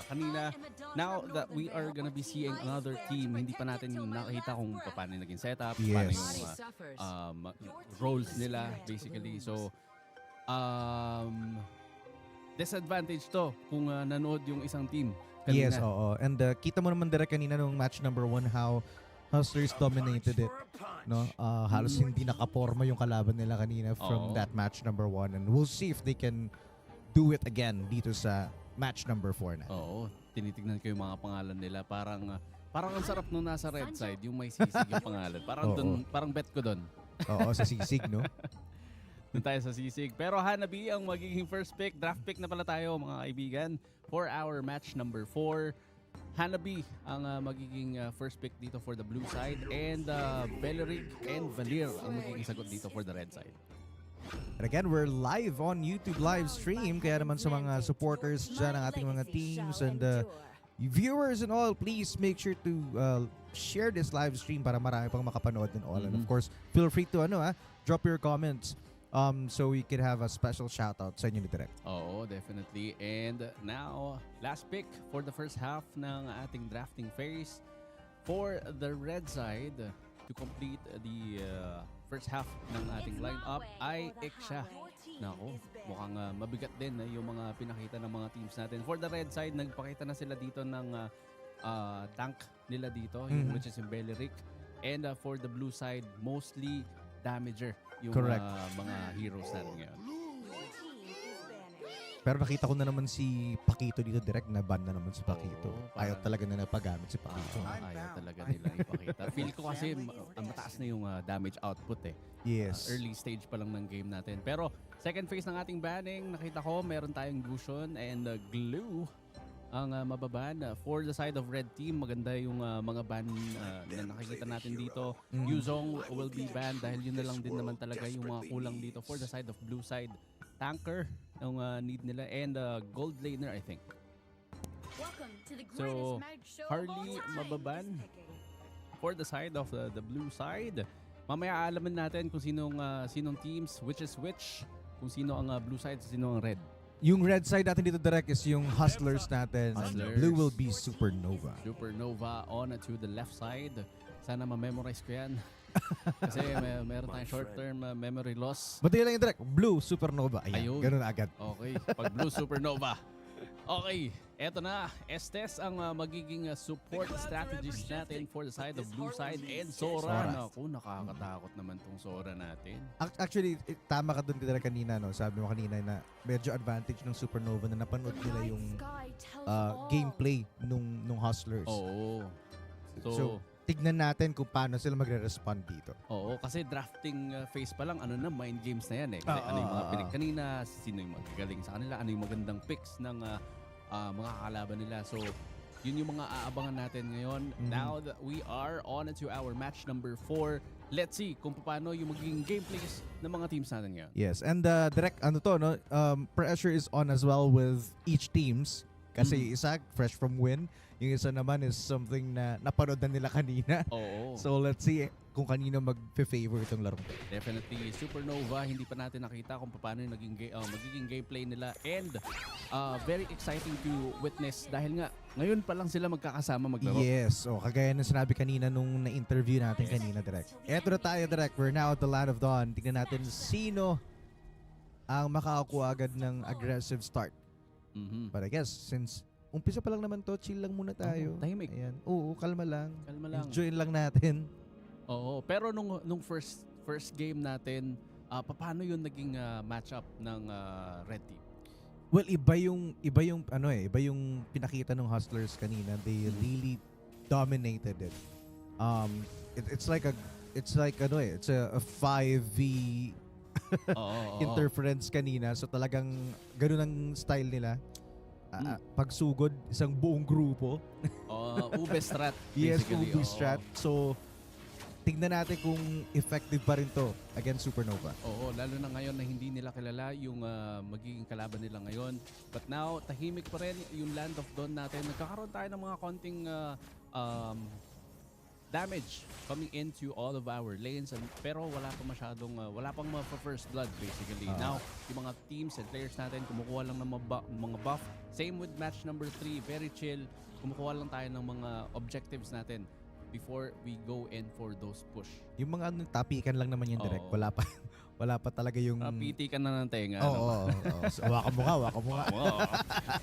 kanina. Now that we are gonna be seeing another team, hindi pa natin nakita kung paano yung naging setup, paano yung roles nila basically. So, disadvantage to kung nanood yung isang team kanina. Yes, oo. And kita mo naman direct kanina nung match number 1 how Hustlers dominated it. No? Halos hindi nakaporma yung kalaban nila kanina from that match number 1. And we'll see if they can do it again dito sa match number 4 na. Oo, tinitignan ko yung mga pangalan nila. Parang ang sarap nung nasa red side, yung may sisig yung pangalan. Parang bet ko doon. Oo, sa sisig, no? Doon tayo sa sisig. Pero Hanabi ang magiging first pick. Draft pick na pala tayo mga kaibigan for our match number 4. Hanabi ang magiging first pick dito for the blue side. And Beleric and Valir ang magiging sagot dito for the red side. And again, we're live on YouTube live stream. Kaya naman sa mga supporters dyan ng ating mga teams and viewers and all, please make sure to share this live stream para marami pang makapanood and all. And of course, feel free to drop your comments so we could have a special shout out sa inyo ni Direk. Oo, definitely. And now, last pick for the first half ng ating drafting phase for the red side to complete the first half ng ating lineup ay Iksha. Nako, mukhang mabigat din yung mga pinakita ng mga teams natin. For the red side, nagpakita na sila dito ng tank nila dito, which is yung Beleric. And for the blue side, mostly damager yung mga heroes natin ngayon. Pero nakita ko na naman si Pakito dito direct na ban na naman si Pakito. Ayaw talaga na napagamit si Pakito. Ayaw talaga nilang ipakita. Feel ko kasi mataas na yung damage output eh. Yes. Early stage pa lang ng game natin. Pero second phase ng ating banning, nakita ko meron tayong Gusion and Glue ang mababan. For the side of red team, maganda yung mga ban na nakikita natin dito. Yuzong will be banned dahil yun na lang din naman talaga yung mga kulang dito. For the side of blue side, Tanker yung need nila and Gold Laner, I think. So, Harley mababan for the side of the blue side. Mamaya alamin natin kung sinong teams, which is which, kung sino ang blue side, sino ang red. Yung red side natin dito direct is yung Hustlers natin. Hustlers. Blue will be Supernova. Supernova on to the left side. Sana ma-memorize ko yan. Kasi meron tayong short-term memory loss. Ba't lang yung direct? Blue Supernova. Ayun. Ganun agad. Okay, pag Blue Supernova. Okay, eto na. Estes ang magiging support strategies natin for the side of blue side and Sora. Naku, nakakatakot naman tong Sora natin. Actually, tama ka dun direct kanina, no? Sabi mo kanina na medyo advantage ng Supernova na napanood nila yung gameplay nung Hustlers. Oo. So, tignan natin kung paano sila magre-respond dito. Oo, kasi drafting phase pa lang, mind games na yan eh. Kasi ano yung mga pinik kanina, sino yung magagaling sa kanila, ano yung magandang picks ng mga kakalaban nila. So, yun yung mga aabangan natin ngayon. Now that we are on to our match number 4, let's see kung paano yung magiging gameplays ng mga teams natin ngayon. Yes, and direct, pressure is on as well with each teams. Kasi isa, fresh from win. Yung isa naman is something na napanood na nila kanina. Oo. So let's see kung kanino mag-favor itong laro. Definitely. Supernova, hindi pa natin nakita kung paano yung magiging gameplay nila. And very exciting to witness dahil nga ngayon pa lang sila magkakasama maglaro. Yes. Kagaya ng sinabi kanina nung na-interview natin kanina, direct. Eto na tayo, direct. We're now at the Land of Dawn. Tingnan natin sino ang makakakuha agad ng aggressive start. But I guess, since umpisa pa lang naman to, chill lang muna tayo. Tahimik. Ayan. Oo, kalma lang. Kalma lang. Enjoy lang natin. Oo, pero nung first game natin, paano yun naging matchup ng red team? Well, iba yung pinakita ng Hustlers kanina. They really dominated it. It's like a 5v interference kanina. So talagang ganun ang style nila. Pagsugod, isang buong grupo. Ube strat. Yes, Ube strat. So, tignan natin kung effective pa rin to against Supernova. Oo, lalo na ngayon na hindi nila kilala yung magiging kalaban nila ngayon. But now, tahimik pa rin yung Land of Dawn natin. Nagkakaroon tayo ng mga konting damage coming into all of our lanes, pero wala pang first blood basically. Now, yung mga teams and players natin kumukuha lang ng mga buff. Same with match number 3, very chill. Kumukuha lang tayo ng mga objectives natin before we go in for those push. Yung mga tapikan lang naman yung direct. Oo. Wala pa talaga yung... Piti ka na ng tenga. Oo. So, waka mo nga.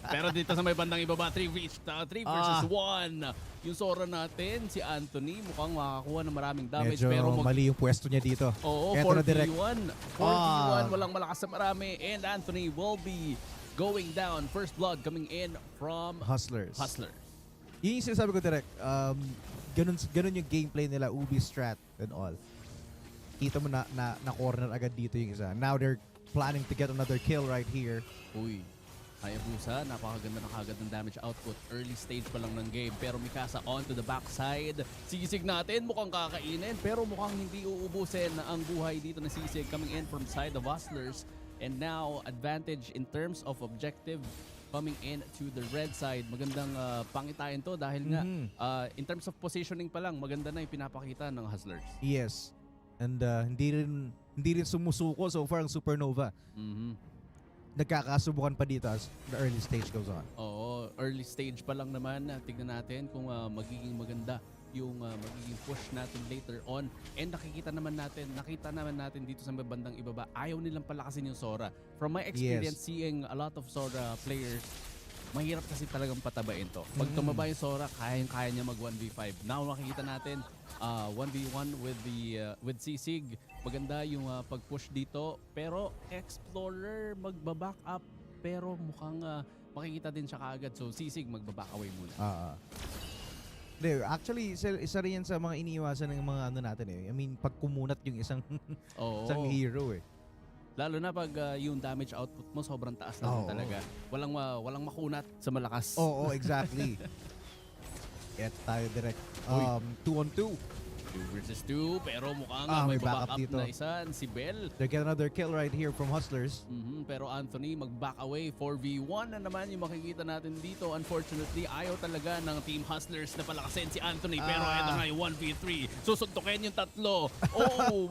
Pero dito sa may bandang ibaba, 3 versus 1. Yung Sora natin, si Anthony, mukhang makakakuha ng maraming damage. Medyo pero mali yung pwesto niya dito. Oo, Eto na 4v1. 4v1, walang malakas na marami. And Anthony will be going down. First blood coming in from Hustlers. Yun yung sinasabi ko direct. Ganun yung gameplay nila, Ubi strat and all. Kita mo na corner agad dito yung isa. Now they're planning to get another kill right here. Uy, Hayabusa, napakaganda na kagad ng damage output. Early stage pa lang ng game. Pero Mikasa on to the backside. Sisig natin, mukhang kakainin. Pero mukhang hindi uubusin ang buhay dito na Sisig coming in from side of Hustlers. And now, advantage in terms of objective coming in to the red side. Magandang pangitayan to dahil nga in terms of positioning pa lang, maganda na yung pinapakita ng Hustlers. Yes. And hindi rin sumusuko so far ang Supernova. Nagkakasubukan pa dito as the early stage goes on. Oo, early stage pa lang naman. Tignan natin kung magiging maganda yung magiging push natin later on. And nakita naman natin dito sa bandang ibaba, ayaw nilang palakasin yung Sora. From my experience, seeing a lot of Sora players, mahirap kasi talagang patabain to. Pag tumaba yung Sora, kaya niya mag 1v5. Now makikita natin 1v1 with Sisig. Maganda yung pag-push dito. Pero Explorer magbaback up. Pero mukhang makikita din siya kaagad. So Sisig magbaback away muna. Actually, isa rin yan sa mga iniiwasan ng mga natin eh. I mean, pag kumunat yung isang hero eh. Lalo na pag yung damage output mo sobrang taas na talaga. Walang makunat sa malakas. Oo, exactly. Get tayo direct. 2-on-2. 2 versus 2, pero mukhang may may back up dito. na isa, si Bell. They get another kill right here from Hustlers. Pero Anthony mag-back away. 4v1 na naman yung makikita natin dito. Unfortunately, ayaw talaga ng Team Hustlers na palakasin si Anthony. Pero ito na yung 1v3. Susuntukin yung tatlo.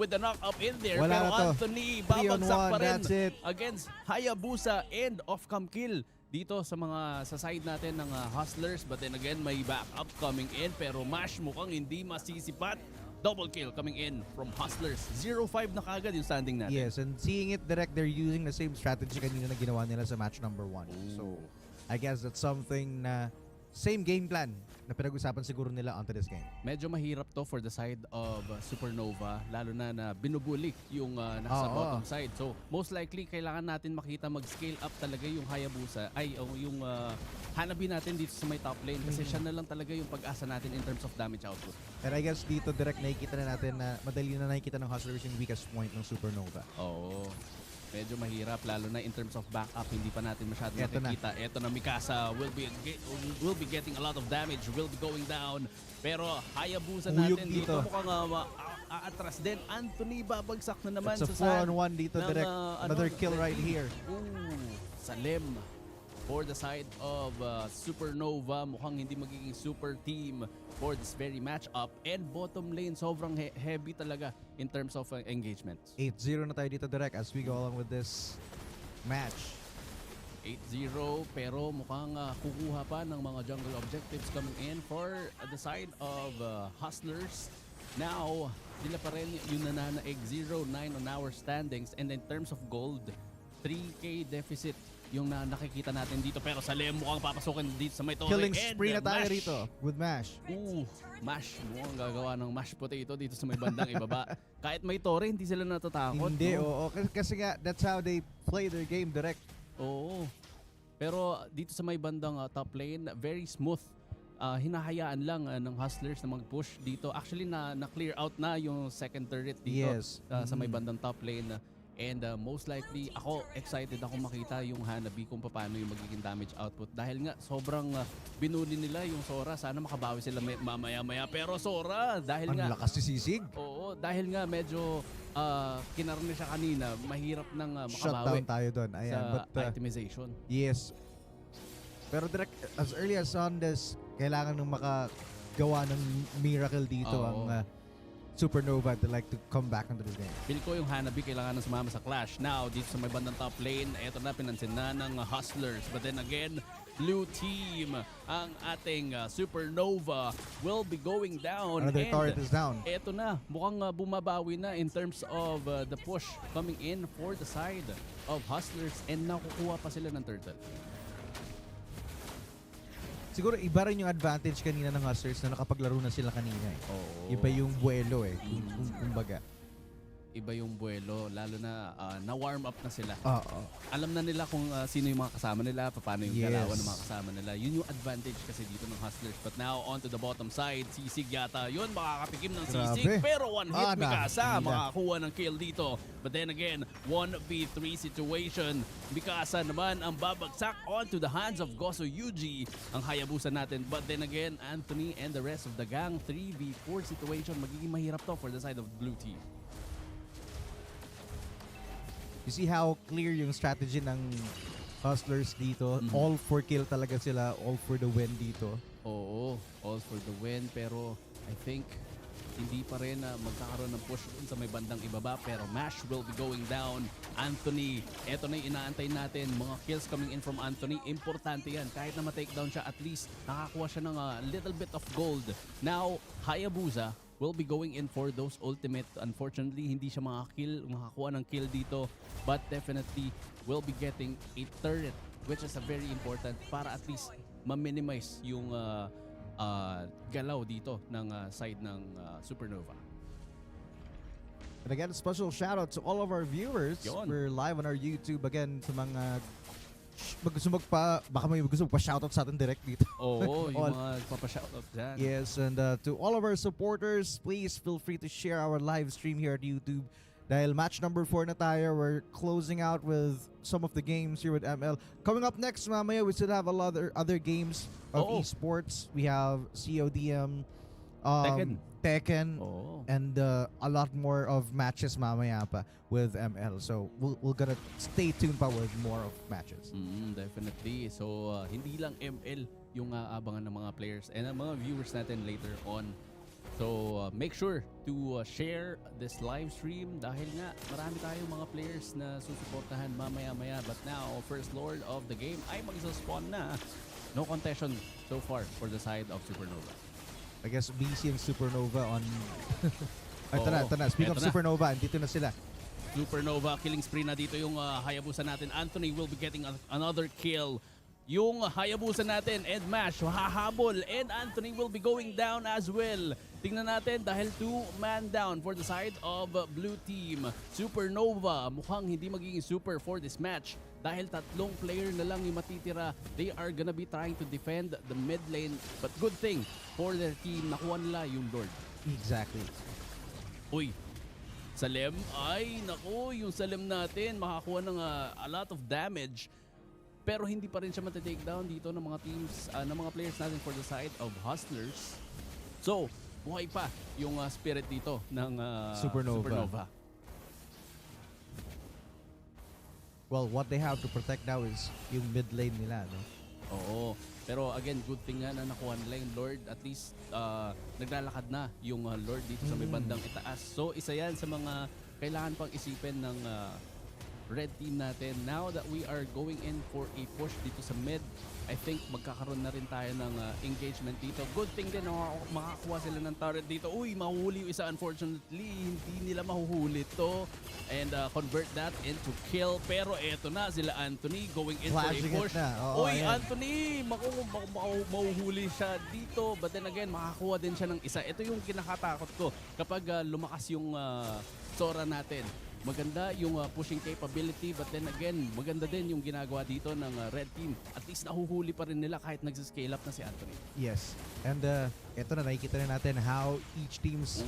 With the knock-up in there. Wala pero to. Anthony, babagsak pa rin That's it. against Hayabusa and off-cam kill dito sa side natin ng Hustlers. But then again, may backup coming in. Pero Mash mukhang hindi masisipat. Double kill coming in from Hustlers. 0-5 na kagad yung standing natin. Yes, and seeing it direct, they're using the same strategy kanina na ginawa nila sa match number 1. So, I guess that's something na same game plan na pinag-usapan siguro nila onto this game. Medyo mahirap to for the side of Supernova, lalo na binubuli yung nasa bottom side. So, most likely, kailangan natin makita mag-scale up talaga yung Hayabusa, yung Hanabi natin dito sa may top lane kasi siya na lang talaga yung pag-asa natin in terms of damage output. And I guess dito direct nakikita na natin na madali na nakikita ng Hustlers yung weakest point ng Supernova. Oo. Medyo mahirap lalo na in terms of backup, hindi pa natin masyadong nakikita. Ito na Mikasa will be getting a lot of damage, will be going down. Pero Hayabusa natin dito mukhang aatras din. Anthony babagsak na naman sa sa 4-on-1 dito direct. Another kill right here. Salim for the side of Supernova. Mukhang hindi magiging super team for this very matchup. And bottom lane, sobrang heavy talaga in terms of engagements. 8-0 na tayo dito direct as we go along with this match. 8-0 pero mukhang kukuha pa ng mga jungle objectives coming in for the side of Hustlers. Now, sila pa rin yung nananaig 0-9 on our standings. And in terms of gold, 3K deficit yung nakikita natin dito. Pero Salim mukhang papasukin dito sa may torre. Killing spree na tayo rito with Mash. Mash. Mukhang gagawa ng mash potato dito sa may bandang ibaba. Kahit may torre, hindi sila natatakot. Hindi, oo. Kasi nga, that's how they play their game direct. Oo. Pero dito sa may bandang top lane, very smooth. Hinahayaan lang ng Hustlers na mag-push dito. Actually, na-clear out na yung second turret dito sa may bandang top lane. And most likely, excited ako makita yung Hanabi kung paano yung magiging damage output. Dahil nga, sobrang binuli nila yung Sora. Sana makabawi sila mamaya-maya. Pero Sora, dahil Ang nga... lakas ni Sisig. Oo, dahil nga medyo kinarne siya kanina, mahirap nang Shutdown makabawi tayo doon. Ayan, sa but itemization. yes. Pero direct, as early as on this, kailangan nung makagawa ng miracle dito Oo. ang Supernova to like to come back into this game. Feel ko yung Hanabi kailangan na sumama sa clash. Now, dito sa may bandang top lane, eto na, pinansin na ng Hustlers. But then again, blue team, ang ating Supernova will be going down. Another turret is down. Eto na, mukhang bumabawi na in terms of the push coming in for the side of Hustlers, and nakukuha pa sila ng turtle. Siguro iba rin yung advantage kanina ng Hustlers na nakapaglaro na sila kanina eh. Oo. Iba yung buwelo eh, kumbaga. Iba yung buwelo, lalo na na-warm up na sila. Oo. Alam na nila kung sino yung mga kasama nila, paano yung Yes. galawan ng mga kasama nila. Yun yung advantage kasi dito ng Hustlers. But now, on to the bottom side, Sisig yata. Yun, makakatikim ng Sisig. Grabe. Pero one hit Mikasa, Nila. makakuha ng kill dito. But then again, 1v3 situation. Mikasa naman ang babagsak onto the hands of Goso Yuji. Ang Hayabusa natin. But then again, Anthony and the rest of the gang, 3v4 situation. Magiging mahirap to for the side of blue team. You see how clear yung strategy ng Hustlers dito. Mhm. All for kill talaga sila, all for the win dito. Oo, all for the win. Pero I think hindi pa rin magkakaroon ng push dun sa may bandang ibaba. Pero Mash will be going down. Anthony, eto na yung inaantay natin. Mga kills coming in from Anthony. Importante yan. Kahit na ma-takedown siya, at least nakakuha siya ng little bit of gold. Now, Hayabusa will be going in for those ultimate. Unfortunately, hindi siya makakuha ng kill dito. But definitely will be getting a turret, which is a very important para at least ma-minimize yung galaw dito ng side ng Supernova. And again, special shout out to all of our viewers. Yun. We're live on our YouTube again sa mga baka may gusto magpa-shoutout sa atin direct dito. Oo, yung All- mga papashoutout dyan. Yes, and to all of our supporters, please feel free to share our live stream here at YouTube. Dahil match number 4 na tayo, we're closing out with some of the games here with ML. Coming up next, mamaya, we still have a lot of other games of Oo. esports. We have CODM, Tekken, Oo. and a lot more of matches mamaya pa with ML. So we're gonna stay tuned pa with more of matches. Definitely. So, hindi lang ML yung aabangan ng mga players and ang mga viewers natin later on. So, make sure to share this live stream dahil nga marami tayong mga players na susuportahan mamaya-maya. But now, First Lord of the game ay mag-spawn na. No contention so far for the side of Supernova. I guess busy yung Supernova on... Ay, Oo, ito na. Speaking of eto na. Supernova, andito na sila. Supernova killing spree na dito yung Hayabusa natin. Anthony will be getting another kill. Yung Hayabusa natin and Mash hahabol and Anthony will be going down as well. Tingnan natin dahil 2-man down for the side of blue team. Supernova mukhang hindi magiging super for this match dahil 3 player na lang yung matitira. They are gonna be trying to defend the mid lane, but good thing for their team, nakuha nila yung Lord. Exactly. Uy, Salem, ay naku, yung Salem natin makakuha ng a lot of damage. Pero hindi pa rin siya mati-take down dito ng mga teams, ng mga players natin for the side of Hustlers. So, buhay pa yung spirit dito ng Supernova. Well, what they have to protect now is yung mid lane nila, no? Oo. Pero again, good thing nga na nakuha nila yung Lord. At least naglalakad na yung Lord dito sa may bandang itaas. So, isa yan sa mga kailangan pang isipin ng red team natin. Now that we are going in for a push dito sa mid, I think magkakaroon na rin tayo ng engagement dito. Good thing din na makakuha sila ng turret dito. Uy, mahuhuli yung isa. Unfortunately, hindi nila mahuhuli to and convert that into kill. Pero eto na sila Anthony going in Flashing for a it push. na. Oo, Uy, ayan. Anthony, mahuhuli siya dito. But then again, makakuha din siya ng isa. Ito yung kinakatakot ko kapag lumakas yung Sora natin. Maganda yung pushing capability, but then again, maganda din yung ginagawa dito ng red team. At least nahuhuli pa rin nila kahit nag-scale up na si Anthony. Yes. And ito na, nakikita na natin how each team's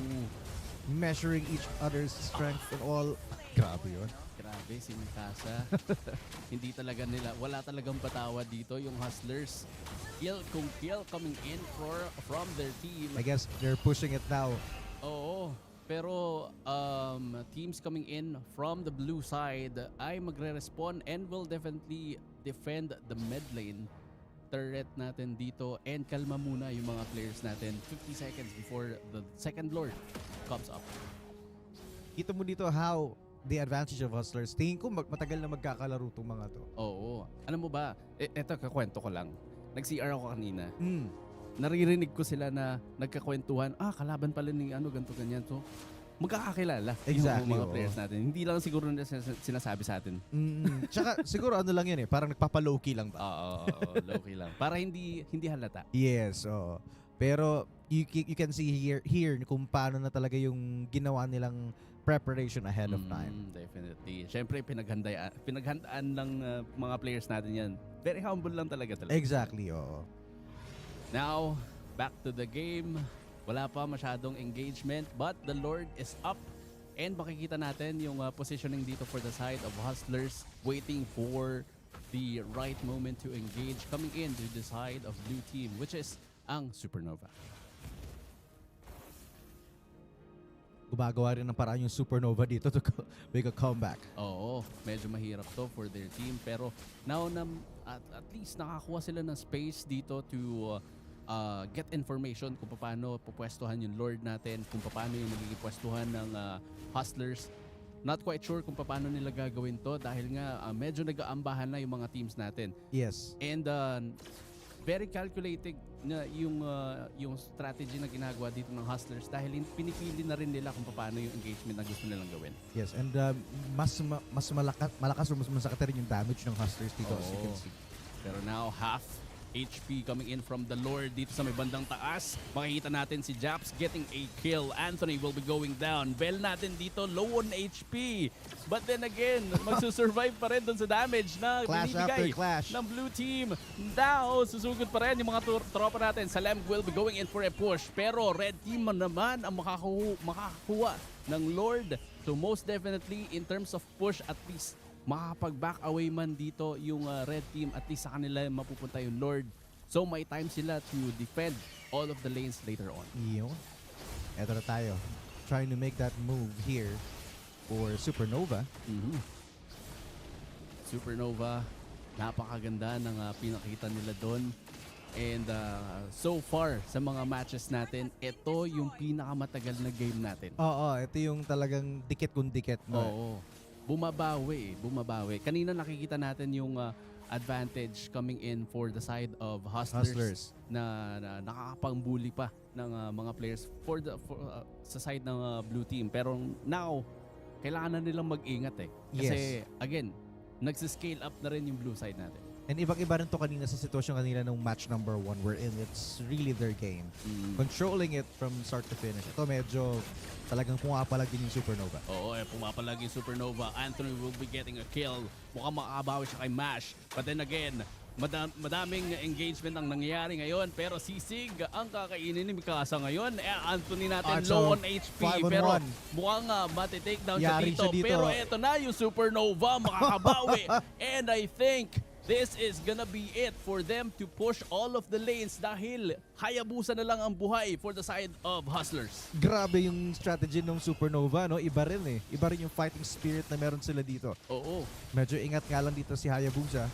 measuring each other's strength and all. Grabe yun. Grabe, si Mikasa. Hindi talaga nila, wala talagang patawad dito yung Hustlers. Kill kung kill coming in from their team. I guess they're pushing it now. Oo, pero teams coming in from the blue side ay magre-respond and will definitely defend the mid lane turret natin dito, and kalma muna yung mga players natin 50 seconds before the second lord comes up. Kita mo dito how the advantage of Hustlers. Tingin ko matagal na magkakalaro tong mga to. Oo. Alam mo ba, eto kakwento ko lang. Nag-CR ako kanina. Mm. Naririnig ko sila na nagkakwentuhan, kalaban pala ni ganito ganyan. So, magkakakilala Exactly, yung mga oo. players natin. Hindi lang siguro na sinasabi sa atin. Tsaka siguro ano lang yan parang nagpapa-low-key lang ba? Oo, low-key lang. Para hindi halata. Yes, oo. Pero you can see here kung paano na talaga yung ginawa nilang preparation ahead of time. Definitely. Siyempre, pinaghandaan ng mga players natin yan. Very humble lang talaga. Exactly, oo. Now, back to the game. Wala pa masyadong engagement, but the Lord is up. And makikita natin yung positioning dito for the side of Hustlers, waiting for the right moment to engage, coming in to the side of blue team, which is ang Supernova. Gumagawa rin ng paraan yung Supernova dito to make a comeback. Oo, medyo mahirap to for their team, pero now na at least nakakuha sila ng space dito to get information kung paano pupwestuhan yung Lord natin, kung paano yung magiging pwestuhan ng Hustlers. Not quite sure kung paano nila gagawin to dahil nga medyo nag-aambahan na yung mga teams natin. Yes. And very calculated na yung strategy na ginagawa dito ng Hustlers dahil pinipili na rin nila kung paano yung engagement na gusto nilang gawin. Yes, and mas malakas o mas masakit rin yung damage ng Hustlers dito as you can see. Pero now half HP coming in from the Lord dito sa may bandang taas. Makikita natin si Japs getting a kill. Anthony will be going down. Bell natin dito low on HP. But then again, magsusurvive pa rin dun sa damage na Clash after binibigay clash ng blue team. Now, susugod pa rin yung mga tropa natin. Salem will be going in for a push. Pero red team naman ang makakuha ng Lord. So most definitely in terms of push, at least makakapag-back away man dito yung red team, at least sa kanila mapupunta yung Lord. So may time sila to defend all of the lanes later on. Yun. Eto na tayo. Trying to make that move here for Supernova. Supernova, napakaganda ng pinakita nila doon. And so far sa mga matches natin, ito yung pinakamatagal na game natin. Oo, ito yung talagang dikit kung dikit. Oo. Bumabawi. Kanina nakikita natin yung advantage coming in for the side of Hustlers. Na nakakapang-bully pa ng mga players sa side ng blue team. Pero now, kailangan na nilang mag-ingat Kasi again, nagsiscale up na rin yung blue side natin. And ibang-iba rin to kanina sa sitwasyon kanina nung match number 1 wherein it's really their game. Controlling it from start to finish. Ito medyo talagang pumapalag din yung Supernova. Oo, pumapalag yung Supernova. Anthony will be getting a kill. Mukhang makakabawi siya kay Mash. But then again, madaming engagement ang nangyayari ngayon. Pero sisig ang kakainin ni Mikasa ngayon. Anthony natin low on HP. Pero mukhang matitake down siya dito. Pero eto na yung Supernova. Makakabawi. And I think this is gonna be it for them to push all of the lanes dahil hayabusa na lang ang buhay for the side of Hustlers. Grabe yung strategy ng Supernova, no? Iba rin Iba rin yung fighting spirit na meron sila dito. Oo. Medyo ingat nga lang dito si Hayabusa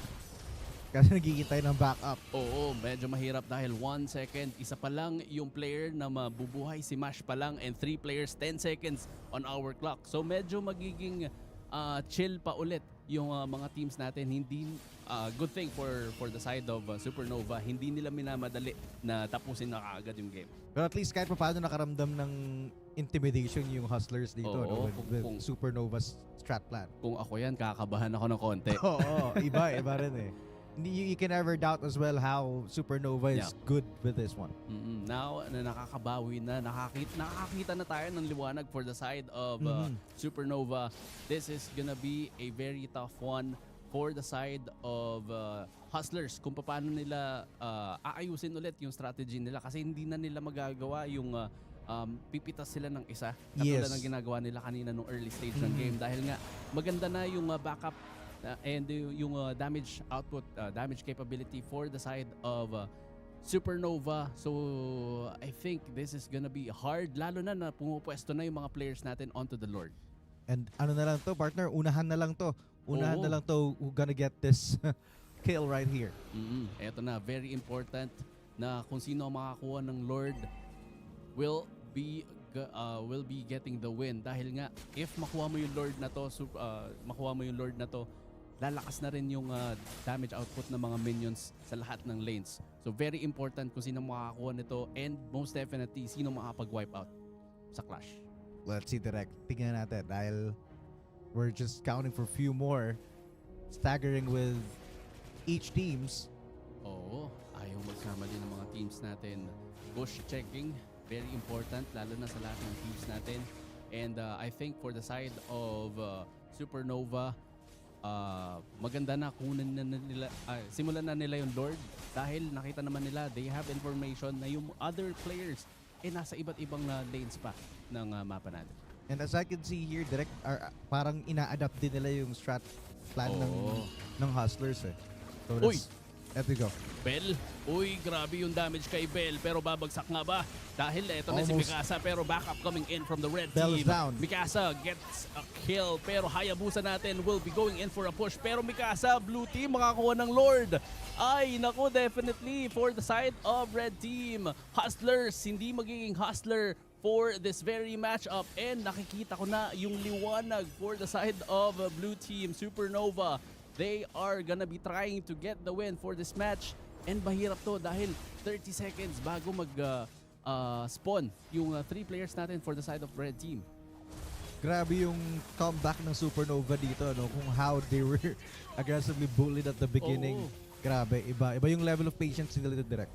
kasi naghihintay ng backup. Oo, medyo mahirap dahil 1 second. Isa pa lang yung player na mabubuhay, si Mash pa lang, and 3 players, 10 seconds on our clock. So medyo magiging chill pa ulit yung mga teams natin. Hindi good thing for the side of Supernova. Hindi nila minamadali na tapusin na kaagad yung game. Pero at least kahit paano nakaramdam ng intimidation yung Hustlers dito, Oo, no? with Supernova's strat plan. Kung ako yan, kakabahan ako ng konti. Oo, iba rin You can never doubt as well how Supernova is good with this one. Now, na nakakabawi na, nakakita na tayo ng liwanag for the side of Supernova. This is gonna be a very tough one for the side of Hustlers. Kung paano nila aayusin ulit yung strategy nila kasi hindi na nila magagawa yung pipitas sila ng isa. Katulad ng ginagawa nila kanina nung early stage ng game. Dahil nga, maganda na yung backup and yung damage output, damage capability for the side of Supernova. So, I think this is gonna be hard. Lalo na pumupwesto na yung mga players natin onto the Lord. And ano na lang to, partner, unahan na lang to. Unahan na lang to who gonna get this kill right here. Eto na, very important na kung sino ang makakuha ng Lord will be getting the win. Dahil nga, if makuha mo yung Lord na to, lalakas na rin yung damage output ng mga minions sa lahat ng lanes. So very important kung sino makakakuha nito and most definitely sino makapag-wipe out sa clash. Let's see direct. Tingnan natin dahil we're just counting for a few more. Staggering with each teams. Oo, ayaw magkamali ng mga teams natin. Push checking, very important lalo na sa lahat ng teams natin. And I think for the side of Supernova, maganda na kunin na nila, simulan na nila yung Lord dahil nakita naman nila they have information na yung other players nasa iba't ibang lanes pa ng mapa natin. And as I can see here, direct parang ina-adapt din nila yung strat plan ng Hustlers eh. So let's go. Bell, grabe yung damage kay Bell pero babagsak nga ba? Dahil eto na si Mikasa pero backup coming in from the red Bell team. is down. Mikasa gets a kill pero Hayabusa natin will be going in for a push pero Mikasa, blue team makakuha ng Lord. Ay, nako, definitely for the side of red team. Hustlers, hindi magiging hustler for this very matchup and nakikita ko na yung liwanag for the side of blue team, Supernova. They are gonna be trying to get the win for this match and mahirap to dahil 30 seconds bago mag-spawn yung 3 players natin for the side of red team. Grabe yung comeback ng Supernova dito, no? Kung how they were aggressively bullied at the beginning. Grabe, iba yung level of patience nila dito direct.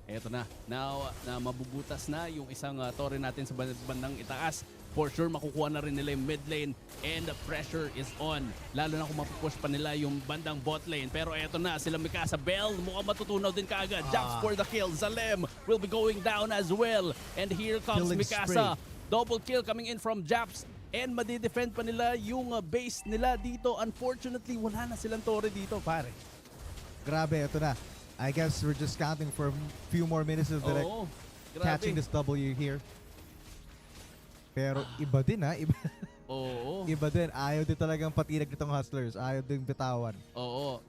Eto na. Now, na mabubutas na yung isang torre natin sa bandang itaas. For sure, makukuha na rin nila yung mid lane and the pressure is on. Lalo na kung mapupush pa nila yung bandang bot lane. Pero eto na, sila Mikasa. Bell, mukhang matutunaw din kaagad. Jumps for the kill. Zalem will be going down as well. And here comes Killing Mikasa. spree. Double kill coming in from Japs. And madidefend pa nila yung base nila dito. Unfortunately, wala na silang torre dito, pare. Grabe, ito na. I guess we're just counting for a few more minutes of direct catching this W here. Pero iba din ha. Iba din. Ayaw din talagang patinag nitong Hustlers. Ayaw din bitawan.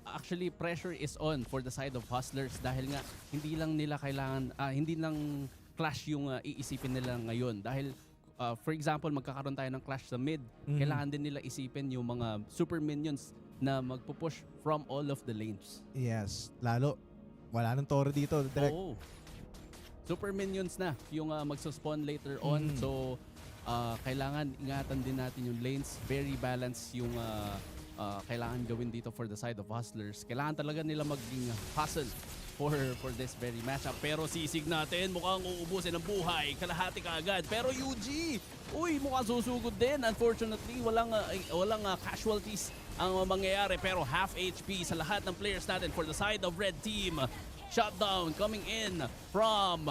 Actually, pressure is on for the side of Hustlers dahil nga hindi lang nila kailangan, hindi lang clash yung iisipin nila ngayon. Dahil for example, magkakaroon tayo ng clash sa mid. Kailangan din nila isipin yung mga super minions na magpupush from all of the lanes. Yes. Lalo, wala nang torre dito. Direct. Super minions na yung magsuspawn later on. So, kailangan ingatan din natin yung lanes. Very balanced yung kailangan gawin dito for the side of Hustlers. Kailangan talaga nila maging hustle for this very matchup. Pero sisig natin, mukhang uubusin ng buhay. Kalahati kaagad. Pero UG, mukhang susugod din. Unfortunately, walang casualties ang mangyayari. Pero half HP sa lahat ng players natin for the side of red team. Shutdown coming in from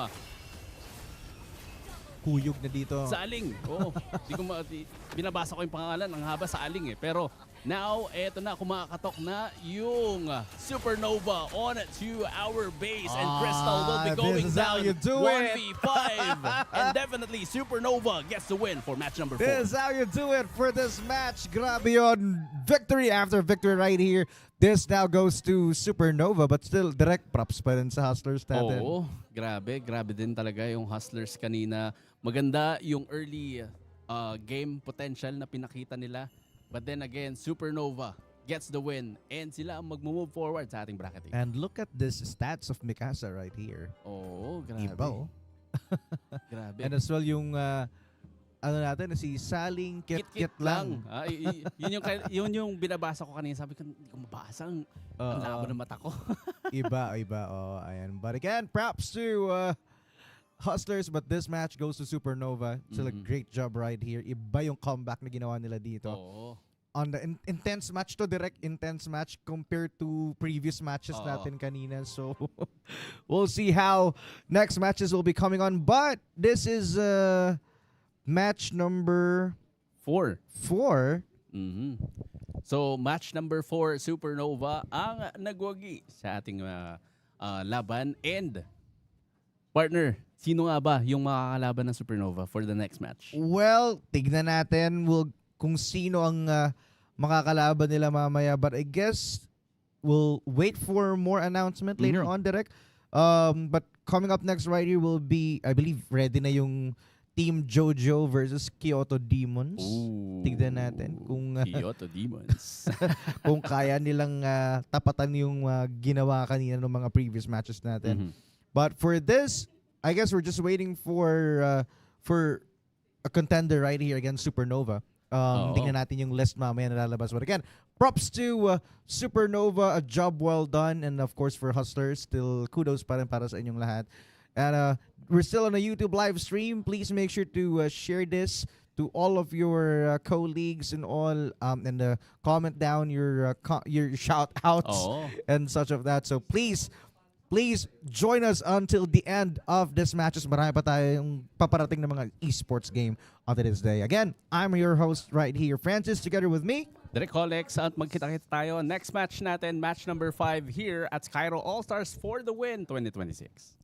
Kuyog na dito. Saling. Binabasa ko yung pangalan. Ang haba sa Aling eh. Pero now, eto na, kumakatok na yung Supernova on to our base. And Crystal will be going down 1v5. And definitely, Supernova gets the win for match number 4. This is how you do it for this match. Grabe yun. Victory after victory right here. This now goes to Supernova, but still direct props pa rin sa Hustlers natin. Grabe. Grabe din talaga yung Hustlers kanina. Maganda yung early game potential na pinakita nila. But then again, Supernova gets the win and sila ang mag-move forward sa ating bracketing. And look at this stats of Mikasa right here. Grabe. Iba Grabe. And as well yung natin, si Saling Kit-Kit lang. Yun yung binabasa ko kanina. Sabi ko, hindi ko mabasa. Ang labo ng mata ko. iba. Ayan. But again, props to Hustlers, but this match goes to Supernova. Still a great job right here. Iba yung comeback na ginawa nila dito. on the intense match to direct intense match compared to previous matches Oo. natin kanina. So we'll see how next matches will be coming on. But this is match number 4. 4. Mhm. So, match number 4, Supernova, ang nagwagi sa ating laban. And, partner, sino nga ba yung makakalaban ng Supernova for the next match? Well, tignan natin kung sino ang makakalaban nila mamaya. But I guess we'll wait for more announcement later on, direct. But coming up next right here will be, I believe, ready na yung Team Jojo versus Kyoto Demons. Ooh. Tignan natin kung Kyoto Demons. kung kaya nilang tapatan yung ginawa kanina ng mga previous matches natin. Mhm. But for this, I guess we're just waiting for a contender right here against Supernova. Oo. Tingnan natin yung list mamaya na lalabas. But again, props to Supernova, a job well done. And of course for Hustlers, still kudos pa rin para sa inyong lahat. And we're still on a YouTube live stream. Please make sure to share this to all of your colleagues and all, and comment down your shout outs Oo. and such of that. So please join us until the end of this matches. Marami pa tayong paparating na mga esports game on this day. Again, I'm your host right here, Francis, together with me. Direk Colex at magkita-kita tayo. Next match natin, match number 5 here at Skyro All-Stars for the win 2026.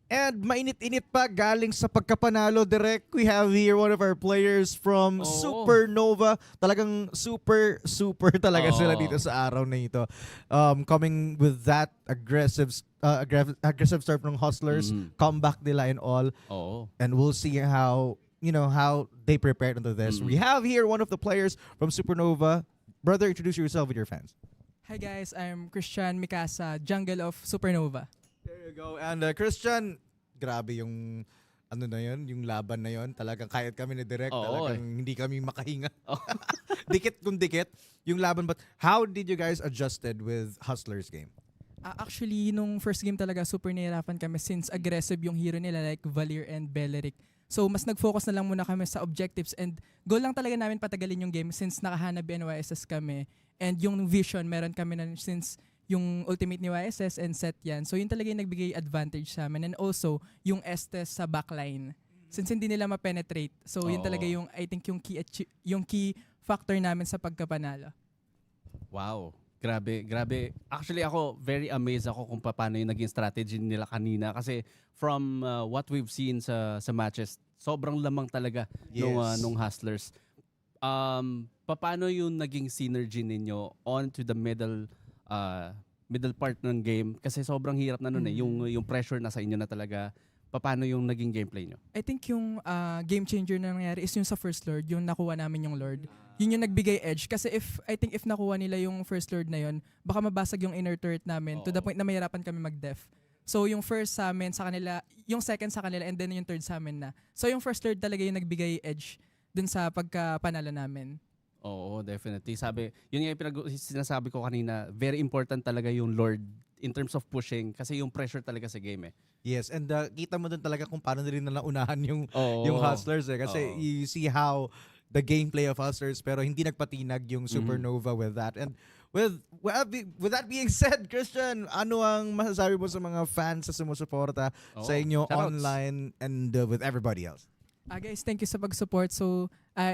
And mainit-init pa galing sa pagkapanalo, direct. We have here one of our players from Oo. Supernova. Talagang super talaga Oo. sila dito sa araw na ito. Coming with that aggressive start from Hustlers, comeback nila and all. Oo. And we'll see how they prepared into this. We have here one of the players from Supernova. Brother, introduce yourself with your fans. Hi guys, I'm Christian Mikasa, jungle of Supernova. There you go. And Christian, grabe yung yung laban na yun. Talagang kahit kami ni Direct, Oo, talagang hindi kami makahinga. Oh. Dikit kung dikit yung laban. But how did you guys adjusted with Hustlers game? Actually, nung first game talaga, super nahirapan kami since aggressive yung hero nila like Valir and Beleric. So, mas nag-focus na lang muna kami sa objectives and goal lang talaga namin patagalin yung game since nakahanap NYSS kami. And yung vision, meron kami na since yung ultimate ni YSS and set yan. So yun talaga yung nagbigay advantage sa amin. And also, yung Estes sa backline. Since hindi nila ma-penetrate. So yun talaga yung, I think, yung key factor namin sa pagkapanalo. Wow. Grabe. Actually, ako, very amazed ako kung paano yung naging strategy nila kanina. Kasi from what we've seen sa matches, sobrang lamang talaga nung Hustlers. Paano yung naging synergy ninyo on to the middle part ng game? Kasi sobrang hirap na nun yung pressure na sa inyo na talaga. Paano yung naging gameplay nyo? I think yung game changer na nangyari is yung sa first Lord, yung nakuha namin yung Lord. Yun yung nagbigay edge. Kasi if nakuha nila yung first Lord na yun, baka mabasag yung inner turret namin to the point na mahirapan kami mag-def. So yung first sa amin sa kanila, yung second sa kanila, and then yung third sa amin na. So yung first Lord talaga yung nagbigay edge dun sa pagkapanalo namin. Oo, definitely. Sabi, yun nga yung sinasabi ko kanina, very important talaga yung Lord in terms of pushing kasi yung pressure talaga sa game eh. Yes, and kita mo dun talaga kung paano rin na naunahan yung Oo. Hustlers eh. Kasi Oo. you see how the gameplay of Hustlers pero hindi nagpatinag yung Supernova with that. And with that being said, Christian, ano ang masasabi mo sa mga fans sa sumusuporta sa Oo. inyo Shoutouts. online and with everybody else? Guys, thank you sa pag-support. So,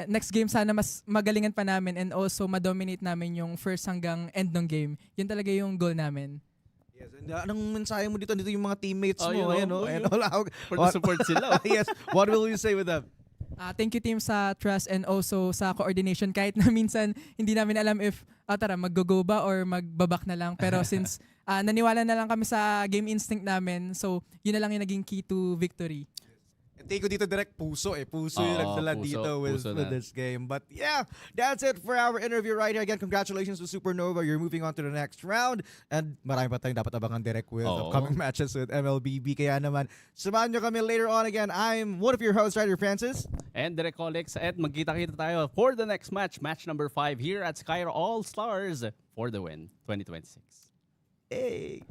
next game sana mas magalingan pa namin and also ma-dominate namin yung first hanggang end ng game. Yun talaga yung goal namin. Yes, and anong mensahe mo dito yung mga teammates Oh, mo, yun, oh, and yun. all out. For the support sila. Yes, what will you say with them? Thank you team sa trust and also sa coordination kahit na minsan hindi namin alam if tara mag-go ba or magbabak na lang pero since naniwala na lang kami sa game instinct namin so yun na lang yung naging key to victory. Take ko dito direct puso eh. Puso yung nagdala dito with this game. But yeah, that's it for our interview right here. Again, congratulations to Supernova. You're moving on to the next round. And marami pa tayong dapat abangan direct with upcoming matches with MLBB. Kaya naman, samahan nyo kami later on again. I'm one of your hosts, Ryder Francis. And Direk Colex, at magkita-kita tayo for the next match, match number 5 here at Skyro All-Stars for the win 2026. Hey!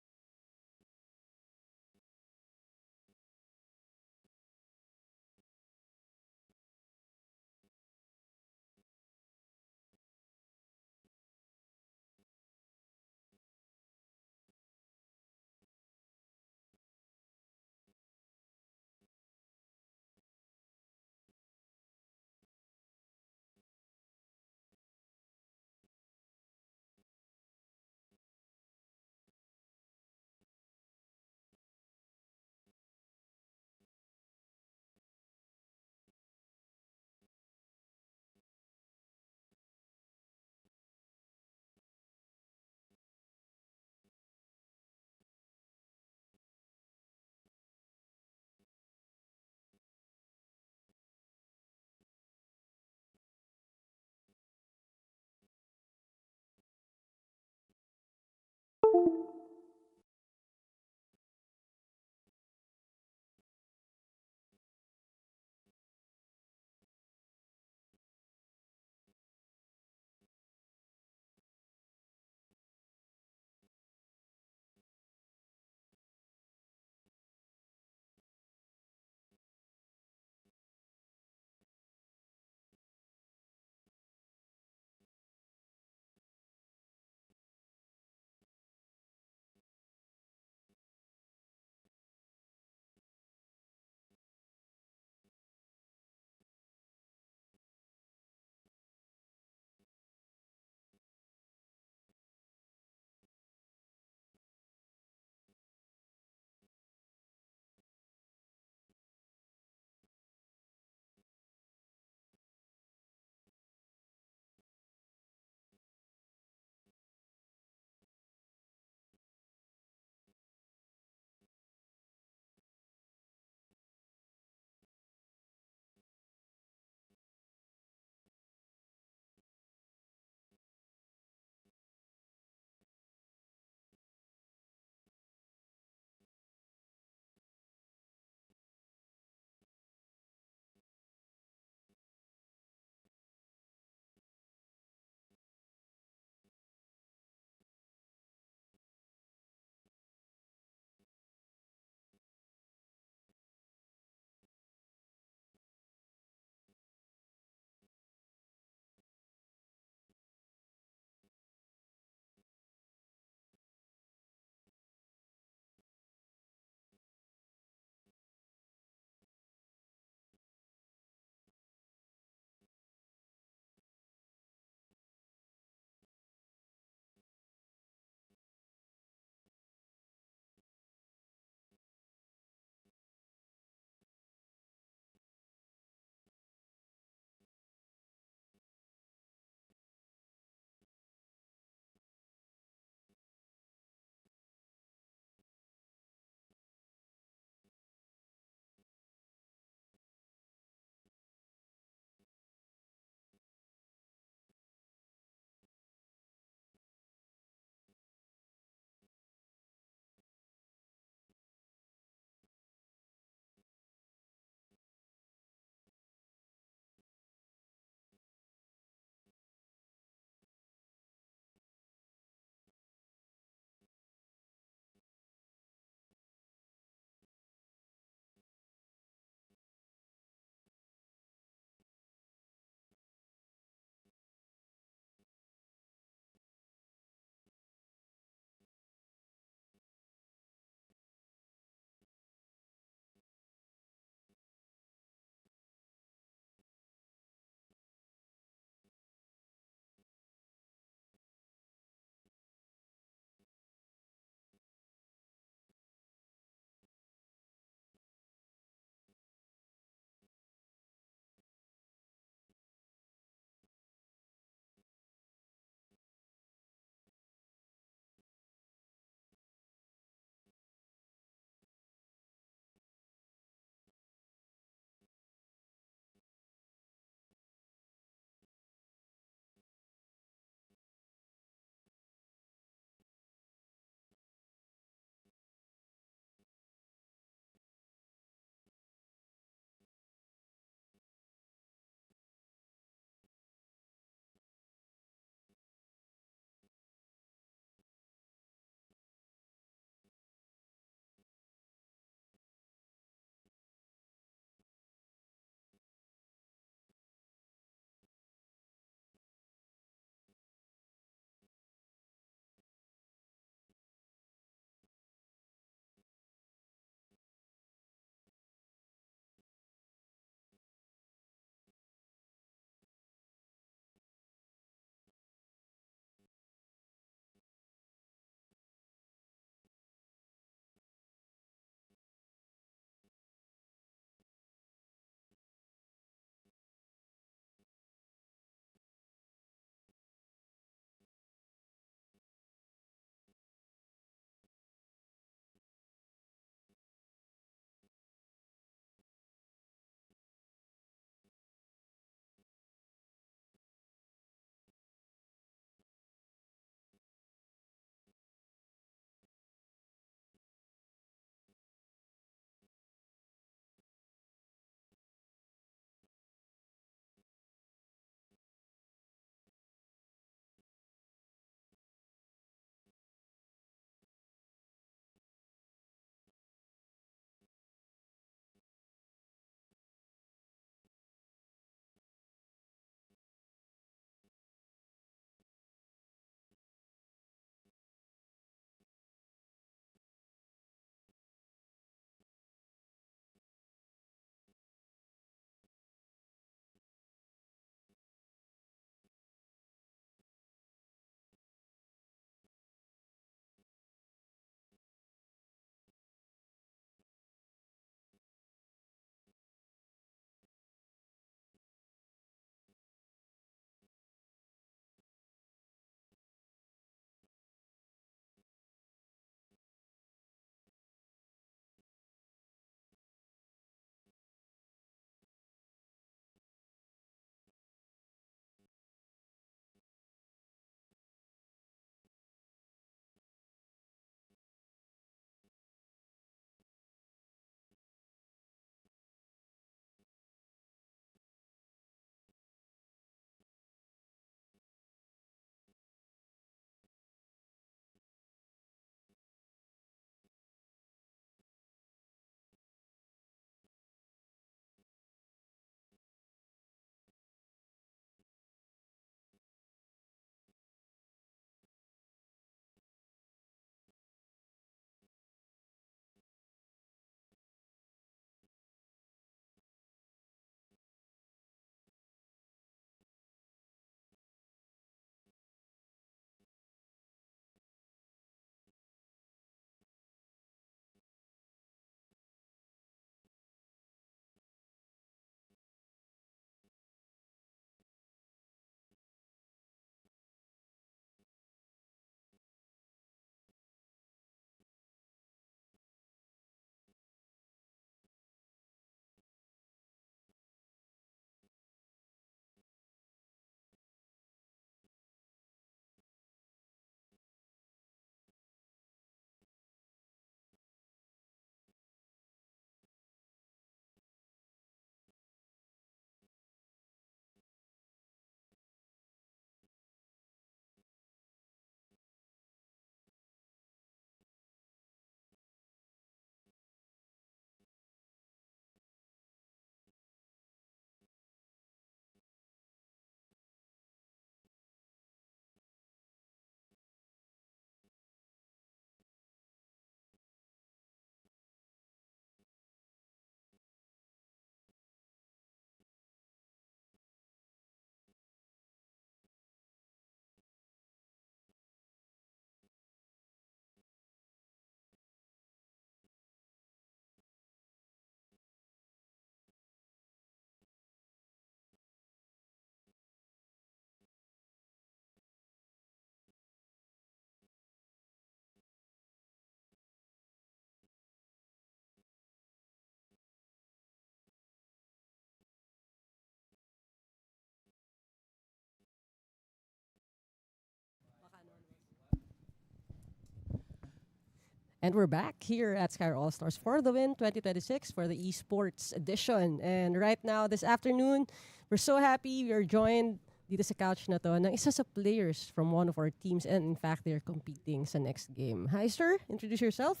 And we're back here at Skyro All Stars for the Win 2026 for the Esports edition. And right now, this afternoon, we're so happy we are joined dito sa couch na to ng isa sa players from one of our teams, and in fact, they're competing sa next game. Hi sir, introduce yourself.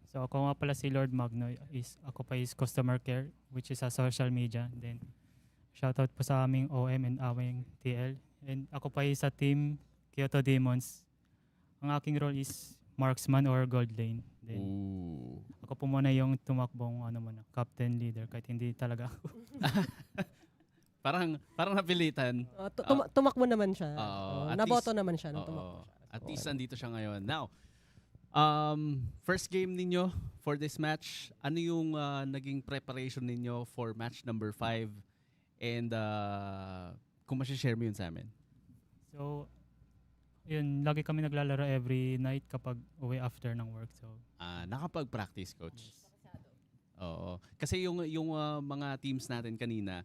So ako nga pala si Lord Magno, ako pa is customer care, which is a social media. Then shoutout po sa aming OM and aming TL. And ako pa is sa team Kyoto Demons. Ang aking role is marksman or gold lane. Then ako po muna yung tumakbong captain leader kahit hindi talaga ako. Parang napilitan. Tumakbo naman siya. Naboto least, naman siya nung tumakbo siya. At least andito siya ngayon. Now, first game ninyo for this match, ano yung naging preparation ninyo for match number 5? And kung masishare mo yun sa amin. So, yun, lagi kami naglalaro every night kapag uwi after ng work. So, nakapag-practice, coach? Oo. Kasi yung mga teams natin kanina,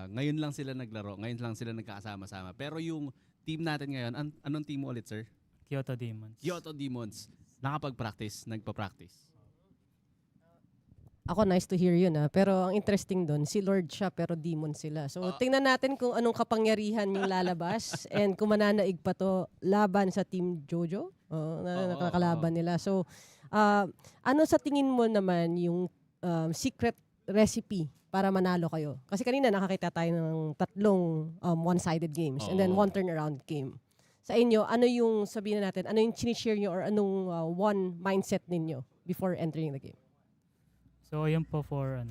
ngayon lang sila naglaro, ngayon lang sila nagkakasama-sama. Pero yung team natin ngayon, anong team mo ulit, sir? Kyoto Demons. Kyoto Demons. Nakapag-practice, nagpa-practice. Ako, nice to hear yun Pero ang interesting doon, si Lord siya pero demon sila. So tingnan natin kung anong kapangyarihan yung lalabas and kung mananaig pa to laban sa Team Jojo. Nakakalaban nila. So ano sa tingin mo naman yung secret recipe para manalo kayo? Kasi kanina nakakita tayo ng 3 one-sided games and then 1 turnaround game. Sa inyo, ano yung sabihin natin, ano yung sinishare nyo or anong one mindset ninyo before entering the game? So, yun po for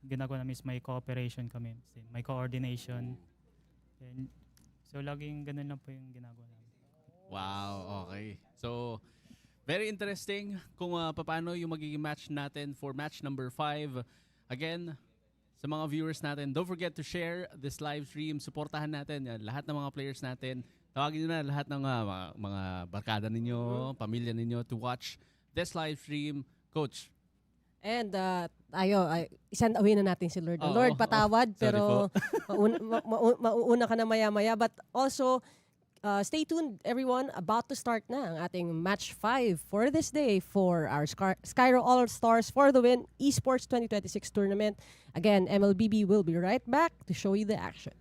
ginagawa namin is may cooperation kami, may coordination. And, so, laging ganun lang po yung ginagawa namin. Wow, okay. So, very interesting kung paano yung magiging match natin for match number 5. Again, sa mga viewers natin, don't forget to share this live stream. Suportahan natin yan, lahat ng mga players natin. Tawagin nyo na lahat ng mga barkada ninyo, pamilya ninyo to watch this live stream. Coach. And isend away na natin si Lord. Lord, patawad, pero mauuna ka na maya-maya. But also, stay tuned, everyone. About to start na ang ating match 5 for this day for our Skyro All Stars for the Win Esports 2026 tournament. Again, MLBB will be right back to show you the action.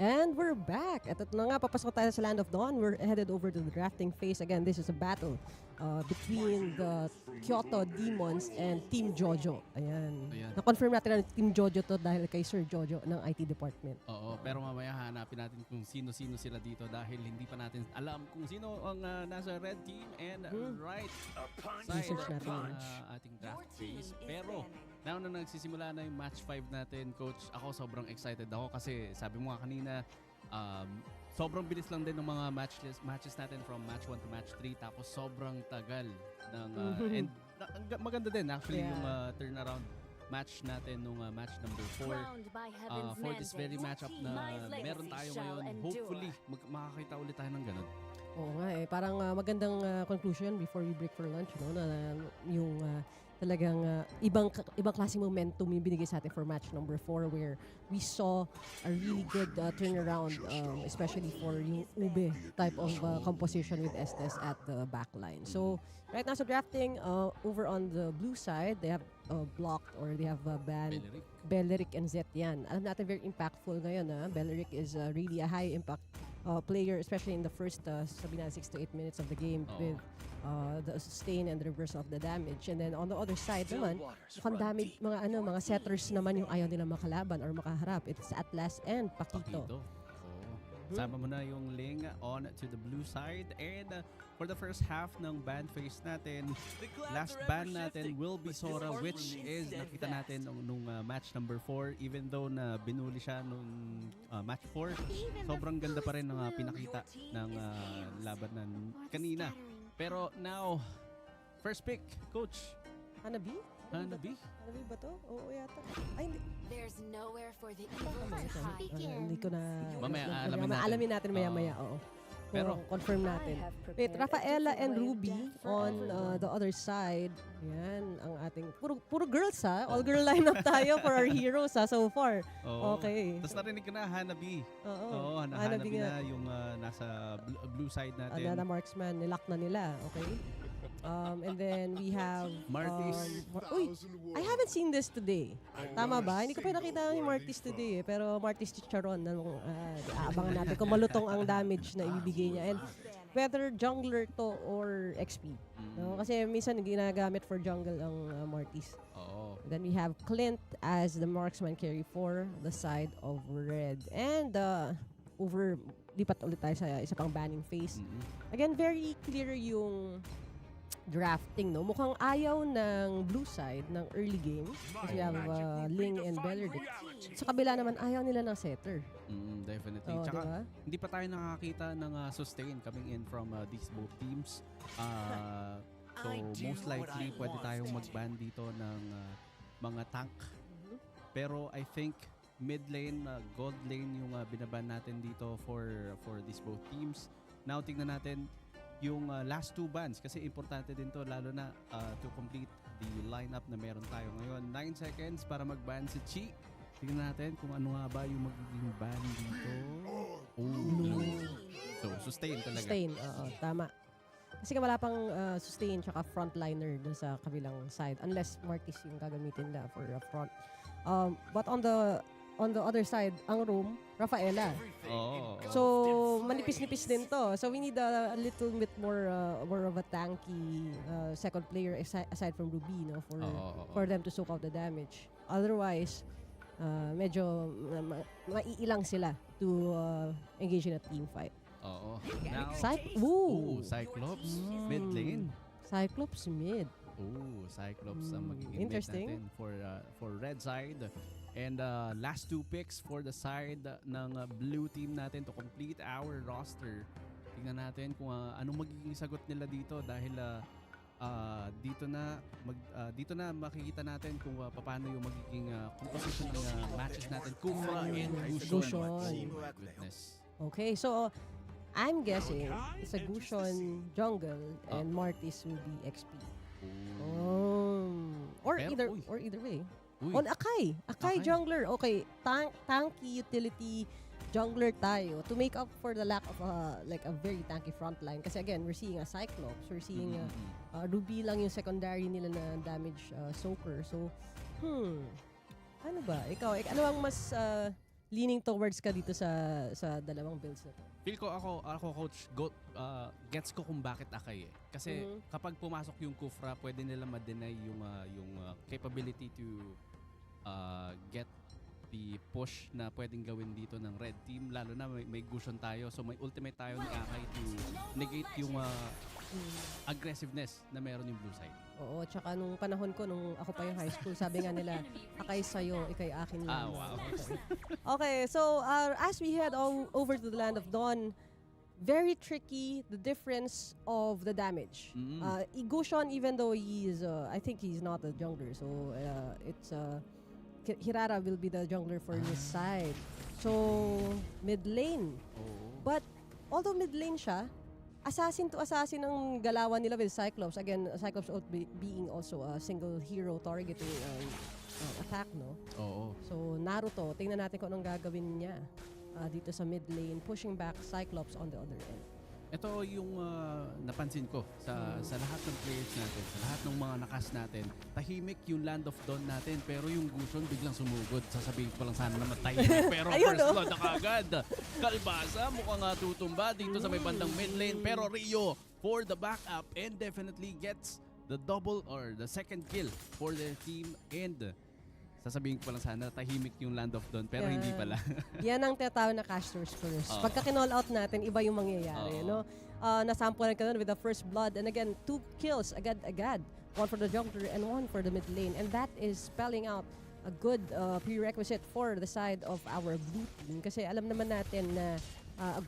And we're back. At ito na nga, papasok tayo sa Land of Dawn. We're headed over to the drafting phase. Again, this is a battle between the Kyoto Demons and Team Jojo. Ayan. Na-confirm natin na Team Jojo to dahil kay Sir Jojo ng IT department. Oo, pero mamaya hanapin natin kung sino-sino sila dito dahil hindi pa natin alam kung sino ang nasa red team and right side Research natin ng yun. ating draft phase. Pero now na nagsisimula na yung match 5 natin, Coach, ako sobrang excited ako kasi sabi mo nga kanina, sobrang bilis lang din ng mga matches natin from match 1 to match 3 tapos sobrang tagal ng and maganda din actually yung turnaround match natin nung match number 4 for this very matchup na meron tayo ngayon. Hopefully makakita ulit tayo ng ganun. Oo nga eh. Parang magandang conclusion before we break for lunch, no? Na yung talagang ibang klaseng momentum yung binigay sa atin for match number 4 where we saw a really good turnaround, especially for yung ube type of composition with Estes at the backline. So right now sa drafting, over on the blue side, they have blocked or they have banned Beleric and Zetyan. Alam natin very impactful ngayon. Beleric is really a high impact player, especially in the first sabi na 6 to 8 minutes of the game with the sustain and the reversal of the damage. And then on the other side naman, mukhang dami mga setters naman yung ayaw nila makalaban or makaharap. It's Atlas and Pakito. Sama mo na yung Ling on to the blue side. And for the first half ng ban phase natin, last ban natin will be Sora, which is nakita natin nung match number 4. Even though na binuli siya nung match 4, sobrang ganda pa rin ng pinakita ng laban na kanina. Pero now, first pick, Coach. Hanabi? Hanabi? Hanabi ba to? Oo yata. Ay, hindi. There's nowhere for the evil to hide. Hindi ko na... Mamaya alamin natin maya-maya. Oo. Pero confirm natin. Wait, Rafaela and Ruby on the other side. Yan, ang ating... Puro girls ha? All-girl lineup tayo for our heroes ha, so far. Okay. Tapos narinig ko na Hanabi. Oo. Hanabi na yung nasa blue side natin. Na marksman, nilock na nila. Okay. And then we have Martis. Uy, I haven't seen this today. Tama ba? Hindi ko pa nakita ni Martis today eh. Pero Martis Chicharon, aabangan natin kung malutong ang damage na ibibigay niya. And whether jungler to or XP. No? Kasi minsan ginagamit for jungle ang Martis. Then we have Clint as the marksman carry for the side of red. And lipat ulit tayo sa isa pang banning phase. Again, very clear yung drafting, no? Mukhang ayaw ng blue side ng early game kasi we have Ling and Beleric. Sa kabila naman, ayaw nila ng setter. Definitely. Tsaka, diba? Hindi pa tayo nakakita ng sustain coming in from these both teams. So, most likely, pwede tayong mag-ban dito ng mga tank. Pero I think mid lane, gold lane yung binaban natin dito for these both teams. Now, tingnan natin yung last 2 bans kasi importante din to lalo na to complete the lineup na meron tayo ngayon. 9 seconds para mag-ban si Chi. Tingnan natin kung ano nga ba yung magiging ban dito. So, sustain talaga. Sustain, tama. Kasi wala pang sustain tsaka frontliner dun sa kabilang side unless Martis yung gagamitin nila for a front. But on the other side, ang room, Rafaela. So, manipis-nipis din to. So, we need a little bit more of a tanky second player aside from Ruby, no, for them to soak out the damage. Otherwise, medyo maiilang sila to engage in a team fight. Now, Cyclops, mid lane. Cyclops mid. Cyclops ang magiging mid natin for red side. And last 2 picks for the side ng blue team natin to complete our roster. Tingnan natin kung anong magiging sagot nila dito dahil dito na makikita natin kung paano yung magiging composition ng matches natin. Kufra and Gushon. Goodness. Okay, so I'm guessing it's a Gushon jungle and Martis will be XP. Or either way. On Akai jungler. Okay, tanky utility jungler tayo to make up for the lack of like a very tanky frontline. Kasi again, we're seeing a Cyclops, we're seeing Ruby lang yung secondary nila na damage soaker. So, ano ba? Ikaw, ano ang mas leaning towards ka dito sa dalawang builds na to? Feel ko ako coach, gets ko kung bakit Akai eh. Kasi kapag pumasok yung Kufra, pwede nila ma-deny yung capability to get the push na pwedeng gawin dito ng red team, lalo na may Gusion tayo, so may ultimate tayo ni Akai to negate yung aggressiveness na meron yung blue side. Oo, tsaka nung panahon ko, nung ako pa yung high school, sabi nga nila, Akay sa'yo, ikay akin lang. Wow. Okay, so as we head over to the Land of Dawn, very tricky the difference of the damage. Gusion, even though I think he's not a jungler, so it's Hirara will be the jungler for his side. So mid lane. But although mid lane siya, assassin to assassin ang galawan nila with Cyclops. Again, Cyclops being also a single hero targeting attack, no? Oo. So Naruto, tingnan natin kung anong gagawin niya dito sa mid lane, pushing back Cyclops on the other end. Ito yung napansin ko sa lahat ng players natin, sa lahat ng mga nakas natin. Tahimik yung Land of Dawn natin, pero yung Gusion biglang sumugod. Sasabihin ko lang sana na matahimik, pero first blood na kagad. Kalbasa, mukhang tutumba dito sa may bandang mid lane, pero Rio for the backup and definitely gets the double or the second kill for their team, and sasabihin ko pa lang sana tahimik yung Land of Dawn, pero hindi pala. Yan ang tinatawag na casters first. Pagka kinall out natin, iba yung mangyayari. No? Nasampulan ka nun with the first blood. And again, 2 kills agad-agad. 1 for the jungler and 1 for the mid lane. And that is spelling out a good prerequisite for the side of our blue team. Kasi alam naman natin na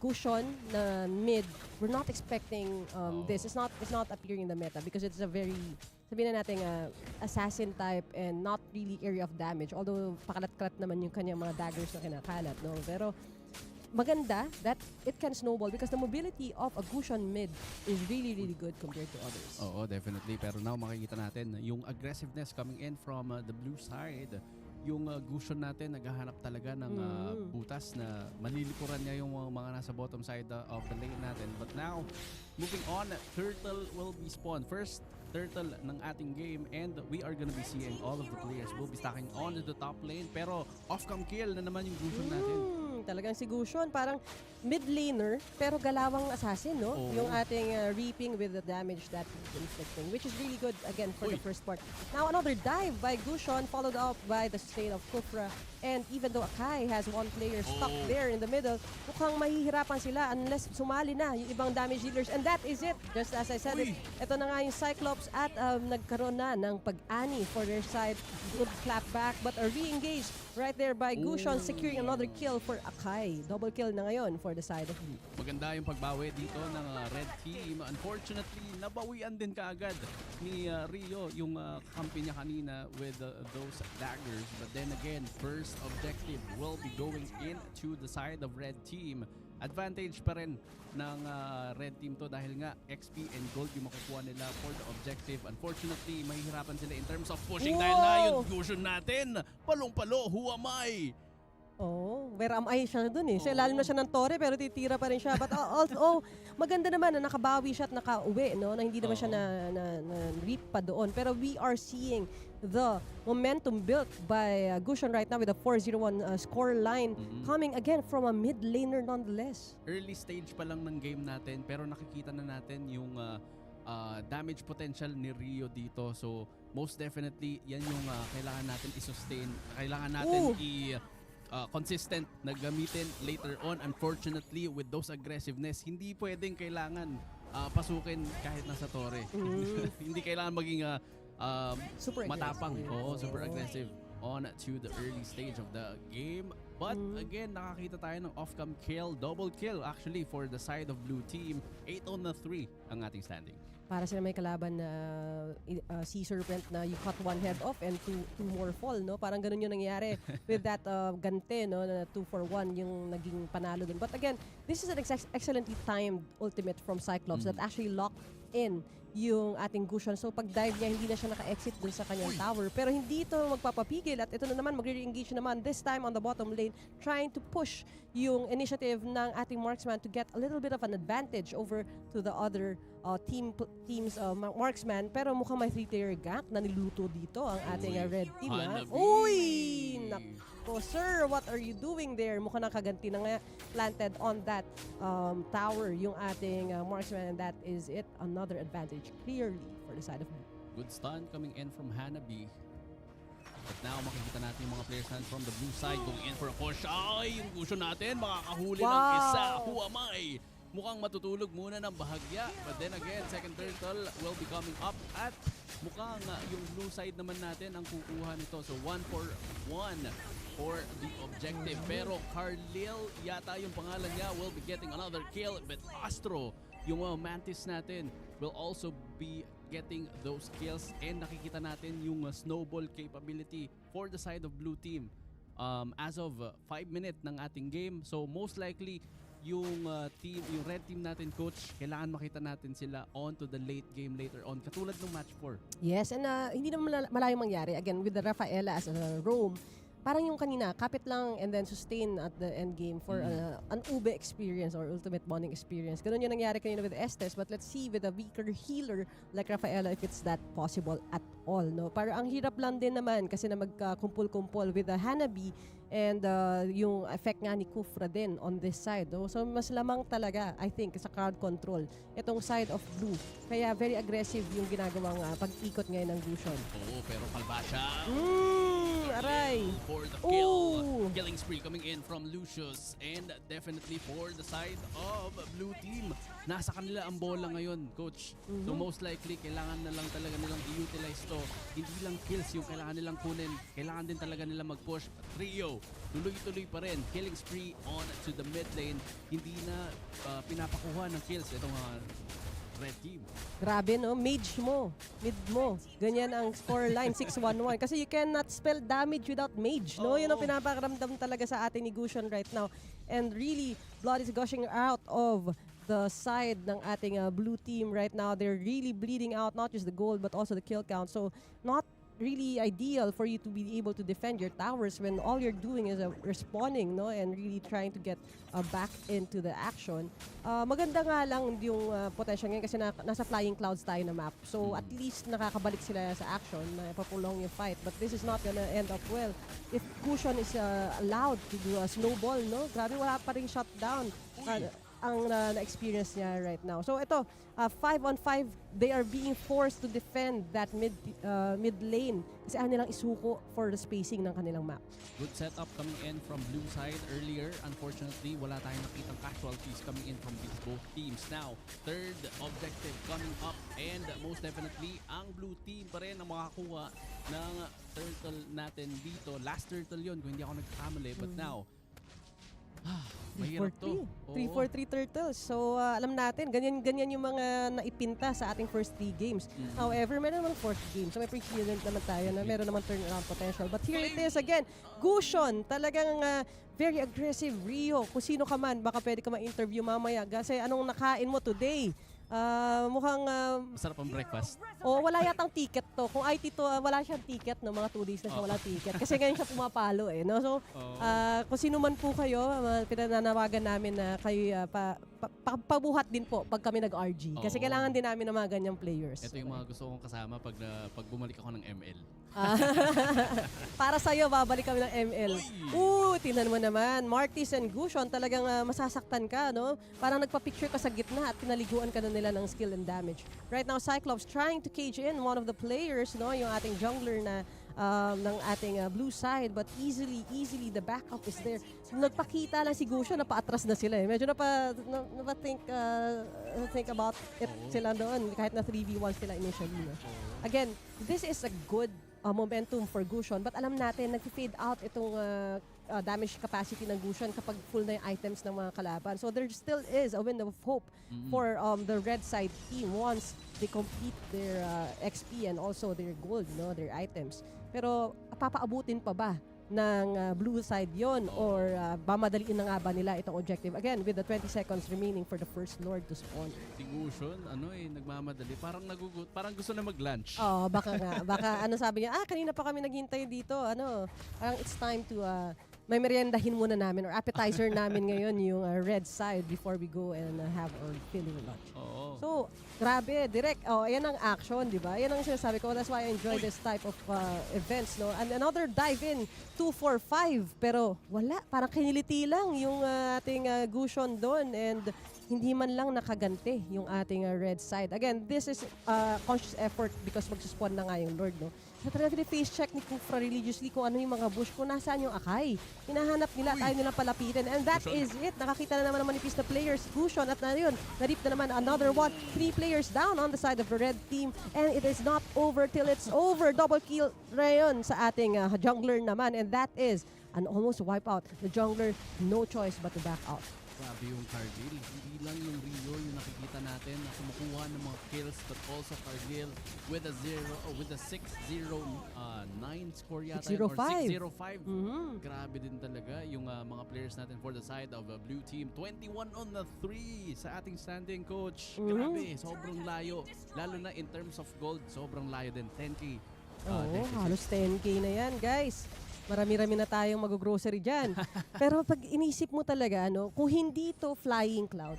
Gusion na mid, we're not expecting this. It's not appearing in the meta because it's a very, sabihin na natin, assassin type and not really area of damage. Although pakalat-kalat naman yung kanyang mga daggers na kinakalat, no? Pero maganda that it can snowball because the mobility of a Gusion mid is really, really good compared to others. Oo, definitely. Pero now makikita natin yung aggressiveness coming in from the blue side. Yung Gusion natin naghahanap talaga ng butas na malilikuran niya yung mga nasa bottom side of the lane natin. But now, moving on, Turtle will be spawned. First Turtle ng ating game, and we are gonna be seeing all of the players will be stacking on the top lane. Pero off-cam kill na naman yung Gusion natin. Talagang si Gusion, parang mid laner, pero galawang assassin, no? Yung ating reaping with the damage that he's inflicting, which is really good, again, for the first part. Now, another dive by Gusion, followed up by the state of Kufra. And even though Akai has one player stuck there in the middle, mukhang mahihirapan sila unless sumali na yung ibang damage dealers. And that is it. Just as I said it, ito na nga yung Cyclops at nagkaroon na ng pag-ani for their side. Good clap back, but a re-engage right there by Gusion, securing another kill for Akai. Double kill na ngayon for the side of blue. Maganda yung pagbawi dito ng red team. Unfortunately, nabawian din kaagad ni Rio yung kampi niya kanina with those daggers. But then again, first objective will be going into the side of red team. Advantage pa rin ng red team to dahil nga XP and gold yung makukuha nila for the objective. Unfortunately, mahihirapan sila in terms of pushing dahil na yung Gusion natin. Palong-palo, who am I? Where am I siya dun eh. Sa ilalim na siya ng tore pero titira pa rin siya. But maganda naman na nakabawi siya at nakauwi, no? Na hindi naman siya na-reap pa doon. Pero we are seeing the momentum built by Gusion right now with a 4-0-1 score line coming again from a mid laner nonetheless. Early stage pa lang ng game natin pero nakikita na natin yung damage potential ni Rio dito. So most definitely yan yung kailangan natin i-sustain. Kailangan natin consistent na gamitin later on. Unfortunately, with those aggressiveness, hindi pwedeng kailangan pasukin kahit nasa tore. Hindi kailangan maging super matapang. Aggressive. Super aggressive on to the early stage of the game. But again, nakakita tayo ng off-cam kill, double kill actually for the side of blue team. 8-3 ang ating standing. Para sila may kalaban na Sea Serpent na you cut one head off and two more fall, no? Parang ganun yung nangyari with that Gante, no? Na 2-for-1 yung naging panalo dun. But again, this is an excellently timed ultimate from Cyclops that actually locked in yung ating Gusion. So pag dive niya, hindi na siya naka-exit dun sa kanyang tower. Pero hindi ito magpapapigil at ito na naman, magre-engage naman this time on the bottom lane, trying to push yung initiative ng ating marksman to get a little bit of an advantage over to the other team's marksman, pero mukhang may 3-tier gank na niluto dito ang ating red team. Hanabi. Uy! Nako, sir, what are you doing there? Mukhang nakaganti na nga planted on that tower yung ating marksman, and that is it. Another advantage clearly for the side of blue. Good stun coming in from Hanabi. But now makikita natin yung mga players natin from the blue side going in for a push. Ay, yung Gusion natin makakahuli ng isa. Who am I? Mukhang matutulog muna ng bahagya. But then again, second turtle will be coming up at mukhang yung blue side naman natin ang kukuha nito. So 1 for 1 for the objective. Pero Carlil yata yung pangalan niya will be getting another kill. But Astro, yung Mantis natin, will also be getting those kills. And nakikita natin yung snowball capability for the side of blue team. As of 5 minutes ng ating game. So most likely, yung red team natin, coach, kailangan makita natin sila on to the late game later on, katulad ng match 4. Yes, and hindi naman malayong mangyari. Again, with the Rafaela as a roam, parang yung kanina, kapit lang and then sustain at the end game for an ube experience or ultimate bonding experience. Ganun yung nangyari kanina with Estes, but let's see with a weaker healer like Rafaela if it's that possible at all. No? Para ang hirap lang din naman kasi na magkumpul-kumpul with the Hanabi and yung effect nga ni Kufra din on this side. No? So mas lamang talaga, I think, sa crowd control itong side of blue. Kaya very aggressive yung ginagawang pag-ikot ngayon ng Gusion. Oo, pero kalba siya. Aray! For the kill. Killing spree coming in from Lucius. And definitely for the side of blue team. Nasa kanila ang bola ngayon, coach. So most likely, kailangan na lang talaga nilang i-utilize to. Hindi lang kills yung kailangan nilang kunin. Kailangan din talaga nila mag-push. Trio, tuloy-tuloy pa rin. Killing spree on to the mid lane. Hindi na pinapakuha ng kills itong red team. Grabe, no? Mage mo. Mid mo. Ganyan ang scoreline, 6-1-1. Kasi you cannot spell damage without mage, no? Yun ang pinapakaramdam talaga sa atin ni Gusion right now. And really, blood is gushing out of the side ng ating blue team right now. They're really bleeding out, not just the gold, but also the kill count. So, not really ideal for you to be able to defend your towers when all you're doing is respawning, no, and really trying to get back into the action. Maganda nga lang yung potential ngayon kasi nasa flying clouds tayo na map. So at least nakakabalik sila sa action na ipapulong yung fight. But this is not gonna end up well. If Gusion is allowed to do a snowball, no, grabe wala pa rin shutdown ang na-experience niya right now. So ito, 5-on-5, they are being forced to defend that mid lane kasi ayaw nilang isuko for the spacing ng kanilang map. Good setup coming in from blue side earlier. Unfortunately, wala tayong nakitang casualties coming in from these both teams. Now, third objective coming up and most definitely, ang blue team pa rin ang makakuha ng turtle natin dito. Last turtle yun, kung hindi ako nagkakamali. But now, mahirap to. 3-4-3 turtles. So, alam natin, ganyan yung mga naipinta sa ating first 3 games. However, meron namang fourth game. So, may precedent naman tayo na meron namang turnaround potential. But here it is again. Gusion, talagang very aggressive. Rio, kung sino ka man, baka pwede ka ma-interview mamaya. Kasi anong nakain mo today? Mukhang masarap ang breakfast. wala yatang ticket to. Kung IT to, wala siyang ticket, no, mga 2 days na siya wala ticket. Kasi ngayon siya pumapalo no. So, kung sino man po kayo, pinananawagan namin na kayo pabuhat din po pag kami nag-RG. Kasi kailangan din namin ng mga ganyang players. Ito yung mga gusto kong kasama pag bumalik ako ng ML. Para sa'yo, babalik kami ng ML. Tingnan mo naman. Martis and Gusion, talagang masasaktan ka, no? Parang nagpa-picture ka sa gitna at pinaliguan ka na nila ng skill and damage. Right now, Cyclops trying to cage in one of the players, no? Yung ating jungler na ng ating blue side, but easily the backup is there. Nagpakita lang si Gusion, napaatras na sila. Medyo think about it sila doon, kahit na 3v1 sila initially. No? Again, this is a good momentum for Gusion, but alam natin, nag-fade out itong damage capacity ng Gusion kapag full na yung items ng mga kalaban. So there still is a window of hope for the red side team once they complete their XP and also their gold, no, their items. Pero papaabutin pa ba ng blue side yon or mamadaliin na nga ba nila itong objective? Again, with the 20 seconds remaining for the first lord to spawn. Si Gusion, nagmamadali. Parang nagugut. Parang gusto na mag-lunch. Baka nga. Baka sabi niya, kanina pa kami naghintay dito. Parang it's time to may meriendahin muna namin or appetizer namin ngayon yung red side before we go and have our filling lunch. Oo. So, grabe, direct. Oh, ayan ang action, di ba? Yan ang sinasabi ko. That's why I enjoy this type of events, no? And another dive in, 2-4-5. Pero wala, parang kiniliti lang yung ating Gushon doon and hindi man lang nakaganti yung ating red side. Again, this is conscious effort because magsuspawn na nga yung Lord, no? Sa talaga face check ni Kufra religiously kung ano yung mga bush, kung nasaan yung Akai. Hinahanap nila, tayo nilang palapitin. And that is it. Nakakita na naman ng manipis na players. Gushon at na yun. Narip na naman another one. 3 players down on the side of the red team. And it is not over till it's over. Double kill rayon sa ating jungler naman. And that is an almost wipeout. The jungler, no choice but to back out. Grabe yung Cargill. Hindi lang yung Rio yung nakikita natin na kumukuha ng mga kills, but also Cargill with a 6-0-9 score yata. 6-0-5. Or 6-0-5. Grabe din talaga yung mga players natin for the side of blue team. 21 on the 3 sa ating standing, coach. Grabe, sobrang layo. Lalo na in terms of gold, sobrang layo din. 10k. Halos 10k na yan, guys. Marami-rami na tayong mag-grocery dyan. Pero pag inisip mo talaga, kung hindi to flying clouds,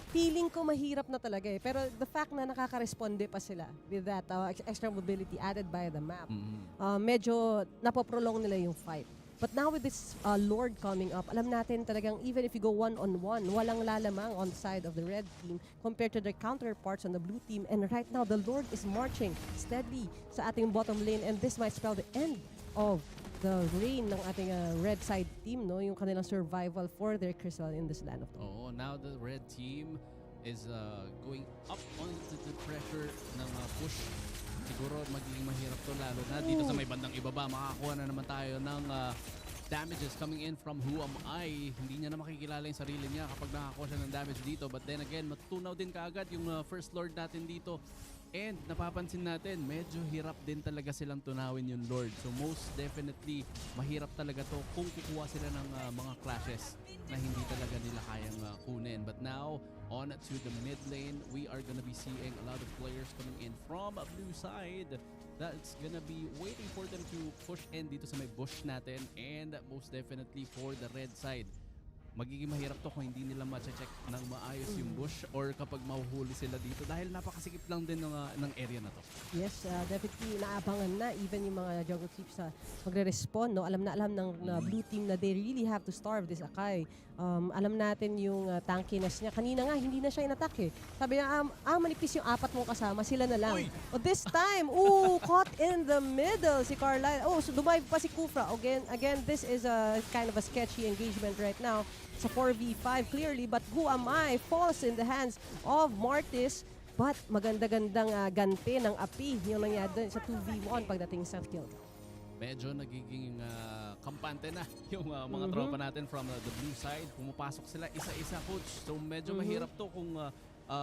feeling ko mahirap na talaga eh. Pero the fact na nakaka-responde pa sila with that extra mobility added by the map, medyo napoprolong nila yung fight. But now with this Lord coming up, alam natin talagang even if you go one-on-one, walang lalamang on the side of the red team compared to their counterparts on the blue team. And right now, the Lord is marching steadily sa ating bottom lane, and this might spell the end of the reign ng ating red side team, no? Yung kanilang survival for their crystal in this land of Dawn. Oh, now the red team is going up onto the pressure ng push. Siguro magiging mahirap to, lalo na dito sa may bandang ibaba. Makakuha na naman tayo ng damages coming in from Who Am I. Hindi niya na makikilala yung sarili niya kapag nakakuha siya ng damage dito. But then again, matutunaw din kaagad yung first lord natin dito. And napapansin natin, medyo hirap din talaga silang tunawin yung Lord. So most definitely, mahirap talaga to kung kukuha sila ng mga clashes na hindi talaga nila kayang kunin. But now, on to the mid lane, we are gonna be seeing a lot of players coming in from a blue side. That's gonna be waiting for them to push in dito sa may bush natin. And most definitely for the red side, magiging mahirap to kung hindi nila ma-check ng maayos yung bush or kapag mahuhuli sila dito dahil napakasikip lang din ng area na to. Yes, definitely naabangan na even yung mga jungle creeps na magre-respond, no? Alam ng blue team na they really have to starve this Akai. Alam natin yung tankiness niya. Kanina nga, hindi na siya in-attack eh. Sabi niya, manipis yung 4 mong kasama, sila na lang. This time, caught in the middle si Carlisle. So dumive pa si Kufra. Again, this is a kind of a sketchy engagement right now. Sa 4v5 clearly, but Who Am I falls in the hands of Martis. But maganda-gandang ganti ng api yung nangyari sa 2v1 pagdating sa kill. Medyo nagiging kampante na yung mga tropa natin from the blue side. Pumapasok sila isa-isa, coach. So medyo mahirap to kung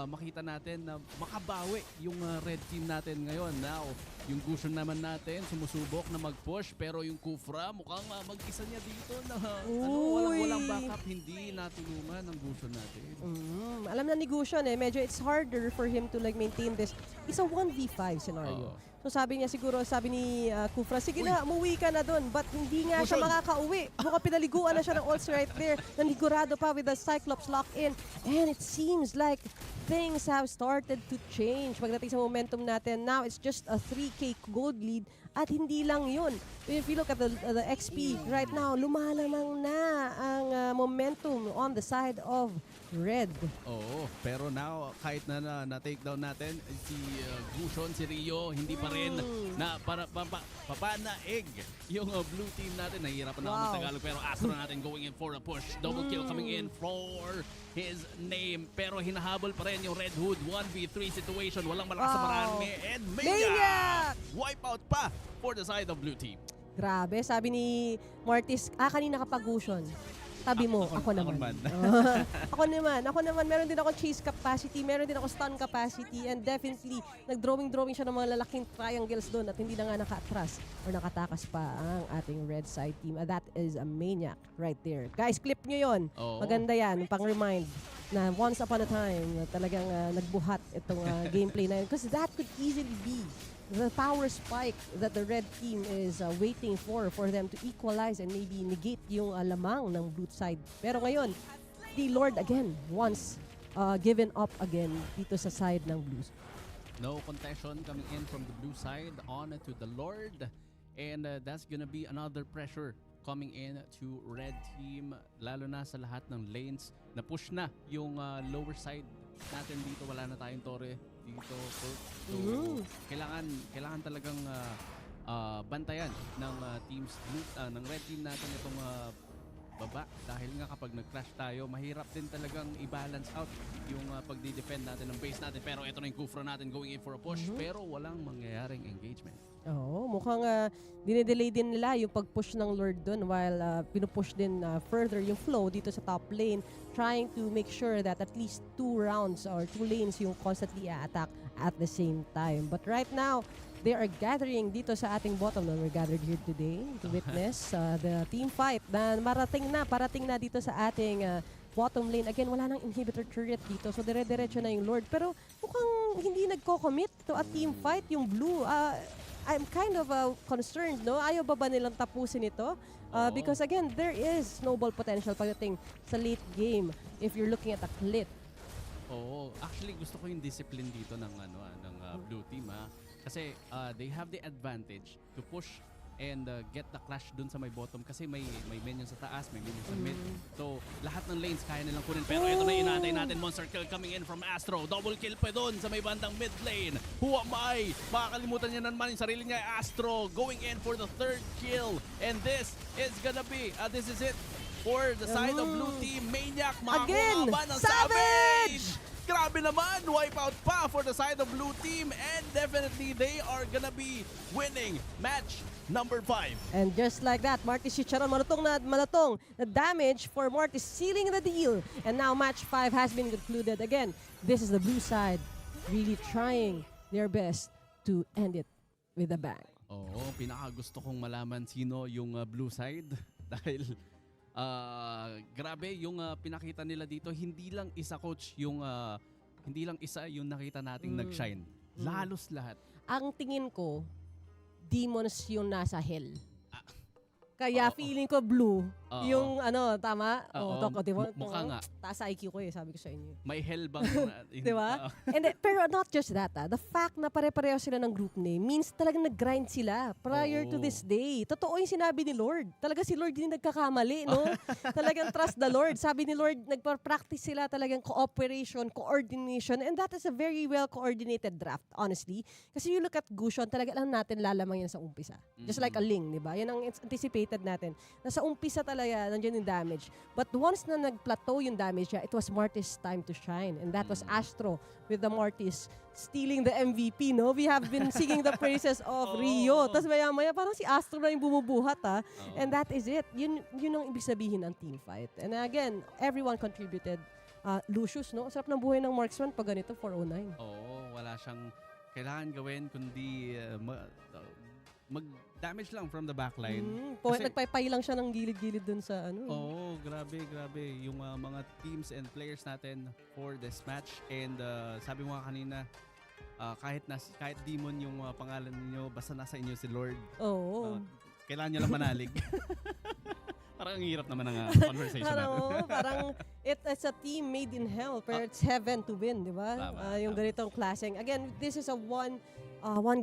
makita natin na makabawi yung red team natin ngayon. Now, yung Gushon naman natin sumusubok na mag-push, pero yung Kufra mukhang mag-isa niya dito na walang backup, hindi natulungan ng Gushon natin. Alam na ni Gushon medyo it's harder for him to maintain this. It's a 1v5 scenario. So sabi ni Kufra, sige na, umuwi ka na doon. But hindi nga siya makakauwi. Mukhang pinaliguan na siya ng ults right there. Nanigurado pa with the Cyclops lock-in. And it seems like things have started to change pagdating sa momentum natin. Now, it's just a 3k gold lead. At hindi lang yun. If you look at the XP right now, lumalamang na ang momentum on the side of red. Oo, pero now, kahit na take down natin, si Gushon, si Rio, hindi pa rin na papanaig yung blue team natin. Nahihirapan na ako ng Tagalog, pero Astro natin going in for a push. Double kill coming in for his name. Pero hinahabol pa rin yung Red Hood. 1v3 situation. Walang malakas sa marami. And Maniac! Wipeout pa for the side of blue team. Grabe, sabi ni Martis, kanina kapag Gushon. Sabi mo, ako naman. Ako naman, meron din ako chase capacity, meron din ako stun capacity, and definitely, nag-drawing siya ng mga lalaking triangles doon at hindi na nga naka-atras or nakatakas pa ang ating red side team. That is a Maniac right there. Guys, clip nyo yon. Maganda yan, pang-remind na once upon a time, talagang nagbuhat itong gameplay na yun. Because that could easily be the power spike that the red team is waiting for them to equalize and maybe negate yung lamang ng blue side. Pero ngayon, the Lord again once given up again dito sa side ng blues. No contention coming in from the blue side on to the Lord. And that's gonna be another pressure coming in to red team. Lalo na sa lahat ng lanes. Na-push na yung lower side natin dito. Wala na tayong tore dito. So, kailangan talagang bantayan ng teams ng red team natin itong baba. Dahil nga kapag nag-crash tayo, mahirap din talagang i-balance out yung pagdi-defend natin ng base natin. Pero ito na yung Kufra natin going in for a push. Pero walang mangyayaring engagement. Oo, mukhang dinedelay din nila yung pag-push ng Lord doon while pinupush din further yung flow dito sa top lane, trying to make sure that at least 2 rounds or 2 lanes yung constantly attack at the same time. But right now, they are gathering dito sa ating bottom lane. We're gathered here today to witness the team fight na parating na dito sa ating bottom lane. Again, wala nang inhibitor turret dito. So, dire-diretso na yung Lord. Pero mukhang hindi nagko-commit to a team fight yung blue. I'm kind of concerned, no? Ayaw ba nilang tapusin ito? Because again, there is snowball potential pagdating sa late game if you're looking at a clip. Oo, actually gusto ko yung discipline dito ng blue team kasi they have the advantage to push and get the clash dun sa may bottom kasi may minions sa taas, may minions sa mid. So, lahat ng lanes kaya nilang kunin. Pero ito na inaantay natin. Monster kill coming in from Astro. Double kill pa dun sa may bandang mid lane. Who am I? Makakalimutan niya naman yung sarili niya. Astro going in for the 3rd kill. And this is gonna be, this is it for the side of blue team. Maniac, makakuha ba ng Savage! Grabe naman, wipeout pa for the side of blue team, and definitely they are gonna be winning match number 5. And just like that, Martis Chicharon malutong na damage for Martis, sealing the deal. And now match 5 has been concluded. Again, this is the blue side really trying their best to end it with a bang. Oo, pinakagusto kong malaman sino yung blue side dahil grabe yung pinakita nila dito. Hindi lang isa coach yung nakita nating nag-shine. Lalos lahat. Ang tingin ko, demons yung nasa hell. Kaya feeling ko blue. Yung tama? Mukha nga. Taas IQ ko sabi ko sa inyo. May hell bang? Diba? Pero not just that. The fact na pare-pareho sila ng group name means talagang nag-grind sila prior to this day. Totoo yung sinabi ni Lord. Talaga si Lord din nagkakamali, no? Talagang trust the Lord. Sabi ni Lord, nagpa-practice sila talagang cooperation, coordination, and that is a very well-coordinated draft, honestly. Kasi you look at Gushon, talaga alam natin lalamang yan sa umpisa. Just like a Ling, diba? Yan ang anticipated natin. Nasa umpisa talaga, nandiyan yung damage. But once na nag-plateau yung damage niya, it was Martis' time to shine. And that was Astro with the Martis stealing the MVP, no? We have been singing the praises of Rio. Tapos maya-maya, parang si Astro na yung bumubuhat, And that is it. Yun ang ibig sabihin ng team fight. And again, everyone contributed. Lucius, no? Sarap ng buhay ng marksman pag ganito, 409. Wala siyang kailangan gawin kundi mag-damage lang from the backline. Nagpaypay lang siya ng gilid-gilid dun sa grabe. Yung mga teams and players natin for this match. And sabi mo nga kanina, kahit demon yung pangalan niyo, basta nasa inyo si Lord. Kailangan niyo lang manalig. Parang ang hirap naman ng conversation natin. Parang it's a team made in hell, pero it's heaven to win, di ba? Yung ganitong klaseng. Again, this is a one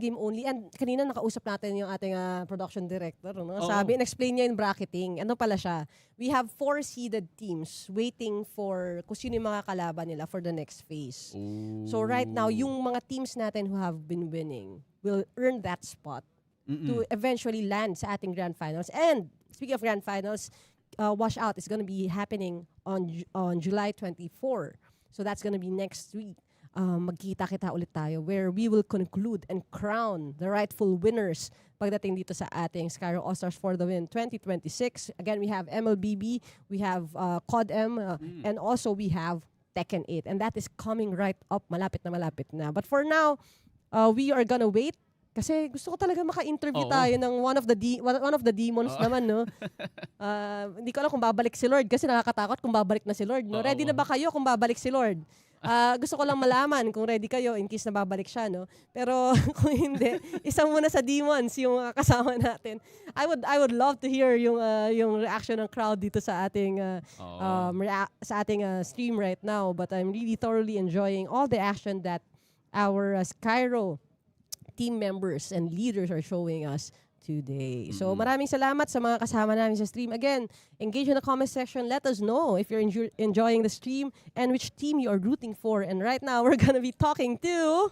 game only. And kanina nakausap natin yung ating production director. No? Sabi, in-explain niya yung bracketing. Ano pala siya? We have 4 seeded teams waiting for kung sino yung mga kalaban nila for the next phase. So right now, yung mga teams natin who have been winning will earn that spot to eventually land sa ating grand finals. And speaking of grand finals, washout is going to be happening on July 24. So that's going to be next week. Magkita-kita ulit tayo where we will conclude and crown the rightful winners pagdating dito sa ating Skyro All-Stars for the Win 2026. Again, we have MLBB, we have COD-M, and also we have Tekken 8. And that is coming right up, malapit na. But for now, we are gonna wait. Kasi gusto ko talaga maka-interview tayo ng one of the demons naman, no? Hindi ko alam kung babalik si Lord kasi nakakatakot kung babalik na si Lord, no? Ready na ba kayo kung babalik si Lord? Gusto ko lang malaman kung ready kayo in case na babalik siya, no? Pero kung hindi, isa muna sa Demons yung kasama natin. I would love to hear yung reaction ng crowd dito sa ating stream right now, but I'm really thoroughly enjoying all the action that our Skyro team members and leaders are showing us today. So maraming salamat sa mga kasama namin sa stream. Again, engage in the comment section. Let us know if you're enjoying the stream and which team you are rooting for. And right now, we're gonna be talking to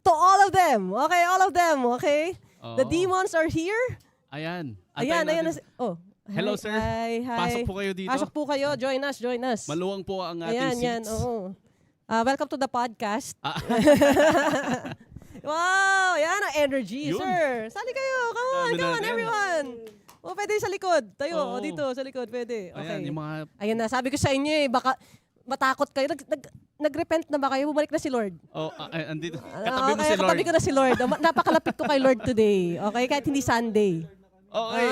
all of them. Okay, all of them. Okay, the Demons are here. Ayan. Ayan. Hello, sir. Hi. Pasok po kayo dito. Pasok po kayo. Join us. Maluwang po ang ating seats. Oo. Welcome to the podcast. Wow, yan ang energy, Yun. sir. Sali kayo. Come on, everyone. Pwede sa likod. Tayo, dito, sa likod, pwede. Okay. Ayan, yung mga... Ayan na, sabi ko sa inyo baka matakot kayo. Nag-repent na ba kayo? Bumalik na si Lord. Andito. Katabi mo si Lord. Katabi ko na si Lord. Napakalapit ko kay Lord today. Okay, kahit hindi Sunday. Okay.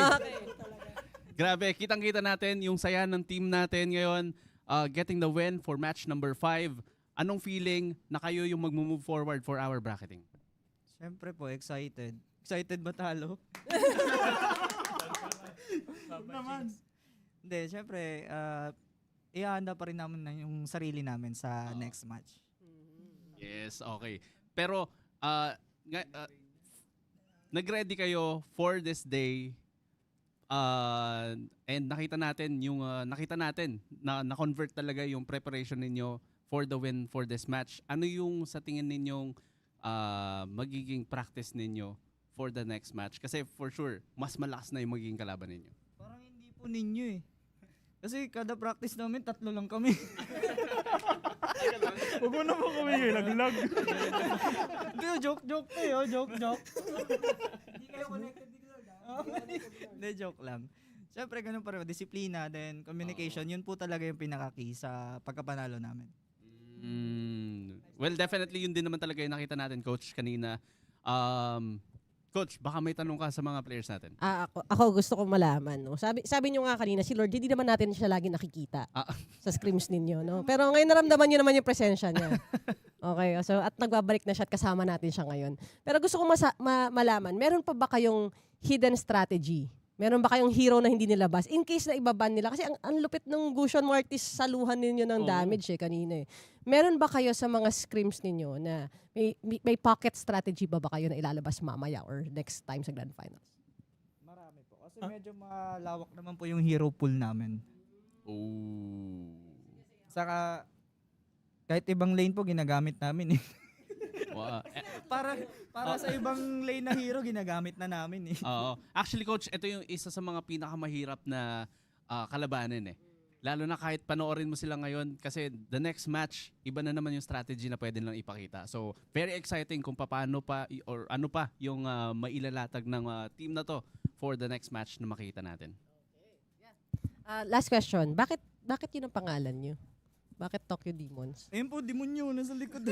Grabe, kitang-kita natin yung saya ng team natin ngayon. Getting the win for match number 5. Anong feeling na kayo yung mag-move forward for our bracketing? Siyempre po, excited. Excited ba talo? Naman. Hindi, siyempre, ihahanda pa rin namin na yung sarili namin sa next match. Yes, okay. Pero, nag-ready kayo for this day and nakita natin na na-convert talaga yung preparation ninyo for the win for this match. Ano yung sa tingin ninyong magiging practice ninyo for the next match? Kasi for sure, mas malakas na yung magiging kalaban ninyo. Parang hindi po ninyo eh. Kasi kada practice namin, 3 lang kami. Huwag mo naman kami naglag. Hindi, joke po yun. Joke. Hindi kayo connected dito. Hindi, joke lang. Siyempre, ganun pa rin. Disiplina, then communication, yun po talaga yung pinaka-key sa pagkapanalo namin. Well, definitely yun din naman talaga yung nakita natin, Coach, kanina. Coach, baka may tanong ka sa mga players natin. Ako gusto kong malaman. No? Sabi nyo nga kanina, si Lord, hindi naman natin siya lagi nakikita sa scrims ninyo. No? Pero ngayon naramdaman nyo naman yung presensya niya. Okay, so at nagbabalik na siya at kasama natin siya ngayon. Pero gusto kong malaman, meron pa ba kayong hidden strategy? Meron ba kayong hero na hindi nilabas? In case na ibaban nila. Kasi ang lupit ng Gusion Mortis sa luhan ninyo ng damage kanina. Meron ba kayo sa mga scrims ninyo na may pocket strategy ba kayo na ilalabas mamaya or next time sa Grand Finals? Marami po. Kasi medyo malawak naman po yung hero pool namin. Saka, kahit ibang lane po, ginagamit namin eh. Wow. Para sa ibang lane na hero, ginagamit na namin eh. Actually, Coach, ito yung isa sa mga pinakamahirap na kalabanin eh. Lalo na kahit panoorin mo sila ngayon kasi the next match, iba na naman yung strategy na pwede lang ipakita. So, very exciting kung paano pa or ano pa yung mailalatag ng team na to for the next match na makita natin. Last question. Bakit yun ang pangalan nyo? Bakit Tokyo Demons? Ayun po, demonyo, nasa likod.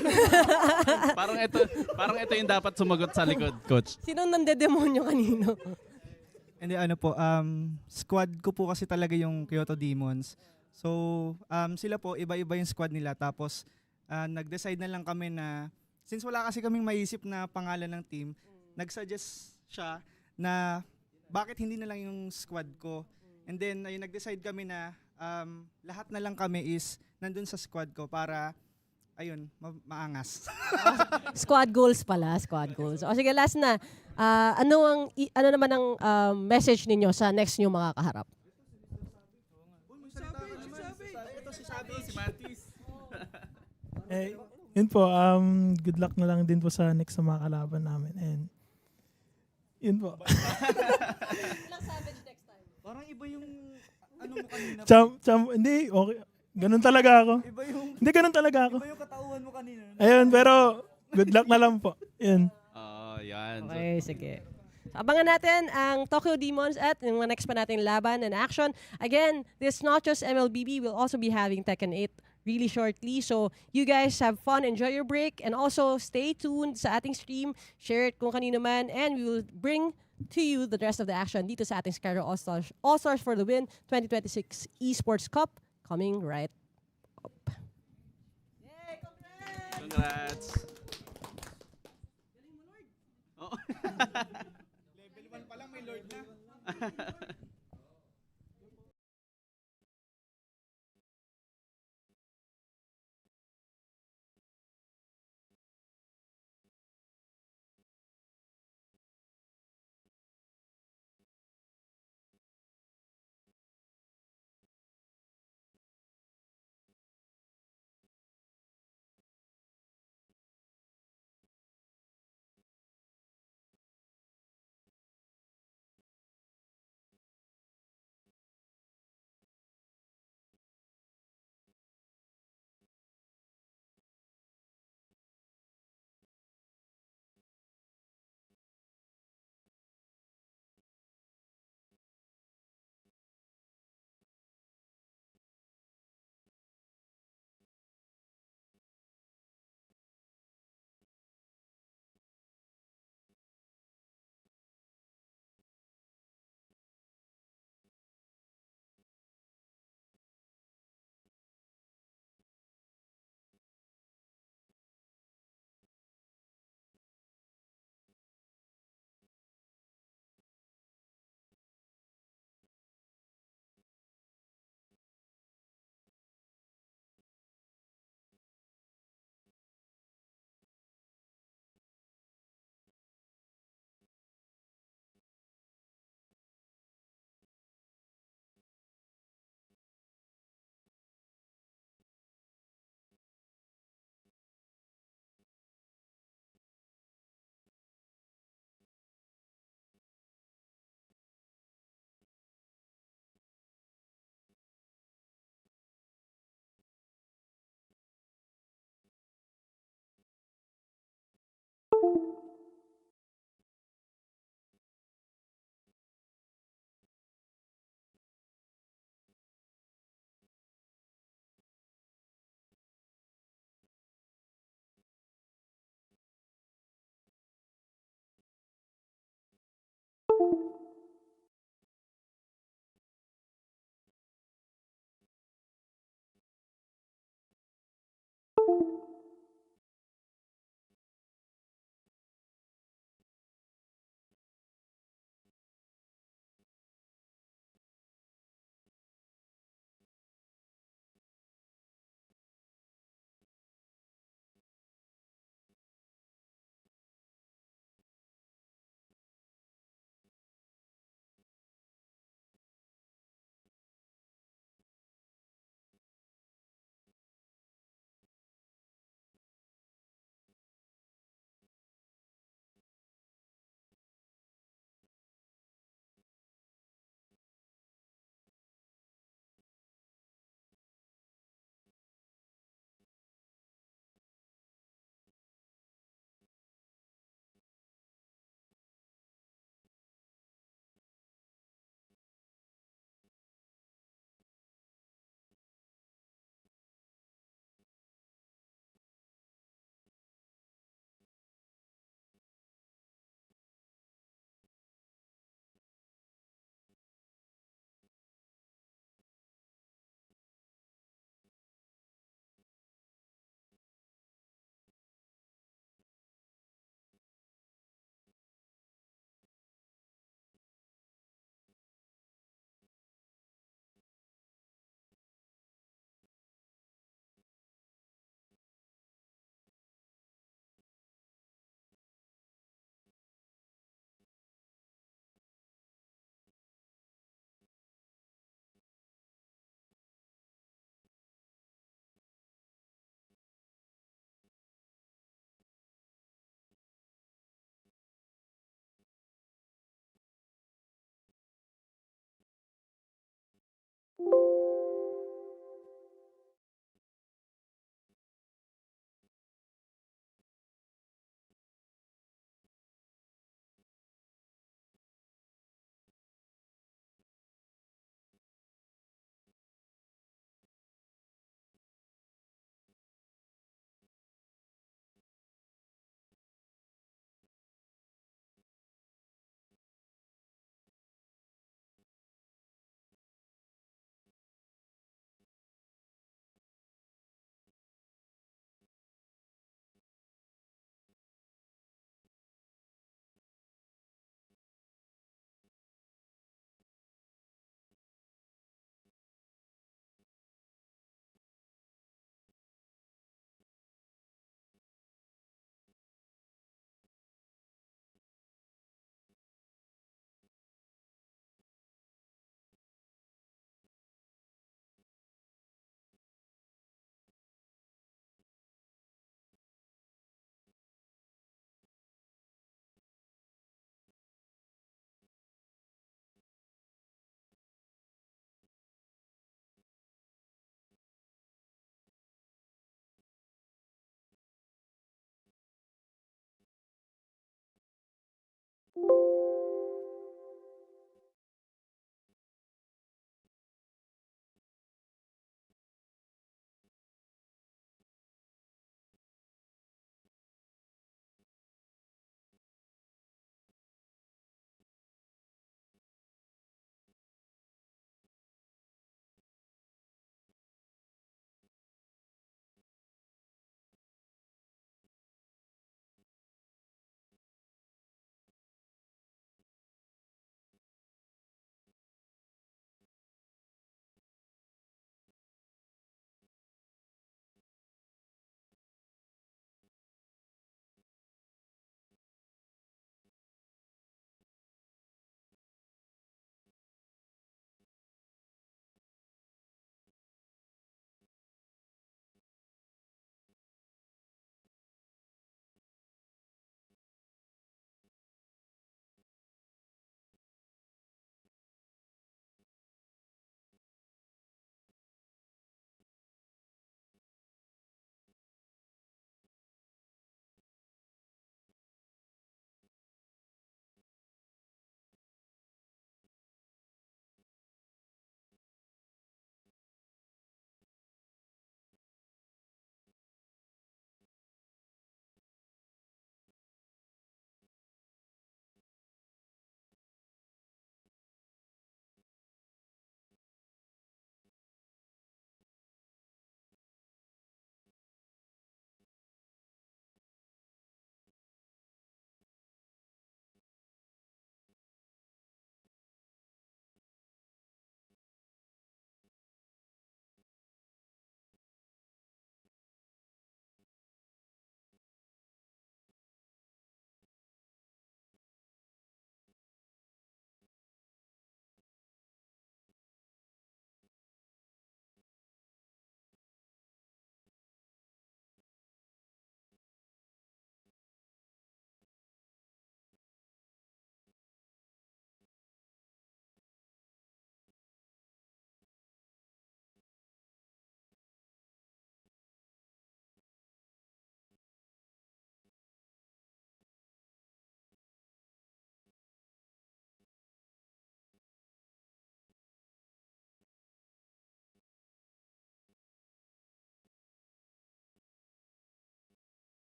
parang ito yung dapat sumagot sa likod, Coach. Sino nandedemonyo kanino? Hindi, squad ko po kasi talaga yung Kyoto Demons. So, sila po, iba-iba yung squad nila. Tapos, nag-decide na lang kami na, since wala kasi kaming maisip na pangalan ng team, nag-suggest siya na bakit hindi na lang yung squad ko. And then, ayun, nag-decide kami na lahat na lang kami is nandun sa squad ko para, ayun, maangas. Squad goals pala, squad goals. O sige, last na. Ano naman ang message ninyo sa next nyo mga kaharap? Yun po, good luck na lang din po sa next sa mga kalaban namin. And yun po. Parang iba yung ano mo kanina. Hindi, okay. Ganun talaga ako. Hindi, ganun talaga ako. Iba yung katauhan mo kanina. Ayun, pero good luck na lang po. Yun. Yan. Okay, sige. So, abangan natin ang Tokyo Demons at yung next pa nating laban and action. Again, this not just MLBB. We'll also be having Tekken 8 really shortly. So, you guys have fun, enjoy your break, and also stay tuned sa ating stream. Share it kung kanino man, and we will bring to you the rest of the action dito sa ating Skyro All-Stars for the Win 2026 Esports Cup coming right up. Congrats. Oh. Level 1 pa lang may Lord na.